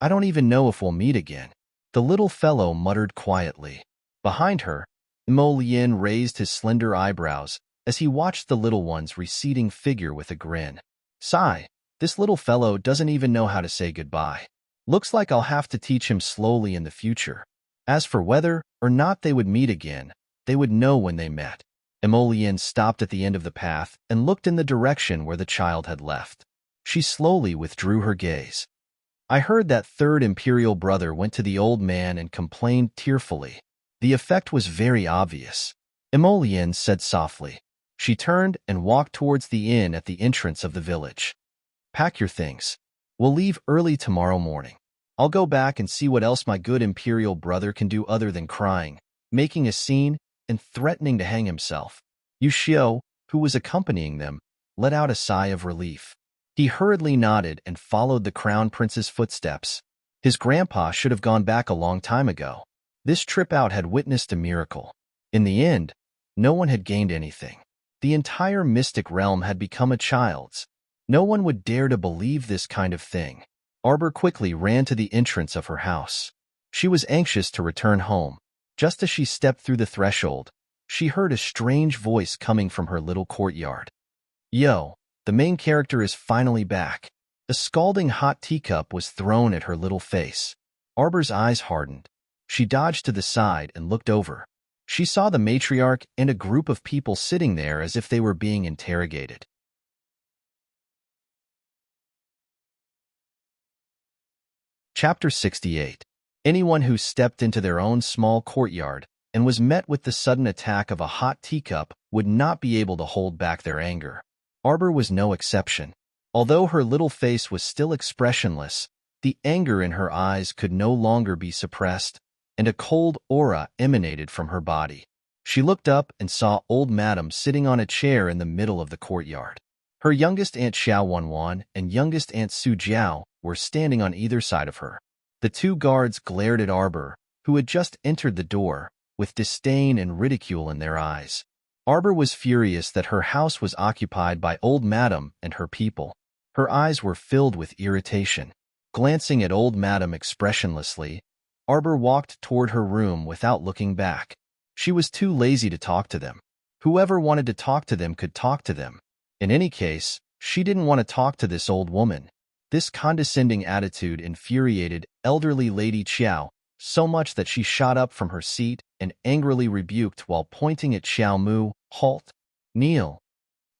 I don't even know if we'll meet again. The little fellow muttered quietly. Behind her, Emolienne raised his slender eyebrows as he watched the little one's receding figure with a grin. Sigh, this little fellow doesn't even know how to say goodbye. Looks like I'll have to teach him slowly in the future. As for whether or not they would meet again, they would know when they met. Emolienne stopped at the end of the path and looked in the direction where the child had left. She slowly withdrew her gaze. I heard that third imperial brother went to the old man and complained tearfully. The effect was very obvious. Emolienne said softly. She turned and walked towards the inn at the entrance of the village. Pack your things. We'll leave early tomorrow morning. I'll go back and see what else my good imperial brother can do other than crying, making a scene, and threatening to hang himself. Yu Xiao, who was accompanying them, let out a sigh of relief. He hurriedly nodded and followed the crown prince's footsteps. His grandpa should have gone back a long time ago. This trip out had witnessed a miracle. In the end, no one had gained anything. The entire mystic realm had become a child's. No one would dare to believe this kind of thing. Arbor quickly ran to the entrance of her house. She was anxious to return home. Just as she stepped through the threshold, she heard a strange voice coming from her little courtyard. Yo, the main character is finally back. A scalding hot teacup was thrown at her little face. Arbor's eyes hardened. She dodged to the side and looked over. She saw the matriarch and a group of people sitting there as if they were being interrogated. Chapter 68. Anyone who stepped into their own small courtyard and was met with the sudden attack of a hot teacup would not be able to hold back their anger. Arbor was no exception. Although her little face was still expressionless, the anger in her eyes could no longer be suppressed, and a cold aura emanated from her body. She looked up and saw old Madam sitting on a chair in the middle of the courtyard. Her youngest Aunt Xiao Wanwan and youngest Aunt Su Jiao were standing on either side of her. The two guards glared at Arbor, who had just entered the door, with disdain and ridicule in their eyes. Arbor was furious that her house was occupied by old Madam and her people. Her eyes were filled with irritation. Glancing at old Madam expressionlessly, Arbor walked toward her room without looking back. She was too lazy to talk to them. Whoever wanted to talk to them could talk to them. In any case, she didn't want to talk to this old woman. This condescending attitude infuriated elderly Lady Qiao so much that she shot up from her seat and angrily rebuked while pointing at Xiao Mu, "Halt! Kneel!"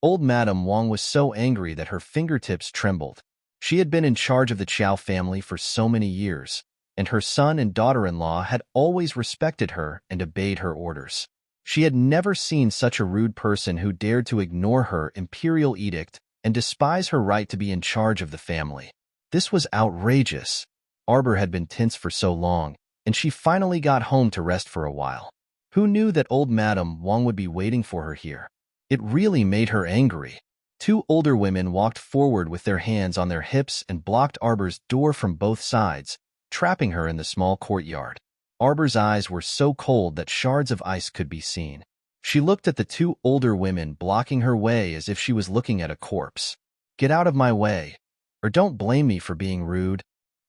Old Madam Wang was so angry that her fingertips trembled. She had been in charge of the Qiao family for so many years, and her son and daughter-in-law had always respected her and obeyed her orders. She had never seen such a rude person who dared to ignore her imperial edict and despise her right to be in charge of the family. This was outrageous. Arbor had been tense for so long, and she finally got home to rest for a while. Who knew that old Madam Wang would be waiting for her here? It really made her angry. Two older women walked forward with their hands on their hips and blocked Arbor's door from both sides, trapping her in the small courtyard. Arbor's eyes were so cold that shards of ice could be seen. She looked at the two older women blocking her way as if she was looking at a corpse. "Get out of my way, or don't blame me for being rude.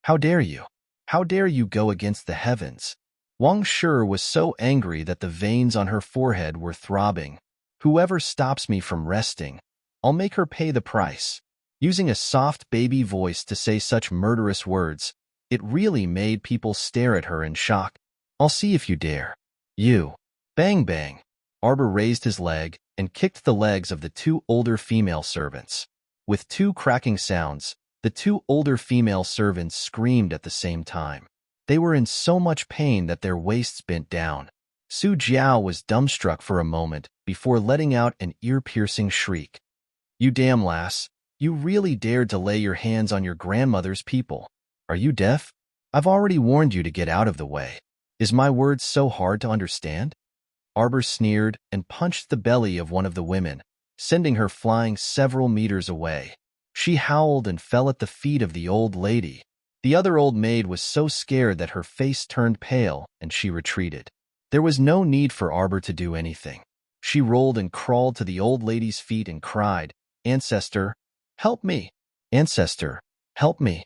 How dare you? How dare you go against the heavens?" Wang Shi was so angry that the veins on her forehead were throbbing. "Whoever stops me from resting, I'll make her pay the price." Using a soft baby voice to say such murderous words, it really made people stare at her in shock. "I'll see if you dare." "You." Bang bang. Arbor raised his leg and kicked the legs of the two older female servants. With two cracking sounds, the two older female servants screamed at the same time. They were in so much pain that their waists bent down. Su Jiao was dumbstruck for a moment before letting out an ear-piercing shriek. "You damn lass, you really dared to lay your hands on your grandmother's people. Are you deaf? I've already warned you to get out of the way. Is my words so hard to understand?" Arbor sneered and punched the belly of one of the women, sending her flying several meters away. She howled and fell at the feet of the old lady. The other old maid was so scared that her face turned pale and she retreated. There was no need for Arbor to do anything. She rolled and crawled to the old lady's feet and cried, "Ancestor, help me! Ancestor, help me!"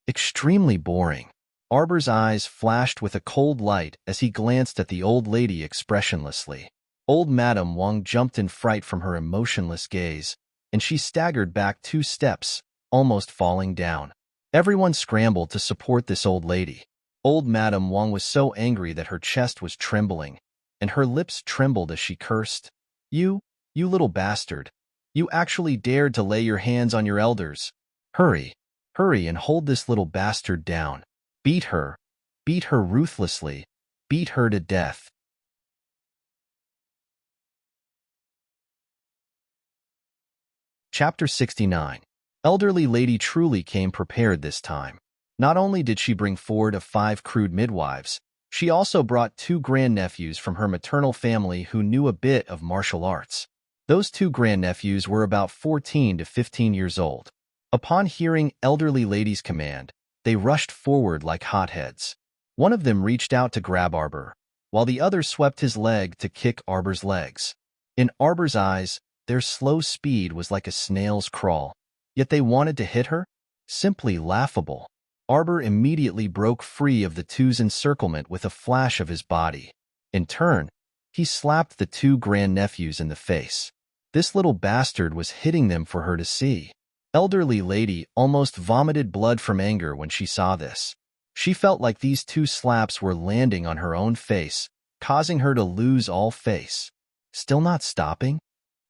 Extremely boring. Arbor's eyes flashed with a cold light as he glanced at the old lady expressionlessly. Old Madam Wang jumped in fright from her emotionless gaze, and she staggered back 2 steps, almost falling down. Everyone scrambled to support this old lady. Old Madam Wang was so angry that her chest was trembling, and her lips trembled as she cursed. You little bastard. You actually dared to lay your hands on your elders. Hurry and hold this little bastard down. Beat her ruthlessly, beat her to death." Chapter 69. Elderly lady truly came prepared this time. Not only did she bring 4 to 5 crude midwives, she also brought 2 grandnephews from her maternal family who knew a bit of martial arts. Those 2 grandnephews were about 14 to 15 years old. Upon hearing elderly lady's command, they rushed forward like hotheads. One of them reached out to grab Arbor, while the other swept his leg to kick Arbor's legs. In Arbor's eyes, their slow speed was like a snail's crawl, yet they wanted to hit her? Simply laughable. Arbor immediately broke free of the two's encirclement with a flash of his body. In turn, he slapped the 2 grandnephews in the face. This little bastard was hitting them for her to see. Elderly lady almost vomited blood from anger when she saw this. She felt like these 2 slaps were landing on her own face, causing her to lose all face. Still not stopping?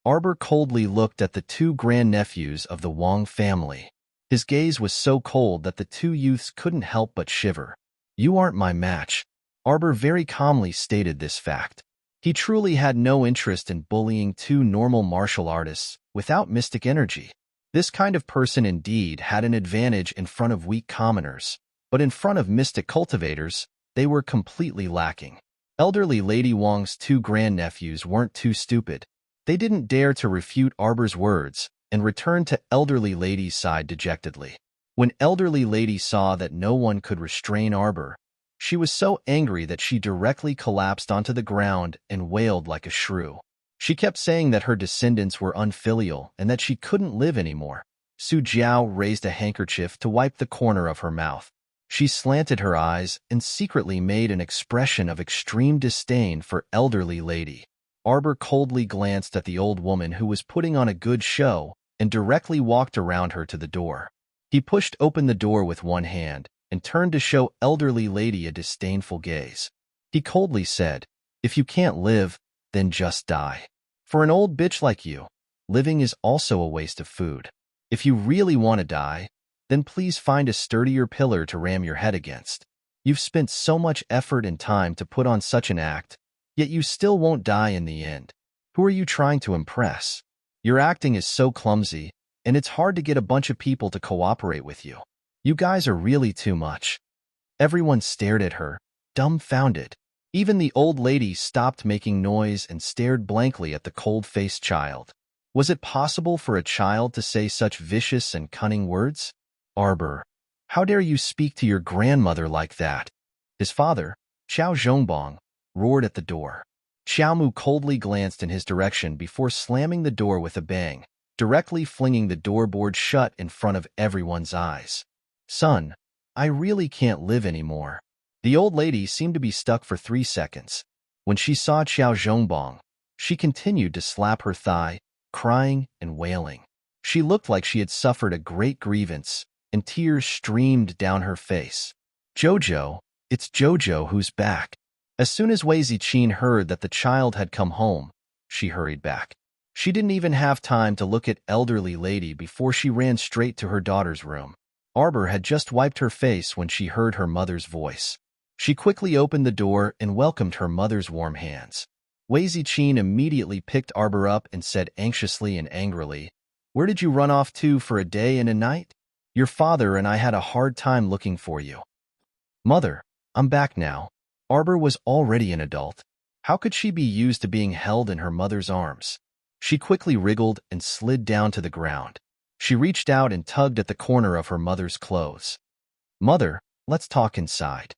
Arbor coldly looked at the 2 grandnephews of the Wong family. His gaze was so cold that the 2 youths couldn't help but shiver. "You aren't my match." Arbor very calmly stated this fact. He truly had no interest in bullying 2 normal martial artists without mystic energy. This kind of person indeed had an advantage in front of weak commoners, but in front of mystic cultivators, they were completely lacking. Elderly Lady Wong's 2 grandnephews weren't too stupid. They didn't dare to refute Arbor's words and returned to Elderly Lady's side dejectedly. When Elderly Lady saw that no one could restrain Arbor, she was so angry that she directly collapsed onto the ground and wailed like a shrew. She kept saying that her descendants were unfilial and that she couldn't live anymore. Su Jiao raised a handkerchief to wipe the corner of her mouth. She slanted her eyes and secretly made an expression of extreme disdain for Elderly Lady. Arbor coldly glanced at the old woman who was putting on a good show and directly walked around her to the door. He pushed open the door with one hand and turned to show Elderly Lady a disdainful gaze. He coldly said, "If you can't live, then just die. For an old bitch like you, living is also a waste of food. If you really want to die, then please find a sturdier pillar to ram your head against. You've spent so much effort and time to put on such an act, yet you still won't die in the end. Who are you trying to impress? Your acting is so clumsy, and it's hard to get a bunch of people to cooperate with you. You guys are really too much." Everyone stared at her, dumbfounded. Even the old lady stopped making noise and stared blankly at the cold-faced child. Was it possible for a child to say such vicious and cunning words? "Arbor, how dare you speak to your grandmother like that?" His father, Qiao Zhongbong, roared at the door. Xiaomu coldly glanced in his direction before slamming the door with a bang, directly flinging the doorboard shut in front of everyone's eyes. "Son, I really can't live anymore." The old lady seemed to be stuck for 3 seconds. When she saw Qiao Zhongbong, she continued to slap her thigh, crying and wailing. She looked like she had suffered a great grievance, and tears streamed down her face. "Jojo, it's Jojo who's back." As soon as Wei Ziqin heard that the child had come home, she hurried back. She didn't even have time to look at Elderly Lady before she ran straight to her daughter's room. Arbor had just wiped her face when she heard her mother's voice. She quickly opened the door and welcomed her mother's warm hands. Wei Ziqin immediately picked Arbor up and said anxiously and angrily, "Where did you run off to for a day and a night? Your father and I had a hard time looking for you." "Mother, I'm back now." Arbor was already an adult. How could she be used to being held in her mother's arms? She quickly wriggled and slid down to the ground. She reached out and tugged at the corner of her mother's clothes. "Mother, let's talk inside."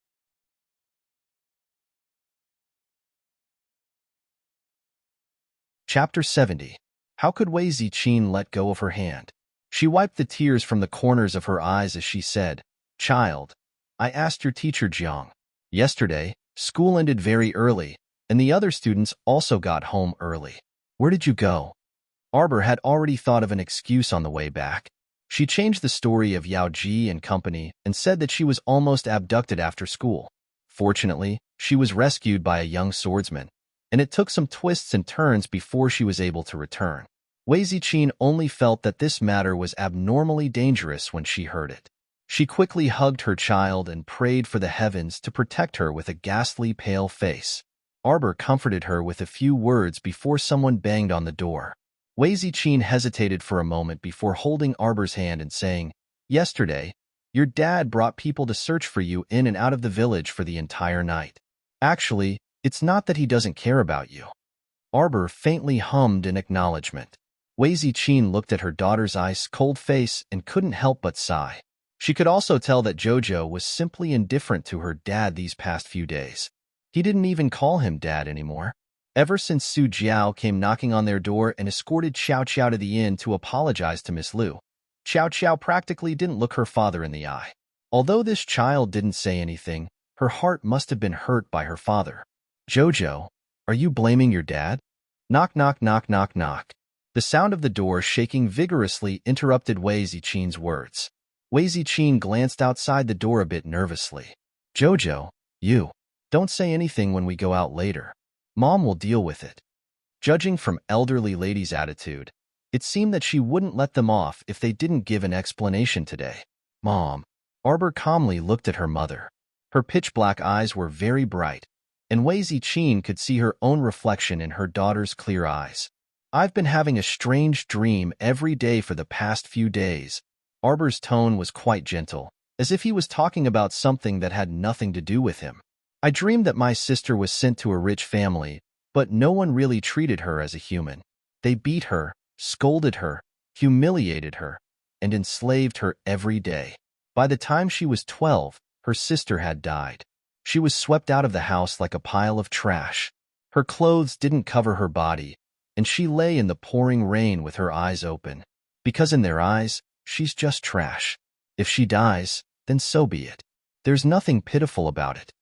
Chapter 70. How could Wei Ziqin let go of her hand? She wiped the tears from the corners of her eyes as she said, "Child, I asked your teacher Jiang. Yesterday, school ended very early, and the other students also got home early. Where did you go?" Arbor had already thought of an excuse on the way back. She changed the story of Yao Ji and company and said that she was almost abducted after school. Fortunately, she was rescued by a young swordsman, and it took some twists and turns before she was able to return. Wei Ziqin only felt that this matter was abnormally dangerous when she heard it. She quickly hugged her child and prayed for the heavens to protect her with a ghastly pale face. Arbor comforted her with a few words before someone banged on the door. Wei Ziqin hesitated for a moment before holding Arbor's hand and saying, "Yesterday, your dad brought people to search for you in and out of the village for the entire night. Actually, it's not that he doesn't care about you." Arbor faintly hummed in acknowledgement. Wei Ziqin looked at her daughter's ice-cold face and couldn't help but sigh. She could also tell that Jojo was simply indifferent to her dad these past few days. He didn't even call him dad anymore. Ever since Su Jiao came knocking on their door and escorted Xiao Qiao to the inn to apologize to Miss Lu, Xiao Qiao practically didn't look her father in the eye. Although this child didn't say anything, her heart must have been hurt by her father. "Jojo, are you blaming your dad?" Knock, knock, knock, knock, knock. The sound of the door shaking vigorously interrupted Wei Ziqin's words. Wei Ziqin glanced outside the door a bit nervously. "Jojo, you. Don't say anything when we go out later. Mom will deal with it." Judging from elderly lady's attitude, it seemed that she wouldn't let them off if they didn't give an explanation today. "Mom." Arbor calmly looked at her mother. Her pitch-black eyes were very bright, and Wei Ziqin could see her own reflection in her daughter's clear eyes. "I've been having a strange dream every day for the past few days." Arbor's tone was quite gentle, as if he was talking about something that had nothing to do with him. "I dreamed that my sister was sent to a rich family, but no one really treated her as a human. They beat her, scolded her, humiliated her, and enslaved her every day. By the time she was 12, her sister had died. She was swept out of the house like a pile of trash. Her clothes didn't cover her body, and she lay in the pouring rain with her eyes open. Because in their eyes, she's just trash. If she dies, then so be it. There's nothing pitiful about it."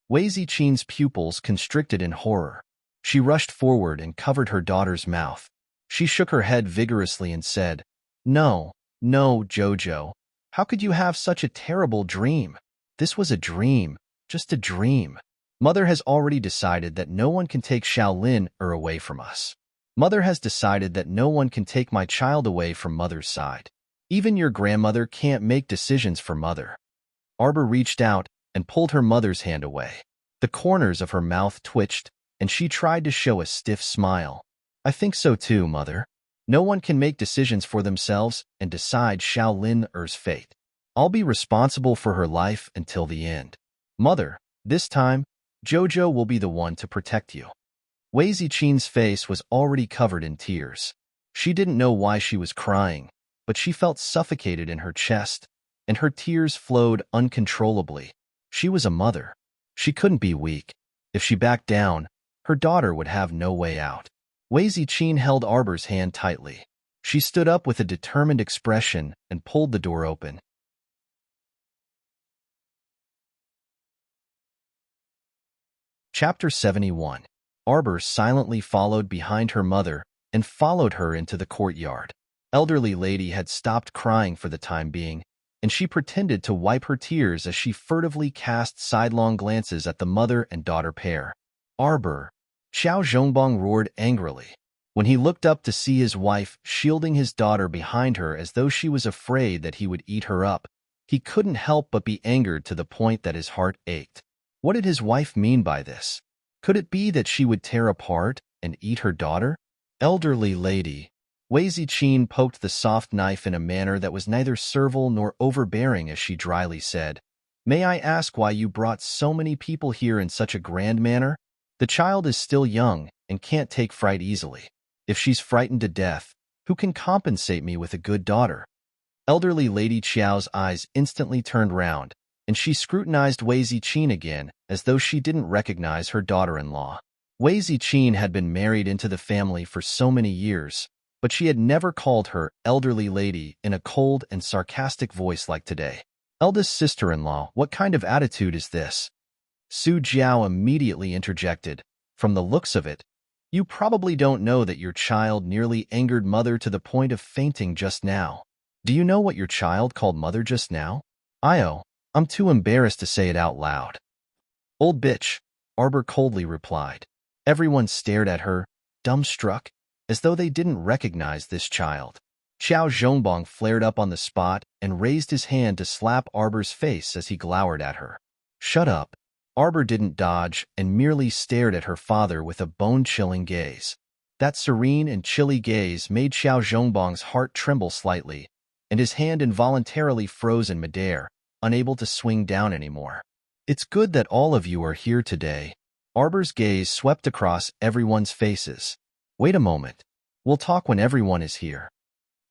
Wei Ziqin's pupils constricted in horror. She rushed forward and covered her daughter's mouth. She shook her head vigorously and said, "No, no, Jojo. How could you have such a terrible dream? This was a dream, just a dream. Mother has already decided that no one can take Shaolin away from us. Mother has decided that no one can take my child away from Mother's side. Even your grandmother can't make decisions for Mother." Arbor reached out and pulled her mother's hand away. The corners of her mouth twitched, and she tried to show a stiff smile. "I think so too, Mother. No one can make decisions for themselves and decide Shaolin-er's fate. I'll be responsible for her life until the end. Mother, this time, Jojo will be the one to protect you." Wei Ziqin's face was already covered in tears. She didn't know why she was crying, but she felt suffocated in her chest, and her tears flowed uncontrollably. She was a mother. She couldn't be weak. If she backed down, her daughter would have no way out. Wei Ziqin held Arbor's hand tightly. She stood up with a determined expression and pulled the door open. Chapter 71. Arbor silently followed behind her mother and followed her into the courtyard. Elderly lady had stopped crying for the time being, and she pretended to wipe her tears as she furtively cast sidelong glances at the mother and daughter pair. "Arbor!" Xiao Zhongbong roared angrily. When he looked up to see his wife shielding his daughter behind her as though she was afraid that he would eat her up, he couldn't help but be angered to the point that his heart ached. What did his wife mean by this? Could it be that she would tear apart and eat her daughter? "Elderly lady." Wei Ziqin poked the soft knife in a manner that was neither servile nor overbearing as she dryly said, "May I ask why you brought so many people here in such a grand manner? The child is still young and can't take fright easily. If she's frightened to death, who can compensate me with a good daughter?" Elderly Lady Qiao's eyes instantly turned round, and she scrutinized Wei Ziqin again as though she didn't recognize her daughter-in-law. Wei Ziqin had been married into the family for so many years, but she had never called her elderly lady in a cold and sarcastic voice like today. "Eldest sister-in-law, what kind of attitude is this?" Su Jiao immediately interjected. "From the looks of it, you probably don't know that your child nearly angered Mother to the point of fainting just now. Do you know what your child called Mother just now?" I'm too embarrassed to say it out loud." "Old bitch," Arbor coldly replied. Everyone stared at her, dumbstruck, as though they didn't recognize this child. Xiao Zhongbong flared up on the spot and raised his hand to slap Arbor's face as he glowered at her. "Shut up." Arbor didn't dodge and merely stared at her father with a bone-chilling gaze. That serene and chilly gaze made Xiao Zhongbang's heart tremble slightly, and his hand involuntarily froze in midair, unable to swing down anymore. It's good that all of you are here today. Arbor's gaze swept across everyone's faces. Wait a moment. We'll talk when everyone is here.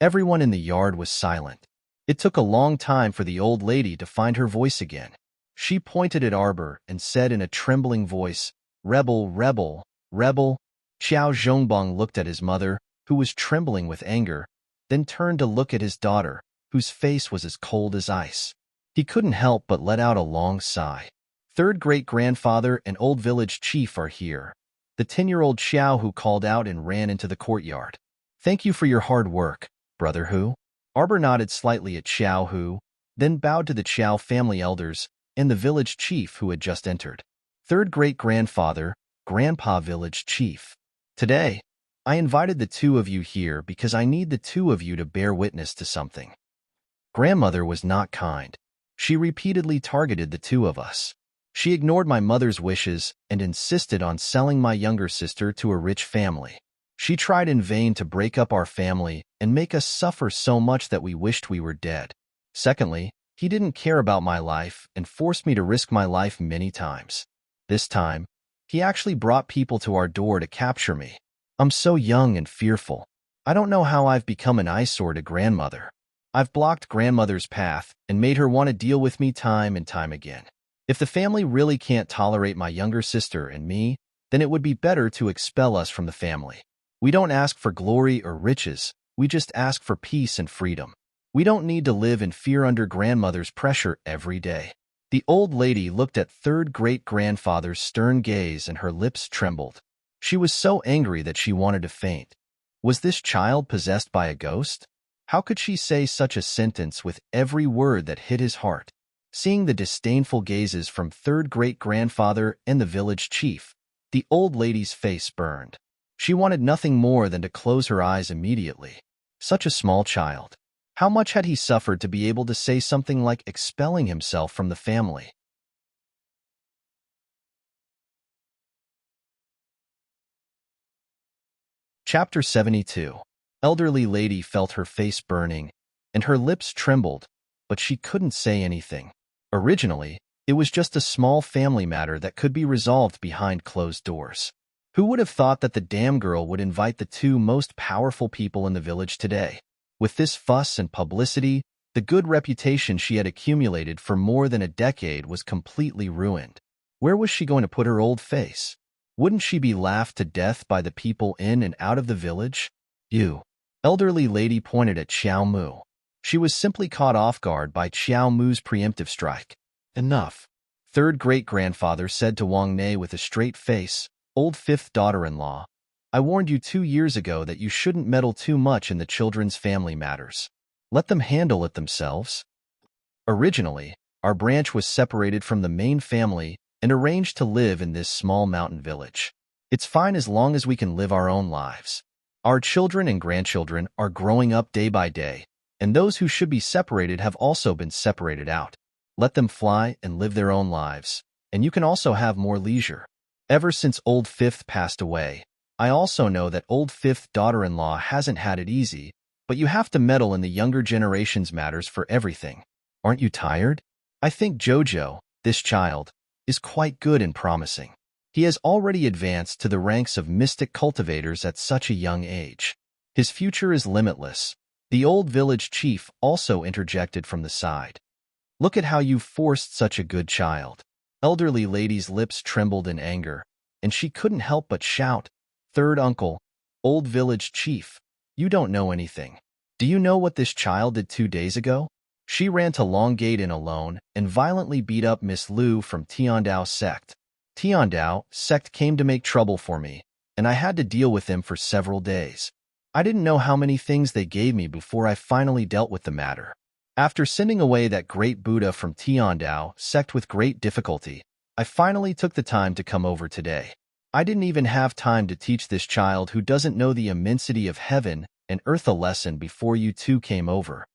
Everyone in the yard was silent. It took a long time for the old lady to find her voice again. She pointed at Arbor and said in a trembling voice, "Rebel, rebel, rebel." Xiao Zhongbang looked at his mother, who was trembling with anger, then turned to look at his daughter, whose face was as cold as ice. He couldn't help but let out a long sigh. Third great-grandfather and old village chief are here. The 10-year-old Xiao Hu called out and ran into the courtyard. Thank you for your hard work, Brother Hu. Arbor nodded slightly at Xiao Hu, then bowed to the Xiao family elders and the village chief who had just entered. Third great-grandfather, Grandpa Village Chief. Today, I invited the two of you here because I need the two of you to bear witness to something. Grandmother was not kind. She repeatedly targeted the two of us. She ignored my mother's wishes and insisted on selling my younger sister to a rich family. She tried in vain to break up our family and make us suffer so much that we wished we were dead. Secondly, he didn't care about my life and forced me to risk my life many times. This time, he actually brought people to our door to capture me. I'm so young and fearful. I don't know how I've become an eyesore to grandmother. I've blocked grandmother's path and made her want to deal with me time and time again. If the family really can't tolerate my younger sister and me, then it would be better to expel us from the family. We don't ask for glory or riches, we just ask for peace and freedom. We don't need to live in fear under grandmother's pressure every day. The old lady looked at third great-grandfather's stern gaze and her lips trembled. She was so angry that she wanted to faint. Was this child possessed by a ghost? How could she say such a sentence with every word that hit his heart? Seeing the disdainful gazes from third great-grandfather and the village chief, the old lady's face burned. She wanted nothing more than to close her eyes immediately. Such a small child. How much had he suffered to be able to say something like expelling himself from the family? Chapter 72. Elderly lady felt her face burning, and her lips trembled, but she couldn't say anything. Originally, it was just a small family matter that could be resolved behind closed doors. Who would have thought that the damn girl would invite the two most powerful people in the village today? With this fuss and publicity, the good reputation she had accumulated for more than a decade was completely ruined. Where was she going to put her old face? Wouldn't she be laughed to death by the people in and out of the village? You. Elderly lady pointed at Xiao Mu. She was simply caught off guard by Xiao Mu's preemptive strike. Enough. Third great-grandfather said to Wang Nei with a straight face, old fifth daughter-in-law. I warned you 2 years ago that you shouldn't meddle too much in the children's family matters. Let them handle it themselves. Originally, our branch was separated from the main family and arranged to live in this small mountain village. It's fine as long as we can live our own lives. Our children and grandchildren are growing up day by day, and those who should be separated have also been separated out. Let them fly and live their own lives, and you can also have more leisure. Ever since old fifth passed away, I also know that old fifth daughter-in-law hasn't had it easy, but you have to meddle in the younger generation's matters for everything. Aren't you tired? I think Jojo, this child, is quite good and promising. He has already advanced to the ranks of mystic cultivators at such a young age. His future is limitless. The old village chief also interjected from the side. Look at how you've forced such a good child. Elderly lady's lips trembled in anger, and she couldn't help but shout, Third uncle, old village chief, you don't know anything. Do you know what this child did 2 days ago? She ran to Long Gate Inn alone and violently beat up Miss Liu from Tiandao sect. Tiandao sect came to make trouble for me, and I had to deal with them for several days. I didn't know how many things they gave me before I finally dealt with the matter. After sending away that great Buddha from Tiandao sect with great difficulty, I finally took the time to come over today. I didn't even have time to teach this child who doesn't know the immensity of heaven and earth a lesson before you two came over.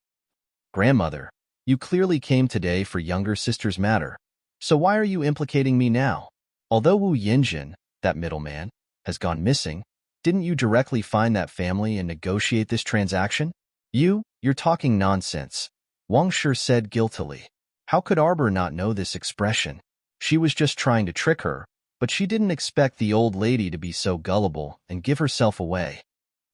Grandmother, you clearly came today for younger sister's matter, so why are you implicating me now? Although Wu Yinjin, that middleman, has gone missing, Didn't you directly find that family and negotiate this transaction? You're talking nonsense, Wang Shi said guiltily. How could Arbor not know this expression? She was just trying to trick her, but she didn't expect the old lady to be so gullible and give herself away.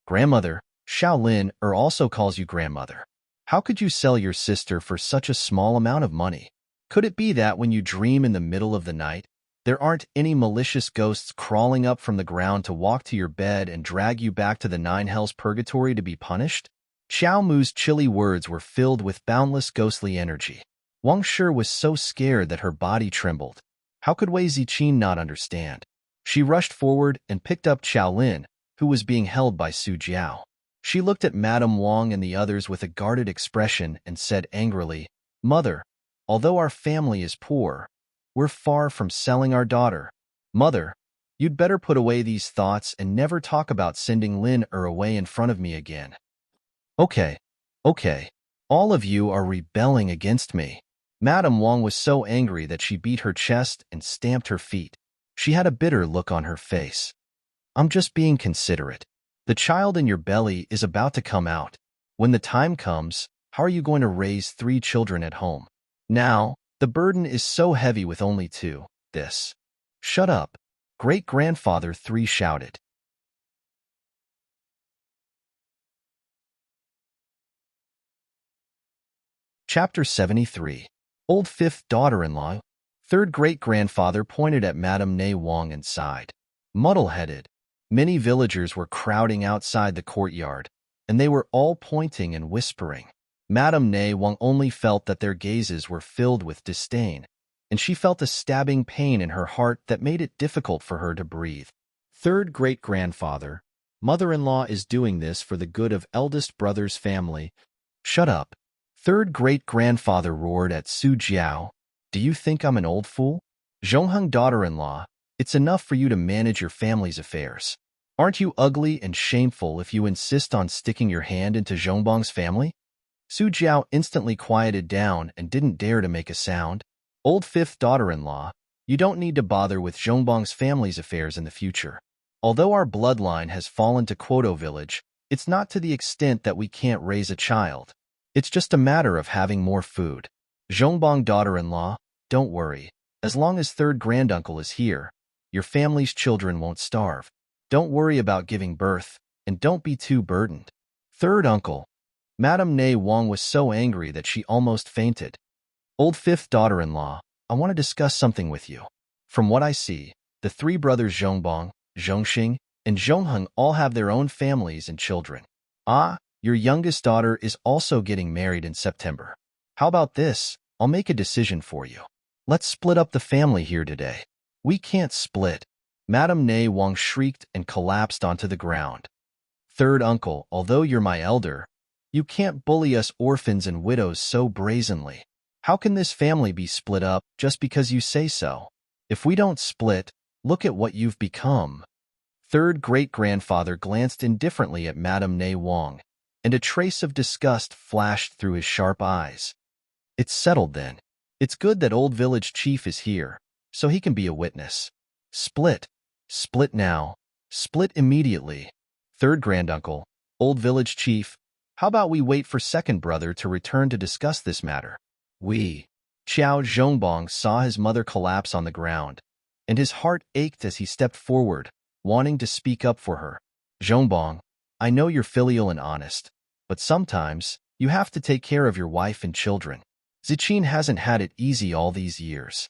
Grandmother, Shaolin also calls you grandmother. How could you sell your sister for such a small amount of money? Could it be that when you dream in the middle of the night, there aren't any malicious ghosts crawling up from the ground to walk to your bed and drag you back to the nine hells purgatory to be punished? Xiao Mu's chilly words were filled with boundless ghostly energy. Wang Shi was so scared that her body trembled. How could Wei Ziqin not understand? She rushed forward and picked up Shaolin, who was being held by Su Jiao. She looked at Madame Wang and the others with a guarded expression and said angrily, "Mother, although our family is poor, we're far from selling our daughter. Mother, you'd better put away these thoughts and never talk about sending Lin away in front of me again." Okay. All of you are rebelling against me. Madame Wang was so angry that she beat her chest and stamped her feet. She had a bitter look on her face. I'm just being considerate. The child in your belly is about to come out. When the time comes, how are you going to raise 3 children at home? Now, the burden is so heavy with only 2. Shut up, Great-grandfather 3 shouted. Chapter 73. Old fifth daughter-in-law. Third great-grandfather pointed at Madame Ne Wang and sighed. Muddle-headed. Many villagers were crowding outside the courtyard, and they were all pointing and whispering. Madame Ne Wang only felt that their gazes were filled with disdain, and she felt a stabbing pain in her heart that made it difficult for her to breathe. Third great-grandfather, mother-in-law is doing this for the good of eldest brother's family. Shut up. Third great-grandfather roared at Su Jiao. Do you think I'm an old fool? Zhongheng daughter-in-law, it's enough for you to manage your family's affairs. Aren't you ugly and shameful if you insist on sticking your hand into Zhongbang's family? Su Jiao instantly quieted down and didn't dare to make a sound. Old fifth daughter-in-law, you don't need to bother with Zhongbang's family's affairs in the future. Although our bloodline has fallen to Quoto village, it's not to the extent that we can't raise a child. It's just a matter of having more food. Zhongbang daughter-in-law, don't worry. As long as third granduncle is here, your family's children won't starve. Don't worry about giving birth, and don't be too burdened. Third uncle. Madame Ne Wang was so angry that she almost fainted. Old fifth daughter-in-law, I want to discuss something with you. From what I see, the 3 brothers Zhongbang, Zhongxing, and Zhongheng all have their own families and children. Your youngest daughter is also getting married in September. How about this? I'll make a decision for you. Let's split up the family here today. We can't split. Madame Ne Wang shrieked and collapsed onto the ground. Third uncle, although you're my elder, you can't bully us orphans and widows so brazenly. How can this family be split up just because you say so? If we don't split, look at what you've become. Third great-grandfather glanced indifferently at Madame Ne Wang, and a trace of disgust flashed through his sharp eyes. It's settled then. It's good that old village chief is here, so he can be a witness. Split. Split now. Split immediately. Third granduncle, old village chief, how about we wait for second brother to return to discuss this matter? Qiao Zhongbang saw his mother collapse on the ground, and his heart ached as he stepped forward, wanting to speak up for her. Zhongbang, I know you're filial and honest, but sometimes you have to take care of your wife and children. Ziqin hasn't had it easy all these years.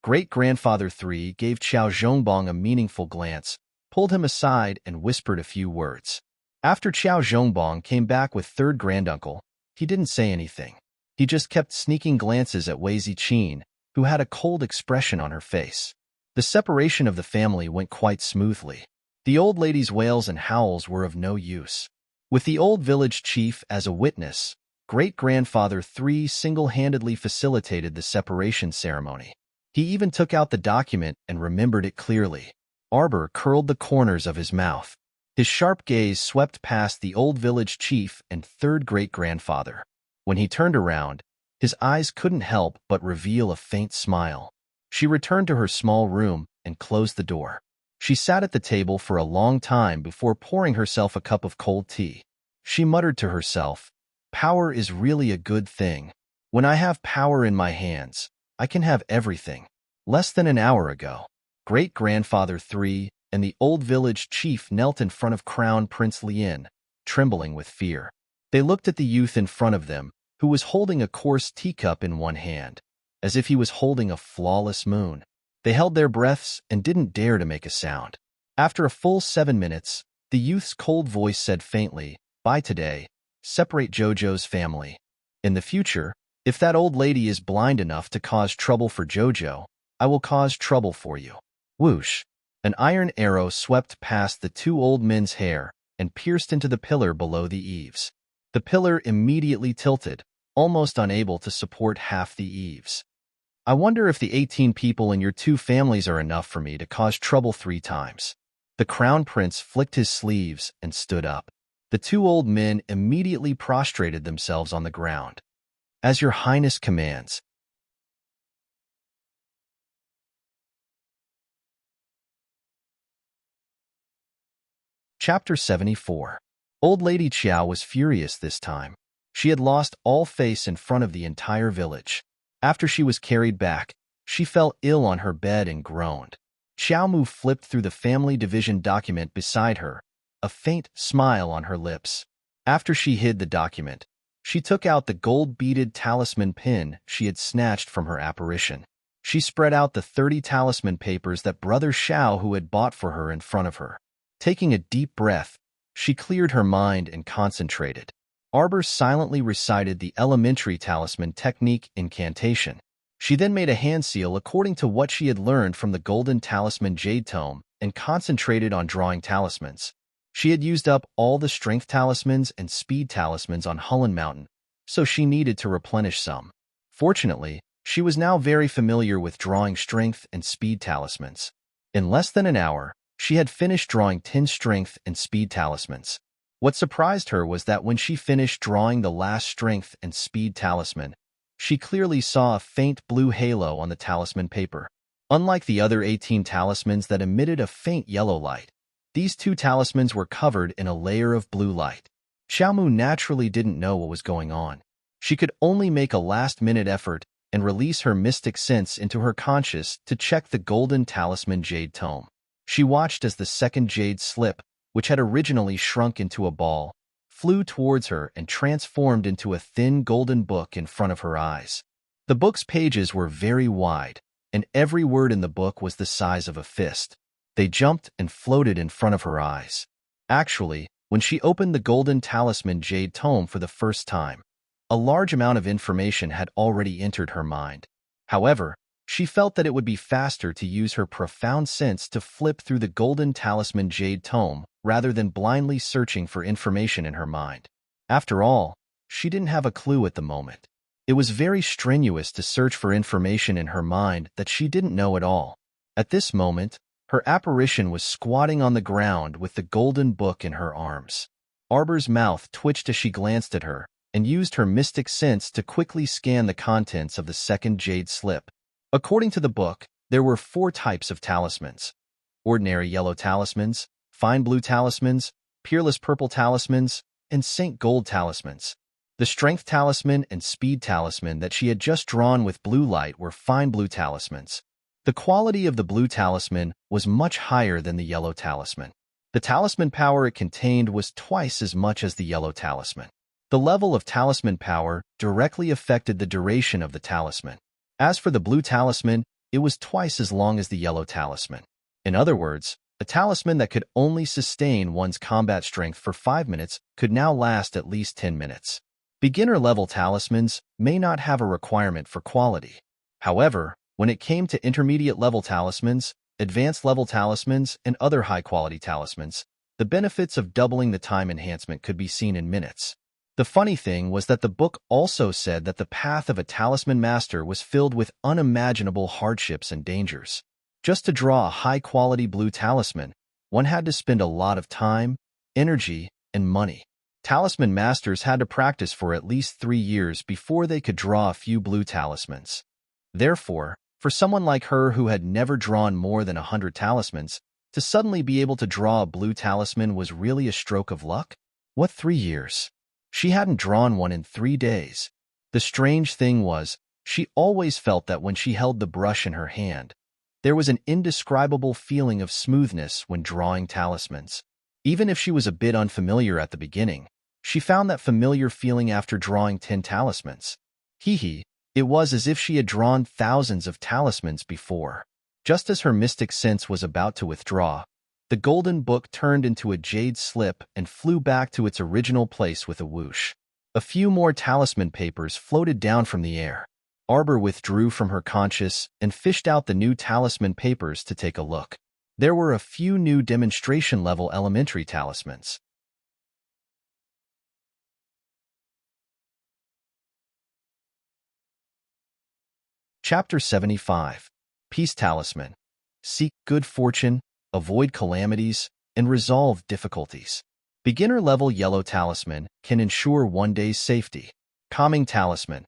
Great-grandfather 3 gave Qiao Zhongbang a meaningful glance, pulled him aside, and whispered a few words. After Qiao Zhongbang came back with third granduncle, he didn't say anything. He just kept sneaking glances at Wei Ziqin, who had a cold expression on her face. The separation of the family went quite smoothly. The old lady's wails and howls were of no use. With the old village chief as a witness, Great-grandfather 3 single-handedly facilitated the separation ceremony. He even took out the document and remembered it clearly. Arbor curled the corners of his mouth. His sharp gaze swept past the old village chief and third great-grandfather. When he turned around, his eyes couldn't help but reveal a faint smile. She returned to her small room and closed the door. She sat at the table for a long time before pouring herself a cup of cold tea. She muttered to herself, "Power is really a good thing. When I have power in my hands, I can have everything." Less than an hour ago, Great-Grandfather 3 and the old village chief knelt in front of Crown Prince Lien, trembling with fear. They looked at the youth in front of them, who was holding a coarse teacup in one hand, as if he was holding a flawless moon. They held their breaths and didn't dare to make a sound. After a full 7 minutes, the youth's cold voice said faintly, "By today, separate Jojo's family. In the future, if that old lady is blind enough to cause trouble for Jojo, I will cause trouble for you." Whoosh! An iron arrow swept past the two old men's hair and pierced into the pillar below the eaves. The pillar immediately tilted, almost unable to support half the eaves. "I wonder if the 18 people in your two families are enough for me to cause trouble 3 times. The crown prince flicked his sleeves and stood up. The two old men immediately prostrated themselves on the ground. "As your highness commands." Chapter 74. Old Lady Qiao was furious this time. She had lost all face in front of the entire village. After she was carried back, she fell ill on her bed and groaned. Xiaomu flipped through the family division document beside her, a faint smile on her lips. After she hid the document, she took out the gold-beaded talisman pin she had snatched from her apparition. She spread out the 30 talisman papers that Brother Xiao who had bought for her in front of her. Taking a deep breath, she cleared her mind and concentrated. Arbor silently recited the elementary talisman technique incantation. She then made a hand seal according to what she had learned from the golden talisman jade tome and concentrated on drawing talismans. She had used up all the strength talismans and speed talismans on Hullen Mountain, so she needed to replenish some. Fortunately, she was now very familiar with drawing strength and speed talismans. In less than an hour, she had finished drawing 10 strength and speed talismans. What surprised her was that when she finished drawing the last strength and speed talisman, she clearly saw a faint blue halo on the talisman paper. Unlike the other 18 talismans that emitted a faint yellow light, these 2 talismans were covered in a layer of blue light. Xiaomu naturally didn't know what was going on. She could only make a last-minute effort and release her mystic sense into her conscious to check the golden talisman jade tome. She watched as the second jade slip, which had originally shrunk into a ball, flew towards her and transformed into a thin golden book in front of her eyes. The book's pages were very wide, and every word in the book was the size of a fist. They jumped and floated in front of her eyes. Actually, when she opened the golden talisman jade tome for the first time, a large amount of information had already entered her mind. However, she felt that it would be faster to use her profound sense to flip through the golden talisman jade tome rather than blindly searching for information in her mind. After all, she didn't have a clue at the moment. It was very strenuous to search for information in her mind that she didn't know at all. At this moment, her apparition was squatting on the ground with the golden book in her arms. Arbor's mouth twitched as she glanced at her and used her mystic sense to quickly scan the contents of the second jade slip. According to the book, there were 4 types of talismans: ordinary yellow talismans, fine blue talismans, peerless purple talismans, and Saint Gold talismans. The strength talisman and speed talisman that she had just drawn with blue light were fine blue talismans. The quality of the blue talisman was much higher than the yellow talisman. The talisman power it contained was twice as much as the yellow talisman. The level of talisman power directly affected the duration of the talisman. As for the blue talisman, it was twice as long as the yellow talisman. In other words, a talisman that could only sustain one's combat strength for 5 minutes could now last at least 10 minutes. Beginner-level talismans may not have a requirement for quality. However, when it came to intermediate-level talismans, advanced-level talismans, and other high-quality talismans, the benefits of doubling the time enhancement could be seen in minutes. The funny thing was that the book also said that the path of a talisman master was filled with unimaginable hardships and dangers. Just to draw a high-quality blue talisman, one had to spend a lot of time, energy, and money. Talisman masters had to practice for at least 3 years before they could draw a few blue talismans. Therefore, for someone like her who had never drawn more than 100 talismans, To suddenly be able to draw a blue talisman was really a stroke of luck? What 3 years? She hadn't drawn one in 3 days. The strange thing was, she always felt that when she held the brush in her hand, there was an indescribable feeling of smoothness when drawing talismans. Even if she was a bit unfamiliar at the beginning, she found that familiar feeling after drawing 10 talismans. It was as if she had drawn thousands of talismans before. Just as her mystic sense was about to withdraw, the golden book turned into a jade slip and flew back to its original place with a whoosh. A few more talisman papers floated down from the air. Arbor withdrew from her conscious and fished out the new talisman papers to take a look. There were a few new demonstration-level elementary talismans. Chapter 75. Peace Talisman. Seek good fortune, avoid calamities, and resolve difficulties. Beginner-level Yellow Talisman can ensure one day's safety. Calming Talisman.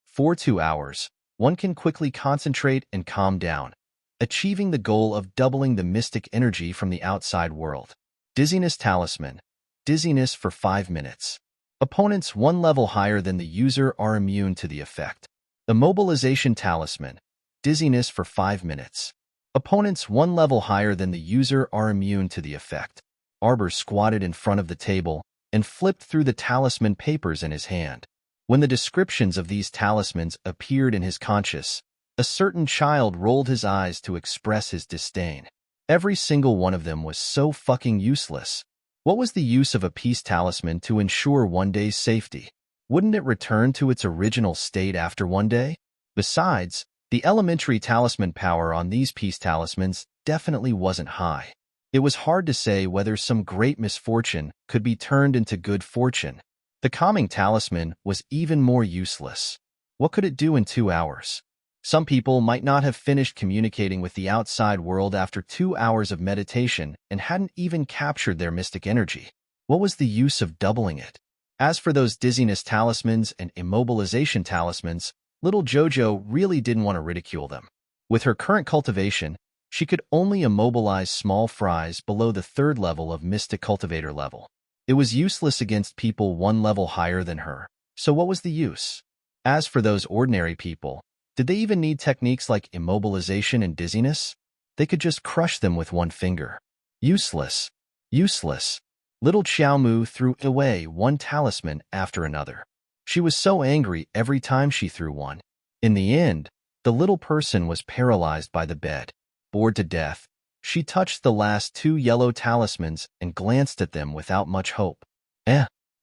For 2 hours, one can quickly concentrate and calm down, achieving the goal of doubling the mystic energy from the outside world. Dizziness Talisman. Dizziness for 5 minutes. Opponents 1 level higher than the user are immune to the effect. Immobilization Talisman. Dizziness for 5 minutes. Opponents 1 level higher than the user are immune to the effect. Arbor squatted in front of the table and flipped through the talisman papers in his hand. When the descriptions of these talismans appeared in his conscious, a certain child rolled his eyes to express his disdain. Every single one of them was so fucking useless. What was the use of a peace talisman to ensure one day's safety? Wouldn't it return to its original state after 1 day? Besides, the elementary talisman power on these peace talismans definitely wasn't high. It was hard to say whether some great misfortune could be turned into good fortune. The calming talisman was even more useless. What could it do in 2 hours? Some people might not have finished communicating with the outside world after 2 hours of meditation and hadn't even captured their mystic energy. What was the use of doubling it? As for those dizziness talismans and immobilization talismans, little Jojo really didn't want to ridicule them. With her current cultivation, she could only immobilize small fries below the 3rd level of Mystic Cultivator level. It was useless against people 1 level higher than her, so what was the use? As for those ordinary people, did they even need techniques like immobilization and dizziness? They could just crush them with 1 finger. Useless. Useless. Little Xiaomu threw away 1 talisman after another. She was so angry every time she threw one. In the end, the little person was paralyzed by the bed. Bored to death, she touched the last 2 yellow talismans and glanced at them without much hope.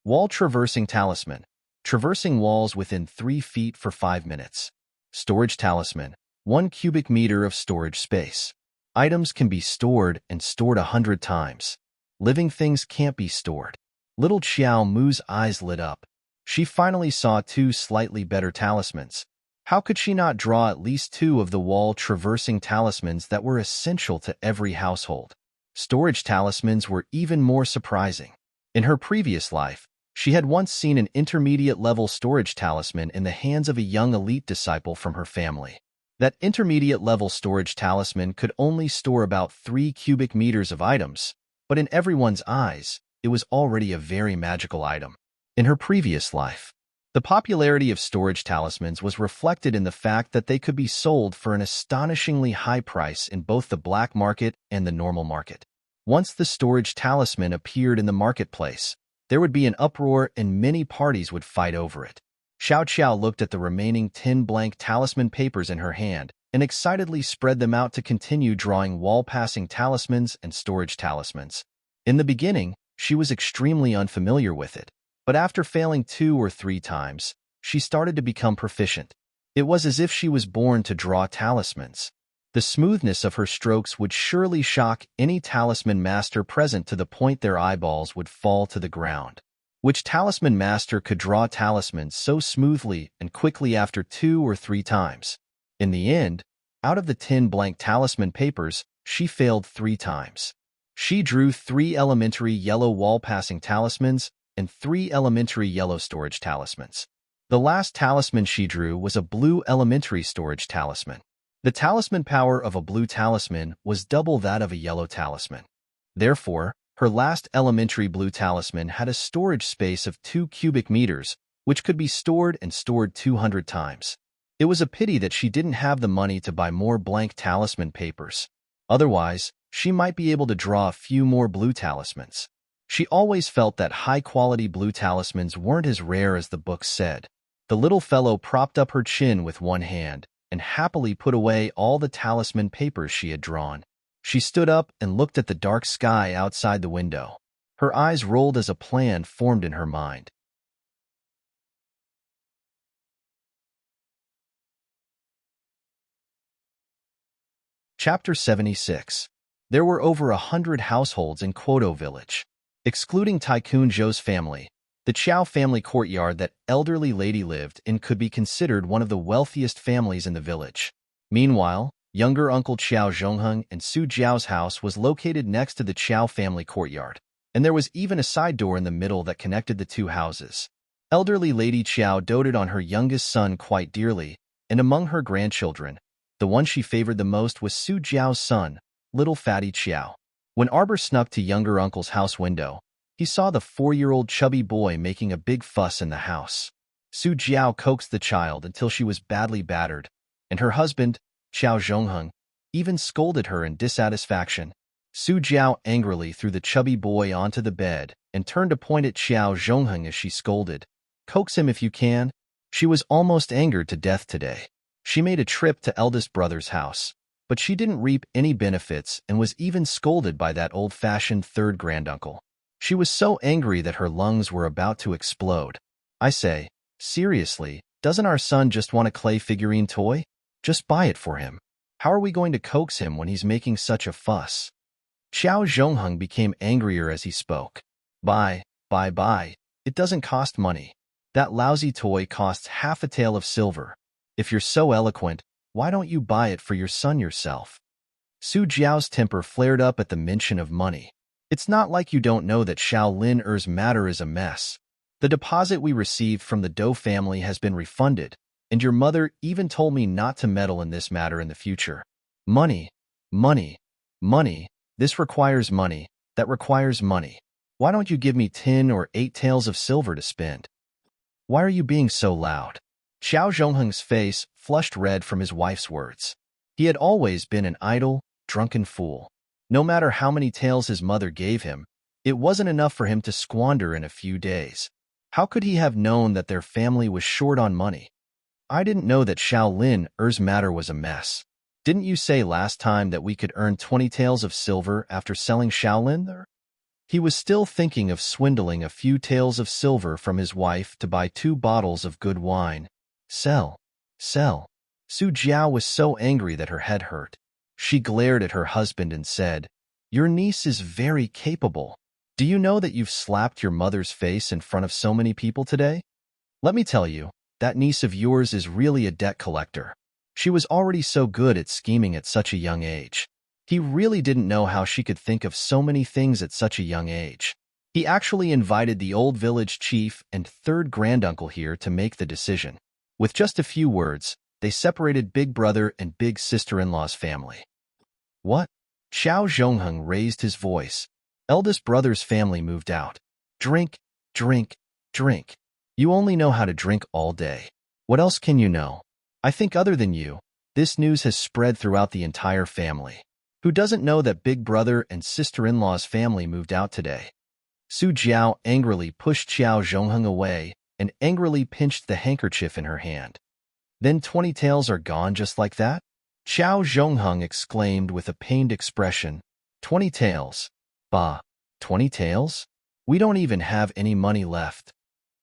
Wall Traversing Talisman. Traversing walls within 3 feet for 5 minutes. Storage Talisman. 1 cubic meter of storage space. Items can be stored and stored 100 times. Living things can't be stored. Little Xiao Mu's eyes lit up. She finally saw 2 slightly better talismans. How could she not draw at least 2 of the wall-traversing talismans that were essential to every household? Storage talismans were even more surprising. In her previous life, she had once seen an intermediate-level storage talisman in the hands of a young elite disciple from her family. That intermediate-level storage talisman could only store about 3 cubic meters of items, but in everyone's eyes, it was already a very magical item. In her previous life, the popularity of storage talismans was reflected in the fact that they could be sold for an astonishingly high price in both the black market and the normal market. Once the storage talisman appeared in the marketplace, there would be an uproar and many parties would fight over it. Xiao Xiao looked at the remaining 10 blank talisman papers in her hand and excitedly spread them out to continue drawing wall-passing talismans and storage talismans. In the beginning, she was extremely unfamiliar with it, but after failing 2 or 3 times, she started to become proficient. It was as if she was born to draw talismans. The smoothness of her strokes would surely shock any talisman master present to the point their eyeballs would fall to the ground. Which talisman master could draw talismans so smoothly and quickly after 2 or 3 times? In the end, out of the 10 blank talisman papers, she failed 3 times. She drew 3 elementary yellow wall-passing talismans and 3 elementary yellow storage talismans. The last talisman she drew was a blue elementary storage talisman. The talisman power of a blue talisman was double that of a yellow talisman. Therefore, her last elementary blue talisman had a storage space of 2 cubic meters, which could be stored and stored 200 times. It was a pity that she didn't have the money to buy more blank talisman papers. Otherwise, she might be able to draw a few more blue talismans. She always felt that high-quality blue talismans weren't as rare as the books said. The little fellow propped up her chin with one hand and happily put away all the talisman papers she had drawn. She stood up and looked at the dark sky outside the window. Her eyes rolled as a plan formed in her mind. Chapter 76. There were over 100 households in Kwoto village. Excluding Tycoon Joe's family, the Chow family courtyard that elderly lady lived in could be considered one of the wealthiest families in the village. Meanwhile, younger Uncle Chow Zhongheng and Su Jiao's house was located next to the Chow family courtyard, and there was even a side door in the middle that connected the two houses. Elderly Lady Chow doted on her youngest son quite dearly, and among her grandchildren, the one she favored the most was Su Jiao's son, little Fatty Chow. When Arbor snuck to younger uncle's house window, he saw the 4-year-old chubby boy making a big fuss in the house. Su Jiao coaxed the child until she was badly battered, and her husband, Chow Zhongheng, even scolded her in dissatisfaction. Su Jiao angrily threw the chubby boy onto the bed and turned to point at Chow Zhongheng as she scolded. "Coax him if you can." She was almost angered to death today. She made a trip to eldest brother's house, but she didn't reap any benefits and was even scolded by that old-fashioned third granduncle. She was so angry that her lungs were about to explode. "I say, seriously, doesn't our son just want a clay figurine toy? Just buy it for him. How are we going to coax him when he's making such a fuss?" Chow Zhongheng became angrier as he spoke. Buy. It doesn't cost money. That lousy toy costs half a tael of silver. If you're so eloquent, why don't you buy it for your son yourself?" Su Jiao's temper flared up at the mention of money. "It's not like you don't know that Shaolin Er's matter is a mess. The deposit we received from the Doe family has been refunded, and your mother even told me not to meddle in this matter in the future. Money. This requires money. That requires money. Why don't you give me 10 or 8 taels of silver to spend?" "Why are you being so loud?" Chow Zhongheng's face flushed red from his wife's words. He had always been an idle, drunken fool. No matter how many taels his mother gave him, it wasn't enough for him to squander in a few days. How could he have known that their family was short on money? "I didn't know that Shaolin Er's matter was a mess. Didn't you say last time that we could earn 20 taels of silver after selling Shaolin Er?" He was still thinking of swindling a few taels of silver from his wife to buy 2 bottles of good wine. Sell. Su Jiao was so angry that her head hurt. She glared at her husband and said, "Your niece is very capable. Do you know that you've slapped your mother's face in front of so many people today? Let me tell you, that niece of yours is really a debt collector. She was already so good at scheming at such a young age." He really didn't know how she could think of so many things at such a young age. He actually invited the old village chief and third granduncle here to make the decision. With just a few words, they separated big brother and big sister-in-law's family. "What?" Chow Zhongheng raised his voice. "Eldest brother's family moved out. Drink. You only know how to drink all day. What else can you know? I think other than you, this news has spread throughout the entire family. Who doesn't know that big brother and sister-in-law's family moved out today?" Su Jiao angrily pushed Chow Zhongheng away and angrily pinched the handkerchief in her hand. "Then 20 taels are gone just like that?" Chow Zhongheng exclaimed with a pained expression. 20 taels? Bah, 20 taels? We don't even have any money left."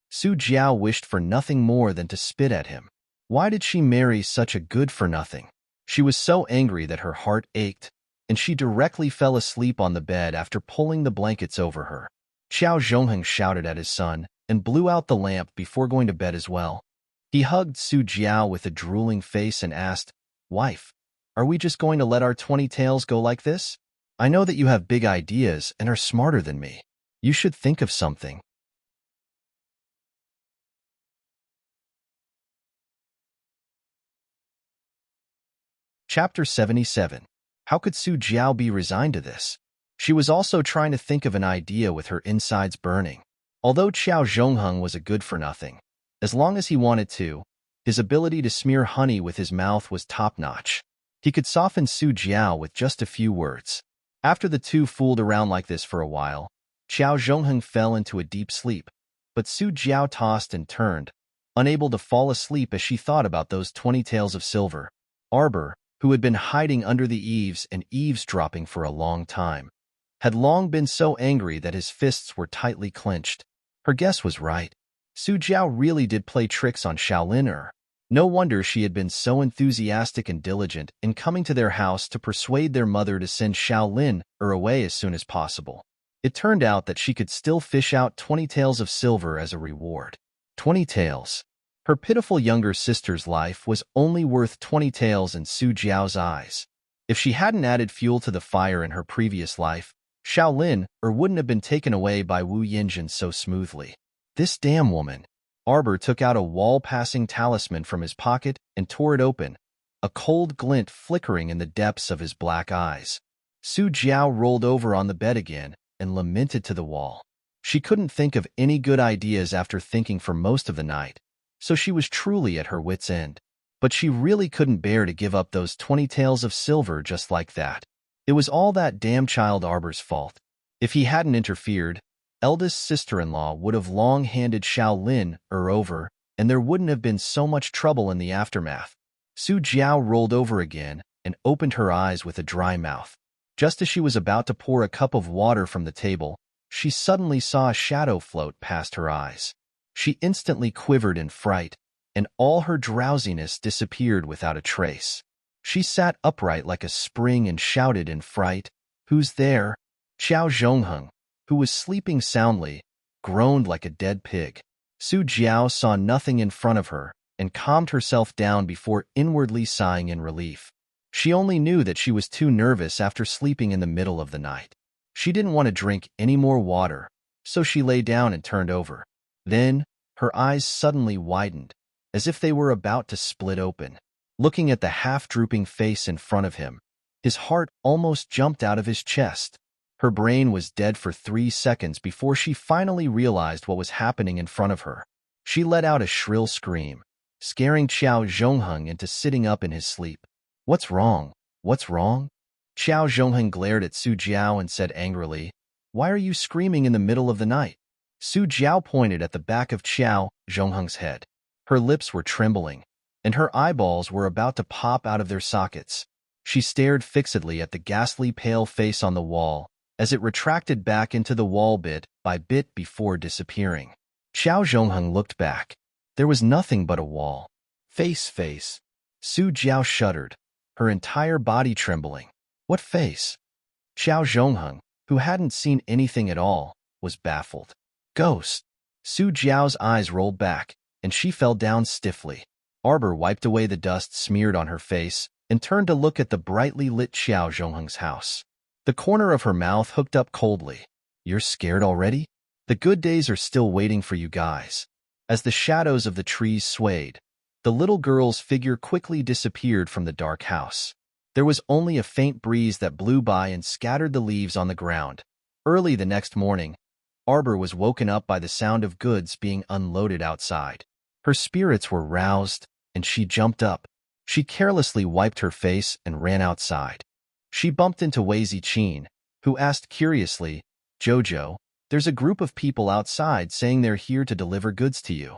Su Jiao wished for nothing more than to spit at him. Why did she marry such a good-for-nothing? She was so angry that her heart ached, and she directly fell asleep on the bed after pulling the blankets over her. Chow Zhongheng shouted at his son and blew out the lamp before going to bed as well. He hugged Su Jiao with a drooling face and asked, "Wife, are we just going to let our 20 taels go like this? I know that you have big ideas and are smarter than me. You should think of something." Chapter 77. How could Su Jiao be resigned to this? She was also trying to think of an idea with her insides burning. Although Qiao Zhongheng was a good-for-nothing, as long as he wanted to, his ability to smear honey with his mouth was top-notch. He could soften Su Jiao with just a few words. After the two fooled around like this for a while, Qiao Zhongheng fell into a deep sleep, but Su Jiao tossed and turned, unable to fall asleep as she thought about those 20 taels of silver. Arbor, who had been hiding under the eaves and eavesdropping for a long time, had long been so angry that his fists were tightly clenched. Her guess was right. Su Jiao really did play tricks on Shaolin. No wonder she had been so enthusiastic and diligent in coming to their house to persuade their mother to send Shaolin away as soon as possible. It turned out that she could still fish out 20 taels of silver as a reward. 20 taels. Her pitiful younger sister's life was only worth 20 taels in Su Jiao's eyes. If she hadn't added fuel to the fire in her previous life, Shaolin wouldn't have been taken away by Wu Yinjin so smoothly. This damn woman. Arbor took out a wall-passing talisman from his pocket and tore it open, a cold glint flickering in the depths of his black eyes. Su Jiao rolled over on the bed again and lamented to the wall. She couldn't think of any good ideas after thinking for most of the night, so she was truly at her wit's end. But she really couldn't bear to give up those 20 taels of silver just like that. It was all that damn child Arbor's fault. If he hadn't interfered, eldest sister-in-law would have long handed Shaolin over, and there wouldn't have been so much trouble in the aftermath. Su Jiao rolled over again and opened her eyes with a dry mouth. Just as she was about to pour a cup of water from the table, she suddenly saw a shadow float past her eyes. She instantly quivered in fright, and all her drowsiness disappeared without a trace. She sat upright like a spring and shouted in fright, "Who's there?" Qiao Zhongheng, who was sleeping soundly, groaned like a dead pig. Su Jiao saw nothing in front of her and calmed herself down before inwardly sighing in relief. She only knew that she was too nervous after sleeping in the middle of the night. She didn't want to drink any more water, so she lay down and turned over. Then, her eyes suddenly widened, as if they were about to split open. Looking at the half-drooping face in front of him, his heart almost jumped out of his chest. Her brain was dead for 3 seconds before she finally realized what was happening in front of her. She let out a shrill scream, scaring Qiao Zhongheng into sitting up in his sleep. "What's wrong? What's wrong?" Qiao Zhongheng glared at Su Jiao and said angrily, "Why are you screaming in the middle of the night?" Su Jiao pointed at the back of Qiao Zhongheng's head. Her lips were trembling, and her eyeballs were about to pop out of their sockets. She stared fixedly at the ghastly pale face on the wall as it retracted back into the wall bit by bit before disappearing. Qiao Zhongheng looked back. There was nothing but a wall. Face. Su Jiao shuddered, her entire body trembling. What face? Qiao Zhongheng, who hadn't seen anything at all, was baffled. Ghost. Su Jiao's eyes rolled back, and she fell down stiffly. Arbor wiped away the dust smeared on her face and turned to look at the brightly lit Qiao Zhongheng's house. The corner of her mouth hooked up coldly. "You're scared already? The good days are still waiting for you guys." As the shadows of the trees swayed, the little girl's figure quickly disappeared from the dark house. There was only a faint breeze that blew by and scattered the leaves on the ground. Early the next morning, Arbor was woken up by the sound of goods being unloaded outside. Her spirits were roused, and she jumped up. She carelessly wiped her face and ran outside. She bumped into Wei Ziqin, who asked curiously, "Jojo, there's a group of people outside saying they're here to deliver goods to you."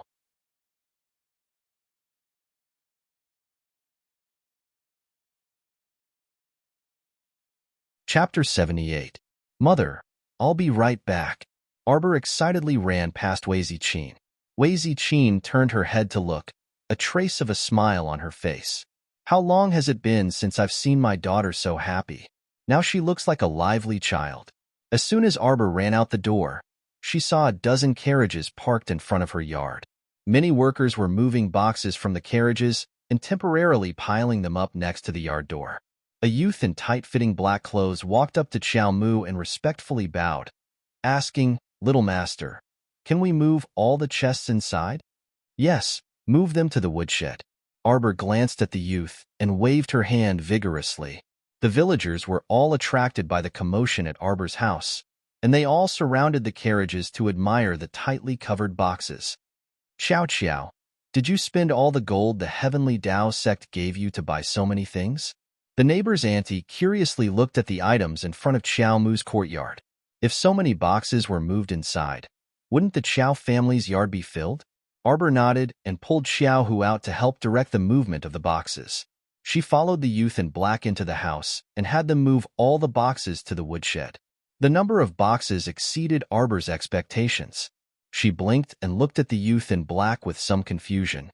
Chapter 78. Mother, I'll be right back. Arbor excitedly ran past Wei Ziqin. Wei Ziqin turned her head to look, a trace of a smile on her face. "How long has it been since I've seen my daughter so happy? Now she looks like a lively child." As soon as Arbor ran out the door, she saw a dozen carriages parked in front of her yard. Many workers were moving boxes from the carriages and temporarily piling them up next to the yard door. A youth in tight-fitting black clothes walked up to Qiao Mu and respectfully bowed, asking, "Little master, can we move all the chests inside?" "Yes, move them to the woodshed." Arbor glanced at the youth and waved her hand vigorously. The villagers were all attracted by the commotion at Arbor's house, and they all surrounded the carriages to admire the tightly covered boxes. Chow Chow, did you spend all the gold the Heavenly Tao sect gave you to buy so many things? The neighbor's auntie curiously looked at the items in front of Chow Mu's courtyard. If so many boxes were moved inside, wouldn't the Chow family's yard be filled? Arbor nodded and pulled Xiao Hu out to help direct the movement of the boxes. She followed the youth in black into the house and had them move all the boxes to the woodshed. The number of boxes exceeded Arbor's expectations. She blinked and looked at the youth in black with some confusion.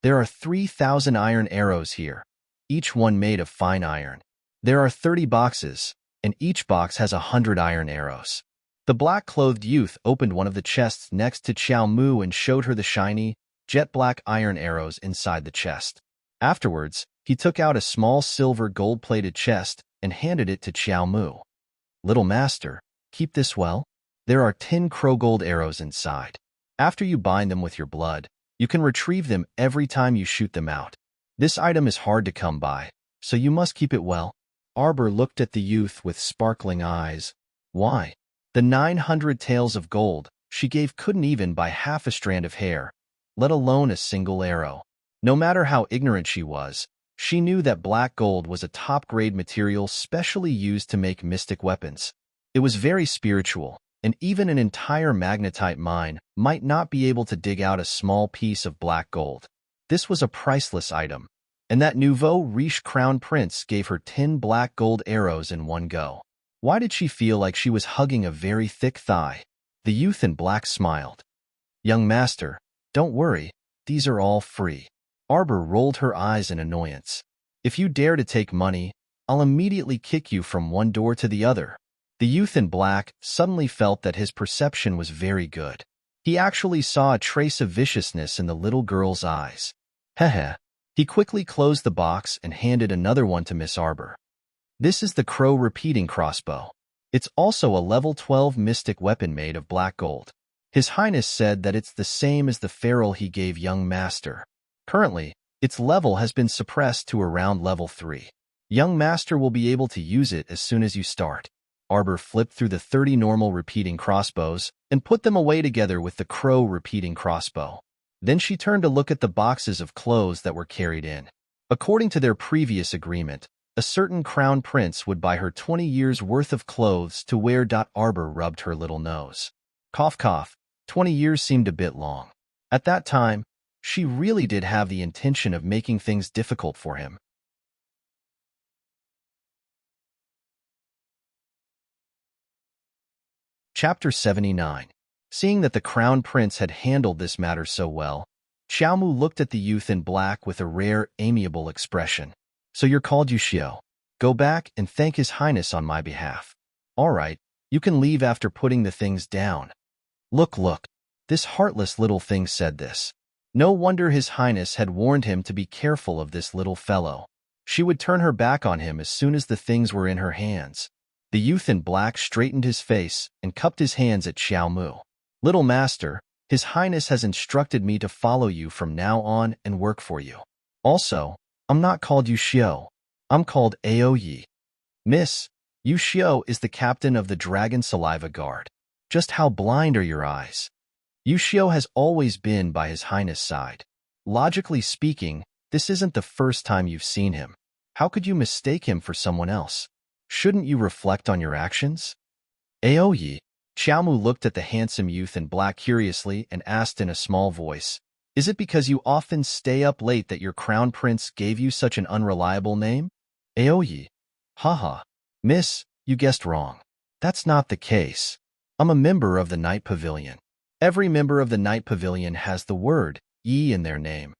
There are 3,000 iron arrows here, each one made of fine iron. There are 30 boxes, and each box has 100 iron arrows. The black-clothed youth opened one of the chests next to Xiao Mu and showed her the shiny, jet-black iron arrows inside the chest. Afterwards, he took out a small silver gold-plated chest and handed it to Xiao Mu. Little master, keep this well. There are 10 crow gold arrows inside. After you bind them with your blood, you can retrieve them every time you shoot them out. This item is hard to come by, so you must keep it well. Arbor looked at the youth with sparkling eyes. Why? The 900 taels of gold she gave couldn't even buy half a strand of hair, let alone a single arrow. No matter how ignorant she was, she knew that black gold was a top-grade material specially used to make mystic weapons. It was very spiritual, and even an entire magnetite mine might not be able to dig out a small piece of black gold. This was a priceless item, and that nouveau riche crown prince gave her 10 black gold arrows in one go. Why did she feel like she was hugging a very thick thigh? The youth in black smiled. Young master, don't worry, these are all free. Arbor rolled her eyes in annoyance. If you dare to take money, I'll immediately kick you from one door to the other. The youth in black suddenly felt that his perception was very good. He actually saw a trace of viciousness in the little girl's eyes. Heh. He quickly closed the box and handed another one to Miss Arbor. This is the crow repeating crossbow. It's also a level 12 mystic weapon made of black gold. His Highness said that it's the same as the ferrule he gave young master. Currently, its level has been suppressed to around level 3. Young master will be able to use it as soon as you start. Arbor flipped through the 30 normal repeating crossbows and put them away together with the crow repeating crossbow. Then she turned to look at the boxes of clothes that were carried in. According to their previous agreement, a certain crown prince would buy her 20 years' worth of clothes to wear. Arbor rubbed her little nose. Cough, cough. 20 years seemed a bit long. At that time, she really did have the intention of making things difficult for him. Chapter 79. Seeing that the crown prince had handled this matter so well, Xiao Mu looked at the youth in black with a rare, amiable expression. So you're called Yushio. Go back and thank His Highness on my behalf. All right, you can leave after putting the things down. Look, this heartless little thing said this. No wonder His Highness had warned him to be careful of this little fellow. She would turn her back on him as soon as the things were in her hands. The youth in black straightened his face and cupped his hands at Xiao Mu. Little master, His Highness has instructed me to follow you from now on and work for you. Also, I'm not called Yushio. I'm called Aoyi. Miss, Yushio is the captain of the Dragon Saliva Guard. Just how blind are your eyes? Yushio has always been by His Highness' side. Logically speaking, this isn't the first time you've seen him. How could you mistake him for someone else? Shouldn't you reflect on your actions? Aoyi. Xiao Mu looked at the handsome youth in black curiously and asked in a small voice, Is it because you often stay up late that your crown prince gave you such an unreliable name? Aoyi. Haha. Miss, you guessed wrong. That's not the case. I'm a member of the Night Pavilion. Every member of the Night Pavilion has the word Yi in their name.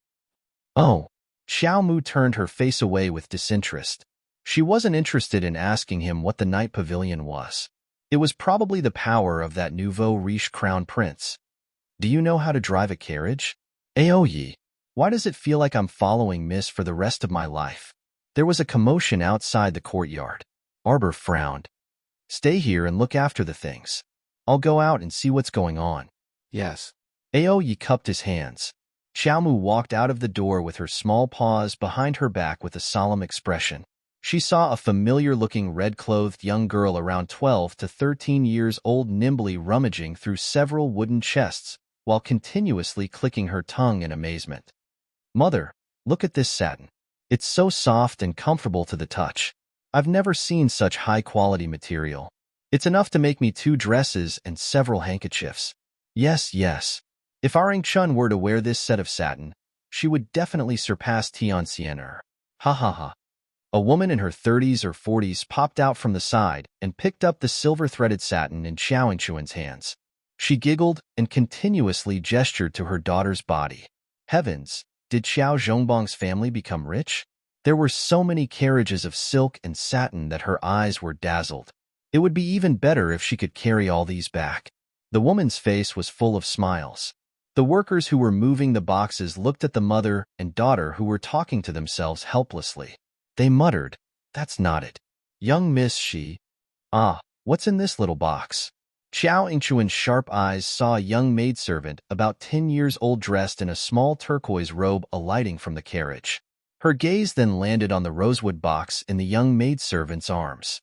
Oh. Xiao Mu turned her face away with disinterest. She wasn't interested in asking him what the Night Pavilion was. It was probably the power of that nouveau riche crown prince. Do you know how to drive a carriage? Aoyi. Why does it feel like I'm following Miss for the rest of my life? There was a commotion outside the courtyard. Arbor frowned. Stay here and look after the things. I'll go out and see what's going on. Yes. Aoyi cupped his hands. Xiaomu walked out of the door with her small paws behind her back with a solemn expression. She saw a familiar-looking red-clothed young girl around 12 to 13 years old nimbly rummaging through several wooden chests while continuously clicking her tongue in amazement. "Mother, look at this satin. It's so soft and comfortable to the touch. I've never seen such high-quality material. It's enough to make me 2 dresses and several handkerchiefs. Yes, yes. If our Chun were to wear this set of satin, she would definitely surpass Tianxianer. Ha ha ha." A woman in her 30s or 40s popped out from the side and picked up the silver-threaded satin in Xiao Yingchuan's hands. She giggled and continuously gestured to her daughter's body. Heavens, did Xiao Zhongbang's family become rich? There were so many carriages of silk and satin that her eyes were dazzled. It would be even better if she could carry all these back. The woman's face was full of smiles. The workers who were moving the boxes looked at the mother and daughter who were talking to themselves helplessly. They muttered, "That's not it. Young Miss Shi. Ah, what's in this little box?" Xiao Yingchuan's sharp eyes saw a young maidservant about 10 years old dressed in a small turquoise robe alighting from the carriage. Her gaze then landed on the rosewood box in the young maidservant's arms.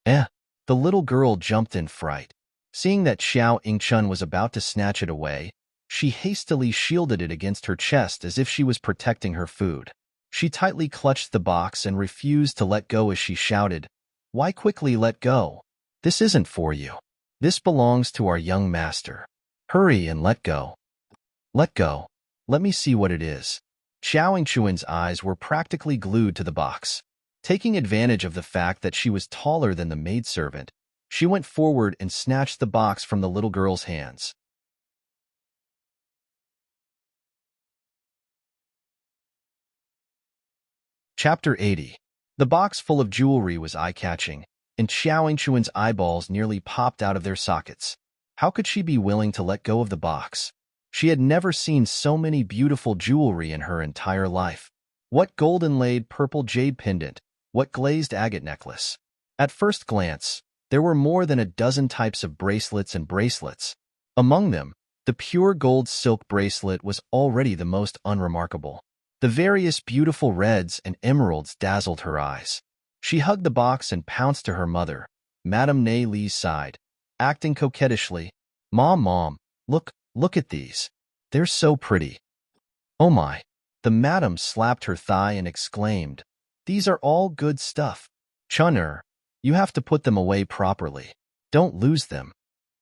The little girl jumped in fright. Seeing that Xiao Yingchun was about to snatch it away, she hastily shielded it against her chest as if she was protecting her food. She tightly clutched the box and refused to let go as she shouted, "Why quickly let go? This isn't for you. This belongs to our young master. Hurry and let go. Let go. Let me see what it is." Xiao Yingchuan's eyes were practically glued to the box. Taking advantage of the fact that she was taller than the maidservant, she went forward and snatched the box from the little girl's hands. Chapter 80. The box full of jewelry was eye-catching, and Xiao Yingchuan's eyeballs nearly popped out of their sockets. How could she be willing to let go of the box? She had never seen so many beautiful jewelry in her entire life. What gold-inlaid purple jade pendant, what glazed agate necklace. At first glance, there were more than a dozen types of bracelets and bracelets. Among them, the pure gold silk bracelet was already the most unremarkable. The various beautiful reds and emeralds dazzled her eyes. She hugged the box and pounced to her mother, Madame Nei Li's side, acting coquettishly. Mom, look at these. They're so pretty." "Oh my." The madam slapped her thigh and exclaimed, "These are all good stuff. Chun'er, you have to put them away properly. Don't lose them."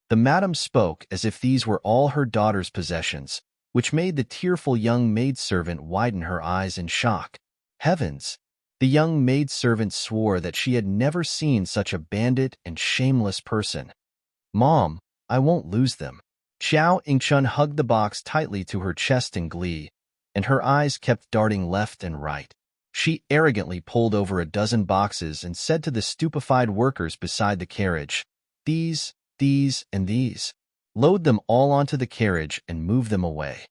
The madam spoke as if these were all her daughter's possessions, which made the tearful young maidservant widen her eyes in shock. Heavens! The young maidservant swore that she had never seen such a bandit and shameless person. "Mom, I won't lose them." Xiao Yingchun hugged the box tightly to her chest in glee, and her eyes kept darting left and right. She arrogantly pulled over a dozen boxes and said to the stupefied workers beside the carriage, These, and these. Load them all onto the carriage and move them away."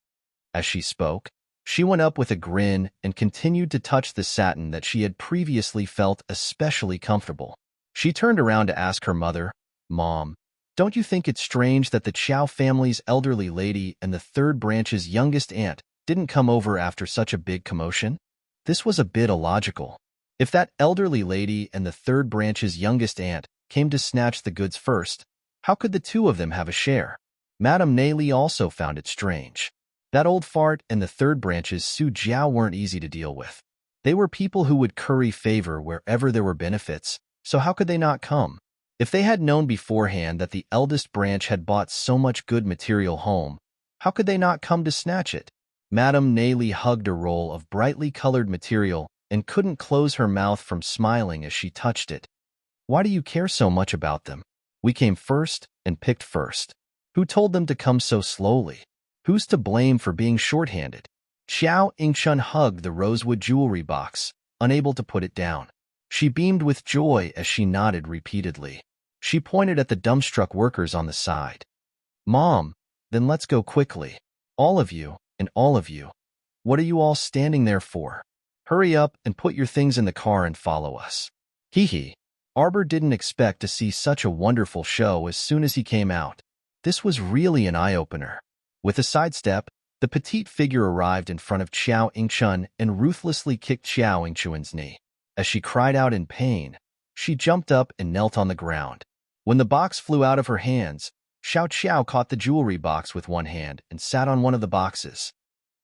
As she spoke, she went up with a grin and continued to touch the satin that she had previously felt especially comfortable. She turned around to ask her mother, "Mom, don't you think it's strange that the Chow family's elderly lady and the third branch's youngest aunt didn't come over after such a big commotion?" This was a bit illogical. If that elderly lady and the third branch's youngest aunt came to snatch the goods first, how could the two of them have a share? Madame Nei Li also found it strange. That old fart and the third branch's Su Jiao weren't easy to deal with. They were people who would curry favor wherever there were benefits, so how could they not come? If they had known beforehand that the eldest branch had bought so much good material home, how could they not come to snatch it? Madame Nei Li hugged a roll of brightly colored material and couldn't close her mouth from smiling as she touched it. "Why do you care so much about them? We came first and picked first. Who told them to come so slowly? Who's to blame for being short-handed?" Xiao Yingchun hugged the rosewood jewelry box, unable to put it down. She beamed with joy as she nodded repeatedly. She pointed at the dumbstruck workers on the side. "Mom, then let's go quickly. All of you, and all of you. What are you all standing there for? Hurry up and put your things in the car and follow us." Hee. Arbor didn't expect to see such a wonderful show as soon as he came out. This was really an eye-opener. With a sidestep, The petite figure arrived in front of Xiao Yingchun and ruthlessly kicked Xiao Yingchun's knee. As she cried out in pain, she jumped up and knelt on the ground. When the box flew out of her hands, Xiao Qiao caught the jewelry box with one hand and sat on one of the boxes.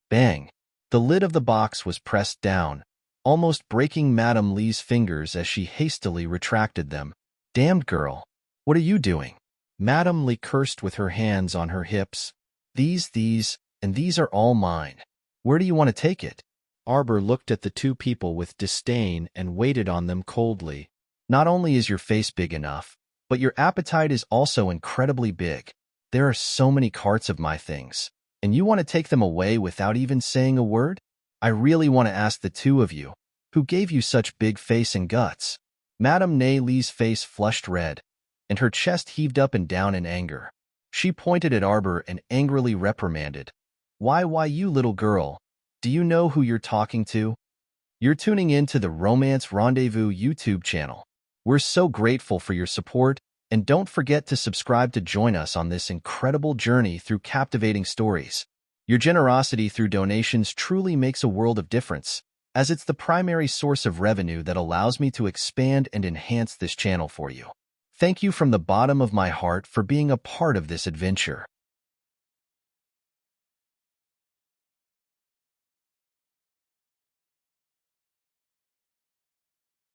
Bang! The lid of the box was pressed down, almost breaking Madame Li's fingers as she hastily retracted them. Damned girl! What are you doing? Madame Li cursed with her hands on her hips. These are all mine. Where do you want to take it? Arbor looked at the two people with disdain and waited on them coldly. Not only is your face big enough, but your appetite is also incredibly big. There are so many carts of my things, and you want to take them away without even saying a word? I really want to ask the two of you, who gave you such big face and guts? Madame Nei Li's face flushed red, and her chest heaved up and down in anger. She pointed at Arbor and angrily reprimanded. Why, you little girl, do you know who you're talking to? You're tuning in to the Romance Rendezvous YouTube channel. We're so grateful for your support, and don't forget to subscribe to join us on this incredible journey through captivating stories. Your generosity through donations truly makes a world of difference, as it's the primary source of revenue that allows me to expand and enhance this channel for you. Thank you from the bottom of my heart for being a part of this adventure.